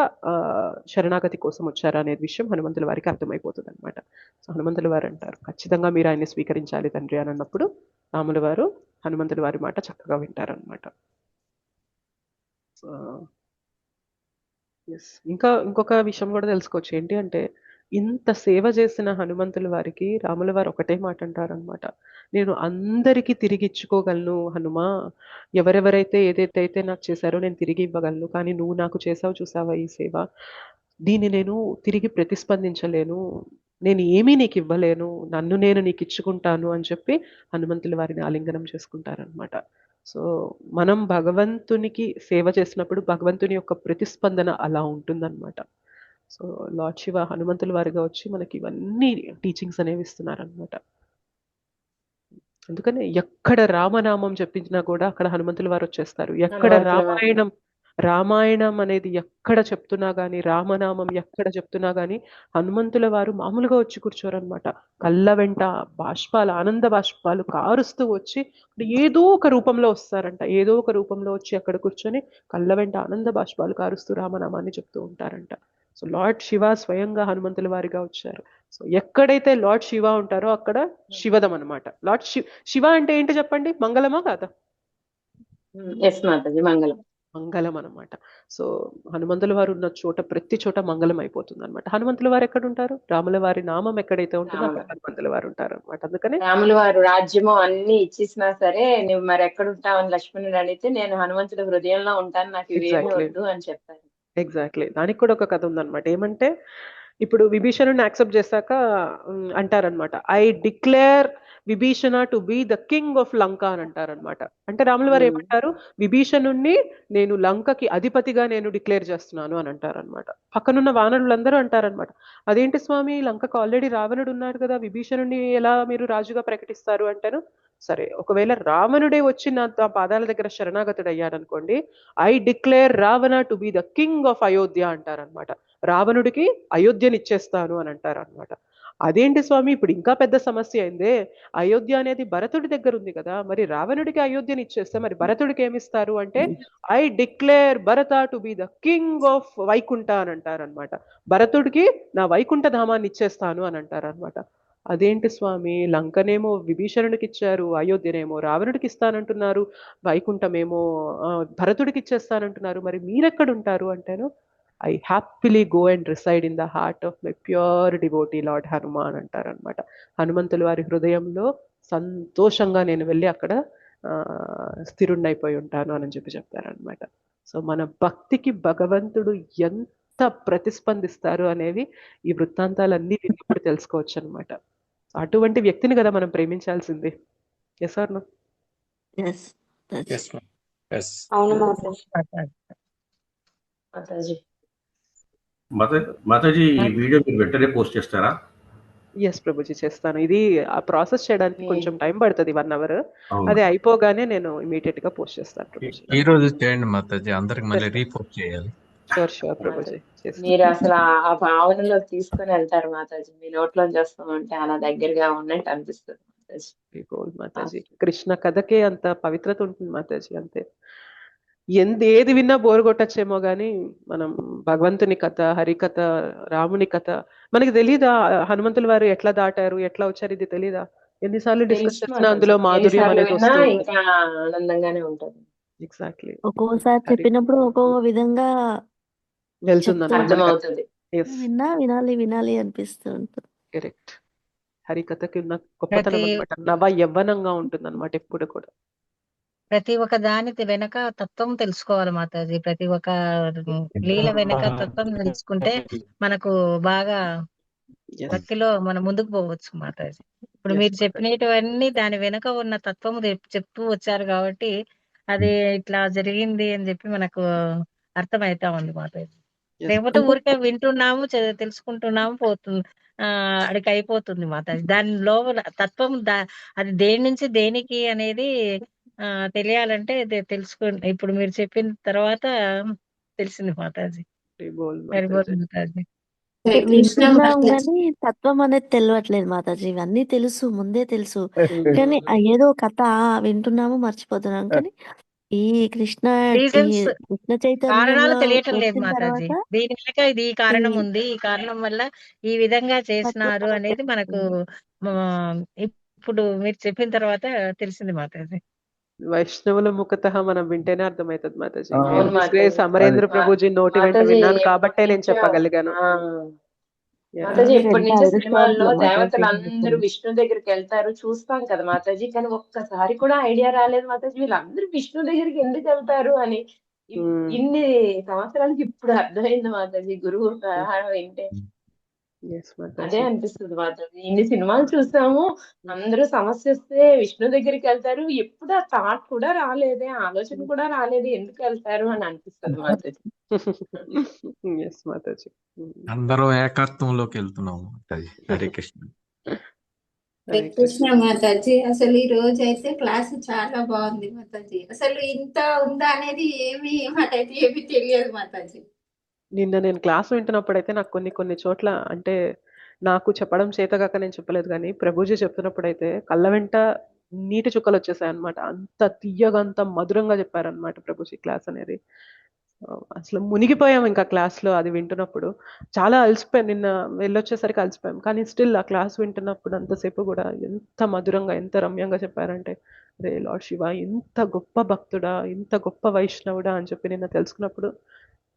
శరణాగతి కోసం వచ్చారా అనే విషయం హనుమంతుల వారికి అర్థమైపోతుంది అనమాట. సో హనుమంతుల వారు అంటారు, ఖచ్చితంగా మీరు ఆయన్ని స్వీకరించాలి తండ్రి అని అన్నప్పుడు రాముల వారు హనుమంతుల వారి మాట చక్కగా వింటారనమాట. ఇంకొక విషయం కూడా తెలుసుకోవచ్చు. ఏంటి అంటే, ఇంత సేవ చేసిన హనుమంతుల వారికి రాముల వారు ఒకటే మాట అంటారనమాట, నేను అందరికీ తిరిగి ఇచ్చుకోగలను హనుమా, ఎవరెవరైతే ఏదైతే నాకు చేశారో నేను తిరిగి ఇవ్వగలను, కానీ నువ్వు నాకు చేసావు చూసావా ఈ సేవ, దీన్ని నేను తిరిగి ప్రతిస్పందించలేను, నేను ఏమీ నీకు ఇవ్వలేను, నన్ను నేను నీకు ఇచ్చుకుంటాను అని చెప్పి హనుమంతుల వారిని ఆలింగనం చేసుకుంటారనమాట. సో మనం భగవంతునికి సేవ చేసినప్పుడు భగవంతుని యొక్క ప్రతిస్పందన అలా ఉంటుందన్నమాట. సో లార్డ్ శివ హనుమంతుల వారిగా వచ్చి మనకి ఇవన్నీ టీచింగ్స్ అనేవి ఇస్తున్నారనమాట. అందుకనే ఎక్కడ రామనామం చెప్పించినా కూడా అక్కడ హనుమంతుల వారు వచ్చేస్తారు. ఎక్కడ రామాయణం అనేది ఎక్కడ చెప్తున్నా గానీ, రామనామం ఎక్కడ చెప్తున్నా గానీ హనుమంతుల వారు మామూలుగా వచ్చి కూర్చోరనమాట. కళ్ళ వెంట బాష్పాలు, ఆనంద బాష్పాలు కారుస్తూ వచ్చి ఏదో ఒక రూపంలో వస్తారంట. ఏదో ఒక రూపంలో వచ్చి అక్కడ కూర్చొని కళ్ళ వెంట ఆనంద బాష్పాలు కారుస్తూ రామనామాన్ని చెప్తూ ఉంటారంట. సో లార్డ్ శివ స్వయంగా హనుమంతుల వారిగా వచ్చారు. సో ఎక్కడైతే లార్డ్ శివ ఉంటారో అక్కడ శివదం అనమాట. లార్డ్ శివ అంటే ఏంటి చెప్పండి, మంగళమా కాదా? మంగళం అనమాట. సో హనుమంతుల వారు ఉన్న చోట ప్రతి చోట మంగళం అయిపోతుంది అనమాట. హనుమంతుల వారు ఎక్కడ ఉంటారు, రాముల వారి నామం ఎక్కడైతే ఉంటుందో అక్కడ హనుమంతుల వారు ఉంటారు అనమాట. అందుకనే
రాముల వారు రాజ్యము అన్ని ఇచ్చేసినా సరే, నువ్వు మరి ఎక్కడ ఉంటావు అని లక్ష్మణుడు అడిగితే, నేను హనుమంతుడి హృదయంలో ఉంటాను, నాకు ఇవేమీ వద్దు అని చెప్పారు.
ఎగ్జాక్ట్లీ, దానికి కూడా ఒక కథ ఉందన్నమాట. ఏమంటే, ఇప్పుడు విభీషణుడిని యాక్సెప్ట్ చేశాక అంటారనమాట, I declare Vibhishana to be the king of Lanka అని అంటారనమాట. అంటే రాముల వారు ఏమంటారు, విభీషణుణ్ణి నేను లంకకి అధిపతిగా నేను డిక్లేర్ చేస్తున్నాను అని అంటారనమాట. పక్కనున్న వానరులందరూ అంటారనమాట, అదేంటి స్వామి, లంకకు ఆల్రెడీ రావణుడు ఉన్నాడు కదా, విభీషణుడిని ఎలా మీరు రాజుగా ప్రకటిస్తారు అంటారు. సరే, ఒకవేళ రావణుడే వచ్చి నా పాదాల దగ్గర శరణాగతుడు అయ్యాడనుకోండి, I declare Ravana to be the king of Ayodhya అంటారనమాట. రావణుడికి అయోధ్యని ఇచ్చేస్తాను అని అంటారనమాట. అదేంటి స్వామి, ఇప్పుడు ఇంకా పెద్ద సమస్య అయిందే, అయోధ్య అనేది భరతుడి దగ్గర ఉంది కదా, మరి రావణుడికి అయోధ్యని ఇచ్చేస్తే మరి భరతుడికి ఏమిస్తారు అంటే, I declare Bharata to be the king of Vaikuntha అని అంటారనమాట. భరతుడికి నా వైకుంఠ ధామాన్ని ఇచ్చేస్తాను అని అంటారనమాట. అదేంటి స్వామి, లంకనేమో విభీషణుడికి ఇచ్చారు, అయోధ్యనేమో రావణుడికి ఇస్తానంటున్నారు, వైకుంఠమేమో భరతుడికి ఇచ్చేస్తానంటున్నారు, మరి మీరెక్కడుంటారు అంటేను, I happily go and reside in the heart of my pure devotee lord Hanuman అంటారనమాట. హనుమంతుల వారి హృదయంలో సంతోషంగా నేను వెళ్ళి అక్కడ స్థిరుణ్ణైపోయి ఉంటాను అని చెప్తారనమాట. సో మన భక్తికి భగవంతుడు ఎంత ప్రతిస్పందిస్తారు అనేవి ఈ వృత్తాంతాలన్నీ విన్నప్పుడు తెలుసుకోవచ్చు అనమాట. అటువంటి వ్యక్తిని కదా మనం ప్రేమించాల్సింది. Yes or no?
అవును
మాతాజీ ఈ వీడియో మీరు వెంటనే పోస్ట్ చేస్తారా?
ఎస్ ప్రభుజీ, చేస్తాను. ఇది ఆ ప్రాసెస్ చేయడానికి కొంచెం టైం పడుతుంది, 1 hour. అది అయిపోగానే నేను ఇమీడియట్ గా పోస్ట్ చేస్తాను ప్రభుజీ.
ఈ రోజు చేయండి మాతాజీ, అందరికి మళ్ళీ రీపోస్ట్ చేయాలి.
షూర్ ప్రభుజీ.
మీరు అసలు ఆ భావనలో తీసుకొని వెళ్తారు మాతాజీ. మీ నోట్లో చేస్తూ ఉంటే అలా దగ్గరగా ఉన్నట్టు అనిపిస్తుంది
మాతాజీ. కృష్ణ కథకే అంత పవిత్రత ఉంటుంది మాతాజీ. అంతే, ఏది విన్నా బోరు కొట్టచ్చేమో గానీ మనం భగవంతుని కథ, హరికథ, రాముని కథ మనకి తెలీదా? హనుమంతుల వారు ఎట్లా దాటారు, ఎట్లా వచ్చారు, ఇది తెలీదా? ఎన్నిసార్లు డిస్కస్ చేసినా అందులో మాధుర్యం అనేది వస్తుంది.
ఇంకా ఆనందంగానే ఉంటుంది.
ఎగ్జాక్ట్లీ.
ఒక్కోసారి చెప్పినప్పుడు ఒక్కొక్క విధంగా
వెళ్తుంది,
అర్థమవుతుంది.
వినాలి అనిపిస్తూ ఉంటుంది.
కరెక్ట్. హరికథకి ఉన్న గొప్పతనం అనమాట, నవ యవ్వనంగా ఉంటుంది అనమాట ఎప్పుడు కూడా.
ప్రతి ఒక్క దాని వెనక తత్వం తెలుసుకోవాలి మాతాజీ. ప్రతి ఒక్క లీల వెనక తత్వం తెలుసుకుంటే మనకు బాగా భక్తిలో మనం ముందుకు పోవచ్చు మాతాజీ. ఇప్పుడు మీరు చెప్పినటువన్నీ దాని వెనక ఉన్న తత్వము చెప్తూ వచ్చారు కాబట్టి అది ఇట్లా జరిగింది అని చెప్పి మనకు అర్థమైతా ఉంది మాతాజీ. లేకపోతే ఊరికే వింటున్నాము, తెలుసుకుంటున్నాము, పోతుంది, అడికి అయిపోతుంది మాతాజీ. దాని లోపల తత్వం అది దేని నుంచి దేనికి అనేది తెలియాలంటే తెలుసుకోండి. ఇప్పుడు మీరు చెప్పిన తర్వాత తెలిసింది మాతాజీ. మాతాజీ
వింటున్నాం కానీ తత్వం అనేది తెలియట్లేదు మాతాజీ. ఇవన్నీ తెలుసు, ముందే తెలుసు, కానీ ఏదో కథ వింటున్నాము మర్చిపోతున్నాం. కానీ ఈ కృష్ణ
కారణాలు తెలియటం లేదు
చైతన్యంలో
మాతాజీ.
తర్వాత
దీని వెనక ఇది ఈ కారణం ఉంది, ఈ కారణం వల్ల ఈ విధంగా చేసినారు అనేది మనకు ఇప్పుడు మీరు చెప్పిన తర్వాత తెలిసింది మాతాజీ.
వైష్ణవుల ముఖతః మనం వింటేనే అర్థమవుతుంది మాతాజీ. అమరేంద్ర ప్రభుజీ నోటి వెంట విన్నాను కాబట్టే నేను చెప్పగలిగాను.
మాతాజీ ఇప్పటి నుంచి సినిమాల్లో దేవతలు అందరూ విష్ణు దగ్గరికి వెళ్తారు చూస్తాం కదా మాతాజీ, కానీ ఒక్కసారి కూడా ఐడియా రాలేదు మాతాజీ వీళ్ళందరూ విష్ణు దగ్గరికి ఎందుకు వెళ్తారు అని. ఇన్ని సంవత్సరాలకి ఇప్పుడు అర్థమైంది మాతాజీ గురువు వింటే. అదే అనిపిస్తుంది మాతాజీ. ఇన్ని సినిమాలు చూసాము, అందరూ సమస్య వస్తే విష్ణు దగ్గరికి వెళ్తారు, ఎప్పుడు ఆ థాట్ కూడా రాలేదే, ఆలోచన కూడా రాలేదు, ఎందుకు వెళ్తారు అని అనిపిస్తుంది మాతాజీ.
అందరూ ఏకత్వంలోకి వెళ్తున్నాము మాతాజీ. హరే కృష్ణ.
హరే కృష్ణ మాతాజీ. అసలు ఈ రోజు అయితే క్లాస్ చాలా బాగుంది మాతాజీ. అసలు ఇంత ఉందా అనేది మాకైతే ఏమీ తెలియదు మాతాజీ.
నిన్న నేను క్లాస్ వింటున్నప్పుడైతే నాకు కొన్ని చోట్ల అంటే నాకు చెప్పడం చేతగాక నేను చెప్పలేదు, కానీ ప్రభుజీ చెప్తున్నప్పుడైతే కళ్ళ వెంట నీటి చుక్కలు వచ్చేసాయి అనమాట. అంత తీయగా, అంత మధురంగా చెప్పారనమాట ప్రభుజీ క్లాస్ అనేది. అసలు మునిగిపోయాం ఇంకా క్లాస్లో అది వింటున్నప్పుడు. చాలా అలసిపోయాం, నిన్న వెళ్ళొచ్చేసరికి అలసిపోయాం, కానీ స్టిల్ ఆ క్లాస్ వింటున్నప్పుడు అంతసేపు కూడా ఎంత మధురంగా, ఎంత రమ్యంగా చెప్పారంటే, రే లార్డ్ శివ ఇంత గొప్ప భక్తుడా, ఇంత గొప్ప వైష్ణవుడా అని చెప్పి నిన్న తెలుసుకున్నప్పుడు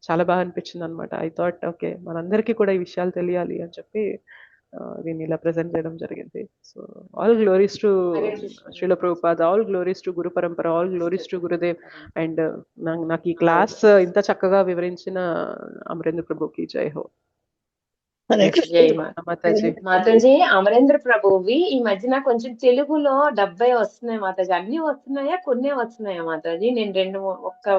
చాలా బాగా అనిపించింది అనమాట. ఐ థాట్ ఓకే, మనందరికీ కూడా ఈ విషయాలు తెలియాలి అని చెప్పి దీన్ని ఇలా ప్రజెంట్ చేయడం జరిగింది. So all glories to Srila Prabhupada, all glories to guru parampara, all glories to Gurudev. And నాకు ఈ క్లాస్ ఇంత చక్కగా వివరించిన అమరేంద్ర ప్రభుకి జై హో.
మాతాజీ అమరేంద్ర ప్రభువి ఈ మధ్యన కొంచెం తెలుగులో 70 వస్తున్నాయి మాతాజీ. అన్ని వస్తున్నాయా, కొన్నే వస్తున్నాయా మాతాజీ? నేను ఒక్క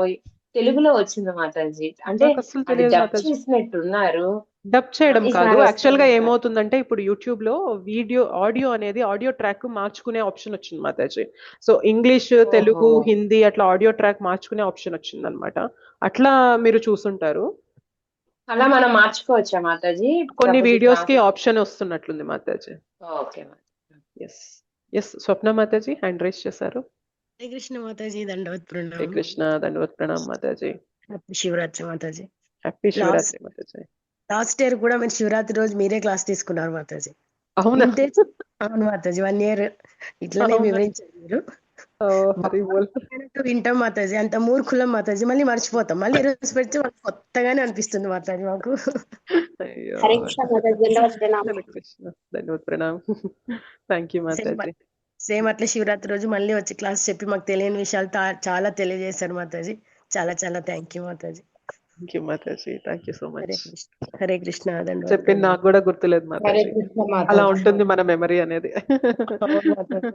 తెలుగులో వచ్చింది మాతాజీ. అంటే అది డబ్ చేసినట్టున్నారు.
డబ్ చేయడం కాదు, యాక్చువల్ గా ఏమవుతుందంటే ఇప్పుడు యూట్యూబ్ లో ఆడియో అనేది ఆడియో ట్రాక్ మార్చుకునే ఆప్షన్ వచ్చింది మాతాజీ. సో ఇంగ్లీష్, తెలుగు, హిందీ అట్లా ఆడియో ట్రాక్ మార్చుకునే ఆప్షన్ వచ్చింది అనమాట. అట్లా మీరు చూసుంటారు.
అలా మనం మార్చుకోవచ్చా మాతాజీ?
కొన్ని వీడియోస్ కి ఆప్షన్ వస్తున్నట్లుంది మాతాజీ.
ఓకే
ఎస్ స్వప్న మాతాజీ హ్యాండ్ రైజ్ చేశారు.
హరే కృష్ణ మాతాజీ, దండవత్ ప్రణామం.
హరే కృష్ణ, దండవత్ ప్రణామం Mataji.
Happy Shivaratri Mataji.
Happy Shivaratri Mataji.
Last year కూడా మీరు శివరాత్రి రోజు మీరే క్లాస్ తీసుకున్నారు మాతాజీ.
అవునా?
అవును మాతాజీ, 1 year ఇట్లానే వివరించారు మీరు.
హరి బోల్.
వింటాం మాతాజీ, అంత మూర్ఖులం మాతాజీ, మళ్ళీ మర్చిపోతాం. మళ్ళీ ఈ రోజు పెడితే మనకు కొత్తగానే అనిపిస్తుంది మాతాజీ మాకు.
అయ్యో
హరే కృష్ణ మాతాజీ, దండవత్ ప్రణామం.
హరే కృష్ణ, ధన్యవాద ప్రణామ్. థ్యాంక్ యూ మాతాజీ.
సేమ్ అట్లా శివరాత్రి రోజు మళ్ళీ వచ్చి క్లాస్ చెప్పి మాకు తెలియని విషయాలు చాలా తెలియజేశారు మాతాజీ. చాలా చాలా థ్యాంక్ యూ మాతాజీ.
థ్యాంక్ యూ మాతాజీ, thank you so
Hare
much.
Krishna, Hare Krishna. ధన్యవాదాలు.
చెప్పింది నాకు కూడా గుర్తులేదు
హరే
మాతాజీ.
కృష్ణ
అలా
మాతాజీ.
ఉంటుంది మన మెమరీ అనేది.
అవును మాతాజీ.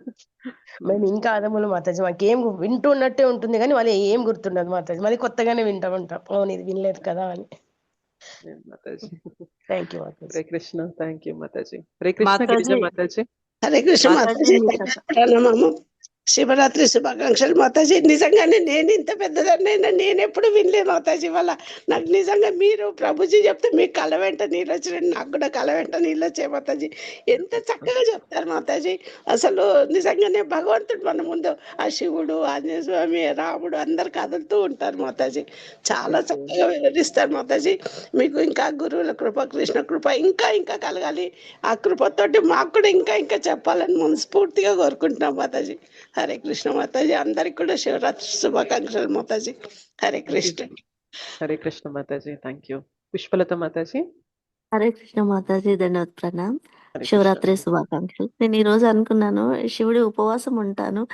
మేము ఇంకా అదములు మాతాజీ, మాకు ఏం వింటూ ఉన్నట్టే ఉంటుంది కానీ మళ్ళీ ఏం గుర్తుండదు మాతాజీ, మళ్ళీ కొత్తగానే వింటా ఉంటాం. అవును ఇది వినలేదు కదా అని.
మాతాజీ.
థ్యాంక్ యూ మాతాజీ.
హరే కృష్ణ, థ్యాంక్ యూ మాతాజీ. హరే కృష్ణ గిరిజ
మాతాజీ
మాతాజీ.
హరే కృష్ణ మాతాజీ, ప్రణామము. శివరాత్రి శుభాకాంక్షలు మాతాజీ. నిజంగానే నేను ఇంత పెద్దదాన్నైనా నేను ఎప్పుడు వినలేదు మాతాజీ వల్ల. నాకు నిజంగా మీరు ప్రభుజీ చెప్తే మీకు కళ వెంట నీళ్ళు వచ్చినట్టు నాకు కూడా కళ వెంట నీళ్ళు వచ్చాయి మాతాజీ. ఎంత చక్కగా చెప్తారు మాతాజీ. అసలు నిజంగానే భగవంతుడు మన ముందు ఆ శివుడు, ఆంజనేయ స్వామి, రాముడు అందరు కదులుతూ ఉంటారు మాతాజీ. చాలా చక్కగా వివరిస్తారు మాతాజీ. మీకు ఇంకా గురువుల కృప, కృష్ణ కృప ఇంకా ఇంకా కలగాలి. ఆ కృపతోటి మాకు కూడా ఇంకా ఇంకా చెప్పాలని మనస్ఫూర్తిగా కోరుకుంటున్నాం మాతాజీ. హరే కృష్ణ మాతాజీ. అందరికి కూడా శివరాత్రి శుభాకాంక్షలు మాతాజీ. హరే కృష్ణ.
హరే కృష్ణ మాతాజీ, థ్యాంక్ యూ. పుష్పలత మాతాజీ.
హరే కృష్ణ మాతాజీ, ధన్యవాద ప్రణామ్.
హరే కృష్ణ.
శివరాత్రి శుభాకాంక్షలు. నేను ఈ రోజు అనుకున్నాను శివుడి ఉపవాసం ఉంటాను,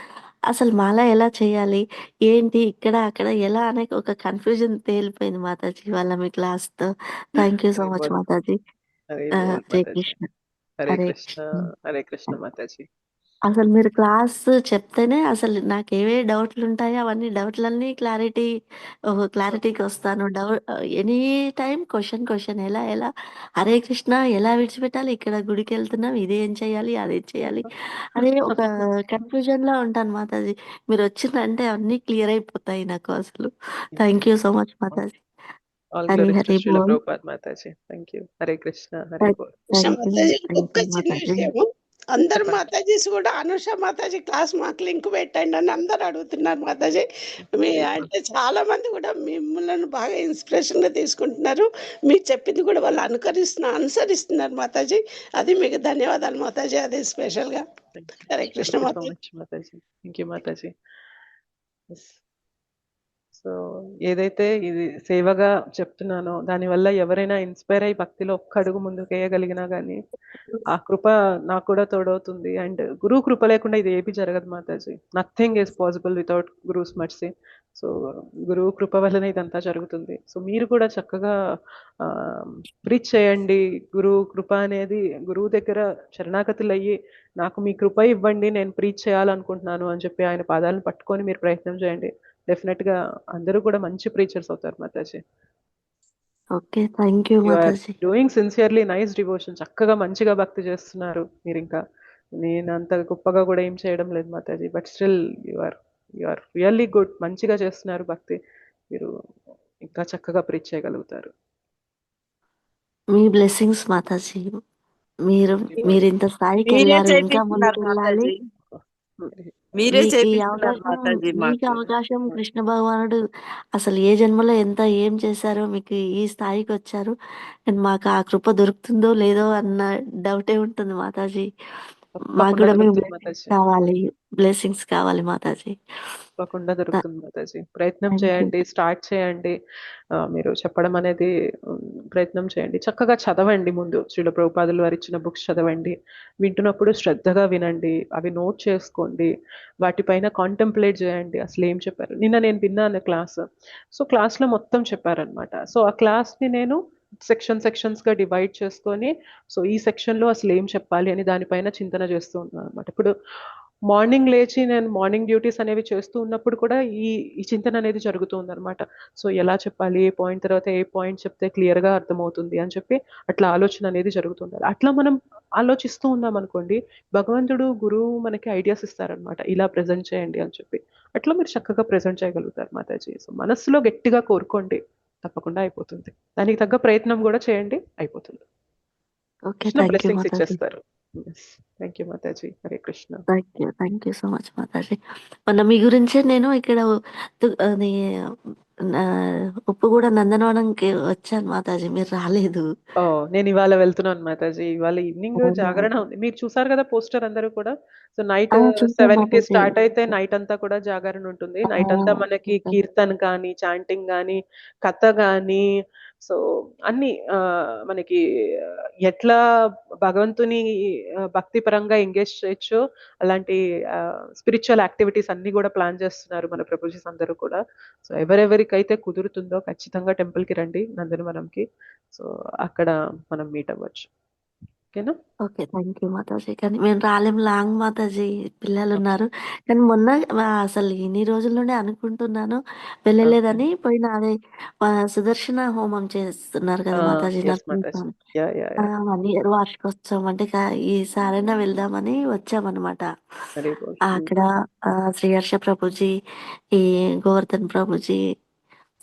అసలు మాల ఎలా చేయాలి, ఏంటి ఇక్కడ అక్కడ ఎలా అనే ఒక కన్ఫ్యూజన్ తేలిపోయింది మాతాజీ వాళ్ళ మీ క్లాస్ తో. Thank you so
Hare
much
బోల్,
మాతాజీ.
హరే
జై
బోల్ మాతాజీ.
కృష్ణ.
హరే
హరే
కృష్ణ,
కృష్ణ.
హరే కృష్ణ మాతాజీ.
అసలు మీరు క్లాస్ చెప్తేనే అసలు నాకు ఏవే డౌట్లు ఉంటాయో అవన్నీ డౌట్లన్నీ క్లారిటీకి వస్తాను. ఎనీ టైం క్వశ్చన్ ఎలా ఎలా హరే కృష్ణ ఎలా విడిచిపెట్టాలి, ఇక్కడ గుడికి వెళ్తున్నాం ఇదేం చేయాలి అదేం చేయాలి అనే ఒక కన్ఫ్యూజన్ లో ఉంటాను మాతాజీ. మీరు వచ్చిందంటే అన్ని క్లియర్ అయిపోతాయి నాకు అసలు. థ్యాంక్ యూ సో మచ్ మాతాజీ.
All
Hari
glories to
Hari
Srila
బోల్.
ప్రభుపాద మాతాజీ. Thank you. హరే కృష్ణ, హరే బోల్.
కృష్ణ
థ్యాంక్ యూ
మాతాజీ,
థ్యాంక్
ఒక్క
యూ
చిన్న
మాతాజీ.
విషయము. అందరు
చెప్పండి.
మాతాజీస్ కూడా అనుష మాతాజీ క్లాస్ మాకు లింక్ పెట్టండి అని అందరు అడుగుతున్నారు మాతాజీ. మీ అంటే చాలా మంది కూడా మిమ్మల్ని బాగా ఇన్స్పిరేషన్ గా తీసుకుంటున్నారు. మీరు చెప్పింది కూడా వాళ్ళు అనుసరిస్తున్నారు మాతాజీ. అది మీకు ధన్యవాదాలు మాతాజీ. అది స్పెషల్ గా. Hare Krishna
thank you so
Mataji.
Much Mataji. Thank you మాతాజీ. సో ఏదైతే ఇది సేవగా చెప్తున్నానో దానివల్ల ఎవరైనా ఇన్స్పైర్ అయ్యి భక్తిలో ఒక్క అడుగు ముందుకు వేయగలిగినా కానీ ఆ కృప నాకు కూడా తోడవుతుంది. అండ్ గురువు కృప లేకుండా ఇది ఏపీ జరగదు మాతాజీ. నథింగ్ ఈజ్ పాసిబుల్ వితౌట్ గురువుస్ మర్సీ. సో గురువు కృప వల్లనే ఇదంతా జరుగుతుంది. సో మీరు కూడా చక్కగా ప్రీచ్ చేయండి. గురువు కృప అనేది గురువు దగ్గర శరణాగతులు అయ్యి నాకు మీ కృప ఇవ్వండి, నేను ప్రీచ్ చేయాలనుకుంటున్నాను అని చెప్పి ఆయన పాదాలను పట్టుకొని మీరు ప్రయత్నం చేయండి. డెఫినెట్ గా అందరూ కూడా మంచి ప్రీచర్స్ అవుతారు మాతాజీ.
Okay thank you
you are
మాతాజీ.
Doing sincerely nice devotion. చక్కగా మంచిగా భక్తి చేస్తున్నారు మీరు. ఇంకా నేను అంత గొప్పగా కూడా ఏం చేయడం లేదు మాతాజీ, but still you are really good. మంచిగా చేస్తున్నారు భక్తి. మీరు ఇంకా చక్కగా ప్రీచ్ చేయగలుగుతారు.
మీ బ్లెస్సింగ్స్ మాతాజీ. మీరు మీరు ఇంత స్థాయికి
మీరే
వెళ్ళారు, ఇంకా
చేపిస్తున్నారు
ముందుకు వెళ్ళాలి.
మాతాజీ. మీరే
మీకు ఈ
చేపిస్తున్నారు
అవకాశం
మాతాజీ
మీకు
మాకు.
అవకాశం కృష్ణ భగవానుడు అసలు ఏ జన్మలో ఏం చేశారో మీకు ఈ స్థాయికి వచ్చారు. అండ్ మాకు ఆ కృప దొరుకుతుందో లేదో అన్న డౌటే ఉంటుంది మాతాజీ. మాకు
తప్పకుండా
కూడా మీ
దొరుకుతుంది
బ్లెస్సింగ్స్
మాతాజీ.
కావాలి, బ్లెస్సింగ్స్ కావాలి మాతాజీ.
తప్పకుండా దొరుకుతుంది మాతాజీ. ప్రయత్నం
థ్యాంక్ యూ.
చేయండి, స్టార్ట్ చేయండి. మీరు చెప్పడం అనేది ప్రయత్నం చేయండి. చక్కగా చదవండి. ముందు శ్రీల ప్రభుపాదులు వారు ఇచ్చిన బుక్స్ చదవండి. వింటున్నప్పుడు శ్రద్ధగా వినండి, అవి నోట్ చేసుకోండి, వాటిపైన కాంటెంప్లేట్ చేయండి. అసలు ఏం చెప్పారు నిన్న నేను విన్నాను క్లాస్. సో క్లాస్లో మొత్తం చెప్పారనమాట. సో ఆ క్లాస్ని నేను సెక్షన్స్గా డివైడ్ చేసుకొని సో ఈ సెక్షన్లో అసలు ఏం చెప్పాలి అని దానిపైన చింతన చేస్తూ ఉన్నాను అనమాట. ఇప్పుడు మార్నింగ్ లేచి నేను మార్నింగ్ డ్యూటీస్ అనేవి చేస్తూ ఉన్నప్పుడు కూడా ఈ చింతన అనేది జరుగుతూ ఉందన్నమాట. సో ఎలా చెప్పాలి, ఏ పాయింట్ తర్వాత ఏ పాయింట్ చెప్తే క్లియర్గా అర్థమవుతుంది అని చెప్పి అట్లా ఆలోచన అనేది జరుగుతుంది. అట్లా మనం ఆలోచిస్తూ ఉన్నాం అనుకోండి, భగవంతుడు గురువు మనకి ఐడియాస్ ఇస్తారనమాట, ఇలా ప్రజెంట్ చేయండి అని చెప్పి. అట్లా మీరు చక్కగా ప్రజెంట్ చేయగలుగుతారు మాతాజీ. సో మనస్సులో గట్టిగా కోరుకోండి, తప్పకుండా అయిపోతుంది. దానికి తగ్గ ప్రయత్నం కూడా చేయండి, అయిపోతుంది.
Okay
Krishna
thank you
blessings
మాతాజీ.
ఇచ్చేస్తారు. థ్యాంక్ యూ మాతాజీ. Hare Krishna.
Thank you so much మాతాజీ. మొన్న మీ గురించే నేను ఇక్కడ అది ఉప్పు కూడా నందనవనంకి వచ్చాను మాతాజీ, మీరు రాలేదు.
నేను ఇవాళ వెళ్తున్నాను మాతాజీ. ఇవాళ ఈవినింగ్
అవునా?
జాగరణ ఉంది. మీరు చూసారు కదా పోస్టర్ అందరూ కూడా. సో నైట్
చూసాను
7కి
మాతాజీ.
స్టార్ట్ అయితే నైట్ అంతా కూడా జాగరణ ఉంటుంది. నైట్ అంతా మనకి
చూసాను.
కీర్తన్ కానీ, చాంటింగ్ కానీ, కథ కానీ, సో అన్ని మనకి ఎట్లా భగవంతుని భక్తి పరంగా ఎంగేజ్ చేయొచ్చో అలాంటి స్పిరిచువల్ యాక్టివిటీస్ అన్ని కూడా ప్లాన్ చేస్తున్నారు మన ప్రభుజీస్ అందరూ కూడా. సో ఎవరెవరికైతే కుదురుతుందో ఖచ్చితంగా టెంపుల్కి రండి నందనవనంకి. సో అక్కడ మనం మీట్ అవ్వచ్చు. ఓకేనా?
Okay, thank you Mataji. కానీ మేము రాలేం, లాంగ్ మాతాజీ, పిల్లలు ఉన్నారు. కానీ మొన్న అసలు ఇన్ని రోజుల నుండి అనుకుంటున్నాను వెళ్ళలేదని. పోయిన అదే సుదర్శన హోమం చేస్తున్నారు కదా మాతాజీ,
ఎస్ మాతాజీ.
నరసింహస్వామి 1 year వార్షికోత్సవం. అంటే ఈసారైనా వెళ్దామని వచ్చామన్నమాట. అక్కడ శ్రీహర్ష ప్రభుజీ, ఈ గోవర్ధన్ ప్రభుజీ,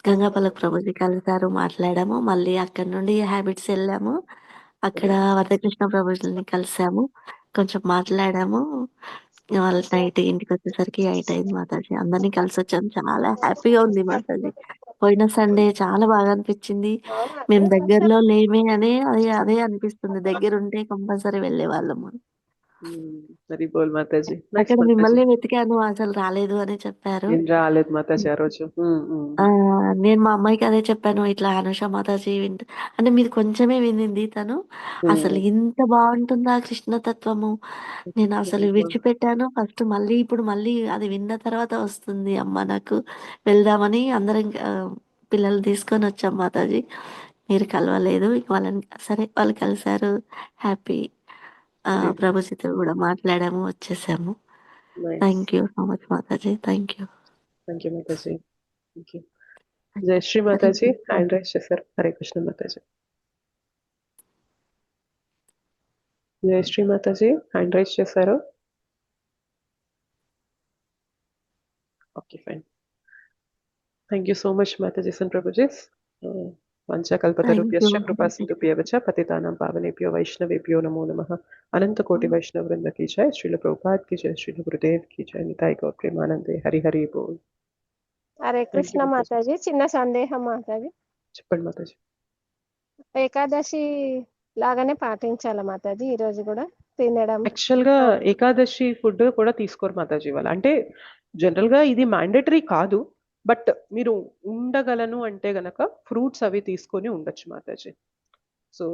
గంగాపలక్ ప్రభుజీ కలిసారు, మాట్లాడాము. మళ్ళీ అక్కడ నుండి హ్యాబిట్స్ వెళ్ళాము. అక్కడ వరదకృష్ణ ప్రభుజీని కలిసాము, కొంచెం మాట్లాడాము. వాళ్ళు నైట్ ఇంటికి వచ్చేసరికి 8 అయింది మాతాజీ. అందరినీ కలిసి వచ్చాము. చాలా హ్యాపీగా ఉంది మాతాజీ. పోయిన సండే చాలా బాగా అనిపించింది. మేము దగ్గరలో లేమే అనే అదే అనిపిస్తుంది. దగ్గర ఉంటే కంపల్సరీ వెళ్ళే వాళ్ళము.
హరి బోల్ మాతాజీ.
అక్కడ మిమ్మల్ని వెతికాను, అసలు రాలేదు అని చెప్పారు.
నేను రాలేదు మాతాజీ ఆ రోజు.
నేను మా అమ్మాయికి అదే చెప్పాను, ఇట్లా అనుష మాతాజీ అంటే మీది కొంచెమే వినింది తను. అసలు ఇంత బాగుంటుందా కృష్ణతత్వము, నేను అసలు విడిచిపెట్టాను ఫస్ట్. మళ్ళీ ఇప్పుడు మళ్ళీ అది విన్న తర్వాత వస్తుంది అమ్మ నాకు వెళ్దామని అందరం పిల్లలు తీసుకొని వచ్చాం మాతాజీ. మీరు కలవలేదు, వాళ్ళని సరే వాళ్ళు కలిసారు, హ్యాపీ. ప్రభుజీతో కూడా మాట్లాడాము, వచ్చేసాము. Thank you so much Mataji. Thank you.
Thank you మాతాజీ. Thank you. జై శ్రీ మాతాజీ. హ్యాండ్ రైజ్ చేశారు. హరే కృష్ణ మాతాజీ. జై శ్రీ మాతాజీ హ్యాండ్ రైజ్ చేశారు. Okay, fine. Thank you so much మాతాజీస్ అండ్ ప్రభుజీస్. వంచకల్పతరుభ్యశ్చ కృపా సింధుభ్యశ్చ పతితానాం పావనేభ్యో వైష్ణవేభ్యో నమో నమః. అనంత కోటి వైష్ణవ వృంద की जय. श्रील प्रभुपाद की जय. श्रील गुरुदेव की जय. निताई गौर प्रेमानंदे. हरि हरि बोल.
హరే కృష్ణ మాతాజీ. చిన్న సందేహం మాతాజీ.
చెప్పండి మాతాజీ.
ఏకాదశి లాగానే పాటించాలా మాతాజీ ఈ రోజు కూడా తినడం?
యాక్చువల్ గా ఏకాదశి ఫుడ్ కూడా తీసుకోరు మాతాజీ వాళ్ళు. అంటే జనరల్ గా ఇది మ్యాండేటరీ కాదు, బట్ మీరు ఉండగలను అంటే గనక ఫ్రూట్స్ అవి తీసుకొని ఉండొచ్చు మాతాజీ. సో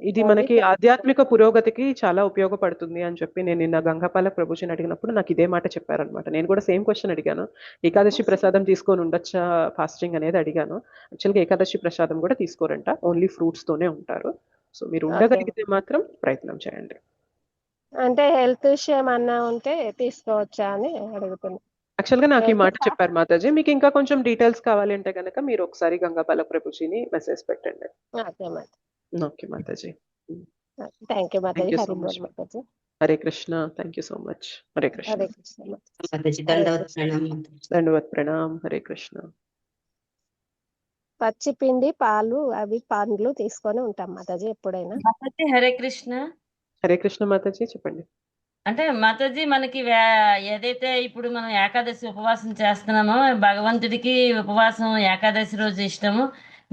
ఇది మనకి ఆధ్యాత్మిక పురోగతికి చాలా ఉపయోగపడుతుంది అని చెప్పి నేను నిన్న గంగాపాల ప్రభుజీని అడిగినప్పుడు నాకు ఇదే మాట చెప్పారనమాట. నేను కూడా సేమ్ క్వశ్చన్ అడిగాను, ఏకాదశి ప్రసాదం తీసుకొని ఉండొచ్చా ఫాస్టింగ్ అనేది అడిగాను. యాక్చువల్గా ఏకాదశి ప్రసాదం కూడా తీసుకోరంట, ఓన్లీ ఫ్రూట్స్ తోనే ఉంటారు. సో మీరు ఉండగలిగితే మాత్రం ప్రయత్నం చేయండి.
అంటే హెల్త్ ఇష్యూ ఏమన్నా ఉంటే తీసుకోవచ్చా అని అడుగుతున్నాను.
యాక్చువల్గా నాకు ఈ మాట చెప్పారు మాతాజీ. మీకు ఇంకా కొంచెం డీటెయిల్స్ కావాలి అంటే కనుక మీరు ఒకసారి గంగాపాల ప్రభుజీని మెసేజ్ పెట్టండి. ఓకే మాతాజీ.
థ్యాంక్ యూ మాతాజీ.
సో మచ్ మాతాజీ. Hare Krishna. Thank you so much. Hare Krishna.
Hare Krishna
మాతాజీ. దండవత్ ప్రణామం.
దండవత్ ప్రణామ్. హరే కృష్ణ.
పచ్చి పిండి, పాలు, అవి పండ్లు తీసుకొని ఉంటాం మాతాజీ ఎప్పుడైనా.
మాతాజీ హరే కృష్ణ.
హరే కృష్ణ మాతాజీ. చెప్పండి.
అంటే మాతాజీ మనకి ఏదైతే ఇప్పుడు మనం ఏకాదశి ఉపవాసం చేస్తున్నామో భగవంతుడికి ఉపవాసం ఏకాదశి రోజు ఇష్టము,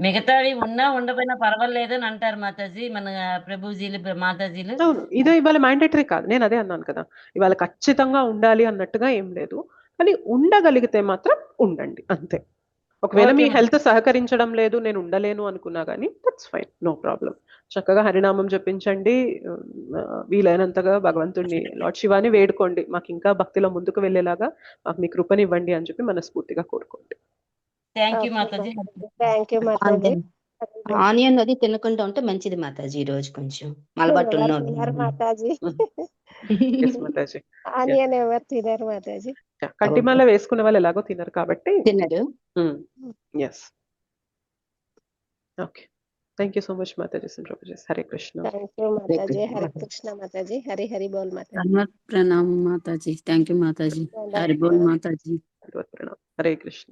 మిగతావి ఉన్నా ఉండపోయినా పర్వాలేదు అని అంటారు మాతాజీ మన ప్రభుజీలు మాతాజీలు.
అవును, ఇదే ఇవాళ మ్యాండేటరీ కాదు, నేను అదే అన్నాను కదా, ఇవాళ ఖచ్చితంగా ఉండాలి అన్నట్టుగా ఏం లేదు. కానీ ఉండగలిగితే మాత్రం ఉండండి అంతే. ఒకవేళ మీ హెల్త్ సహకరించడం లేదు, నేను ఉండలేను అనుకున్నా కానీ దట్స్ ఫైన్, నో ప్రాబ్లం. చక్కగా హరినామం జపించండి, వీలైనంతగా భగవంతుడిని లార్డ్ శివాని వేడుకోండి, మాకు ఇంకా భక్తిలో ముందుకు వెళ్ళేలాగా మాకు మీ కృపనివ్వండి అని చెప్పి మనస్ఫూర్తిగా కోరుకోండి.
థ్యాంక్ యూ మాతాజీ.
Thank you Mataji.
ఆనియన్ అది తినకుండా ఉంటే మంచిది మాతాజీ. ఈ రోజు కొంచెం అలవాటు ఉన్నారు
మాతాజీ.
మాతాజీ
ఆనియన్ ఎవరు తినరు మాతాజీ.
కట్టిమాల వేసుకునే వాళ్ళు ఎలాగో తినరు కాబట్టి
తినరు.
Yes. Okay, thank you so much మాతాజీ. హరే కృష్ణ.
థ్యాంక్ యూ మాతాజీ. హరే కృష్ణ మాతాజీ. హరి హరి బోల్ మాతాజీ.
ప్రణామం మాతాజీ. థ్యాంక్ యూ మాతాజీ. హరి బోల్ మాతాజీ.
ప్రణామం. హరే కృష్ణ.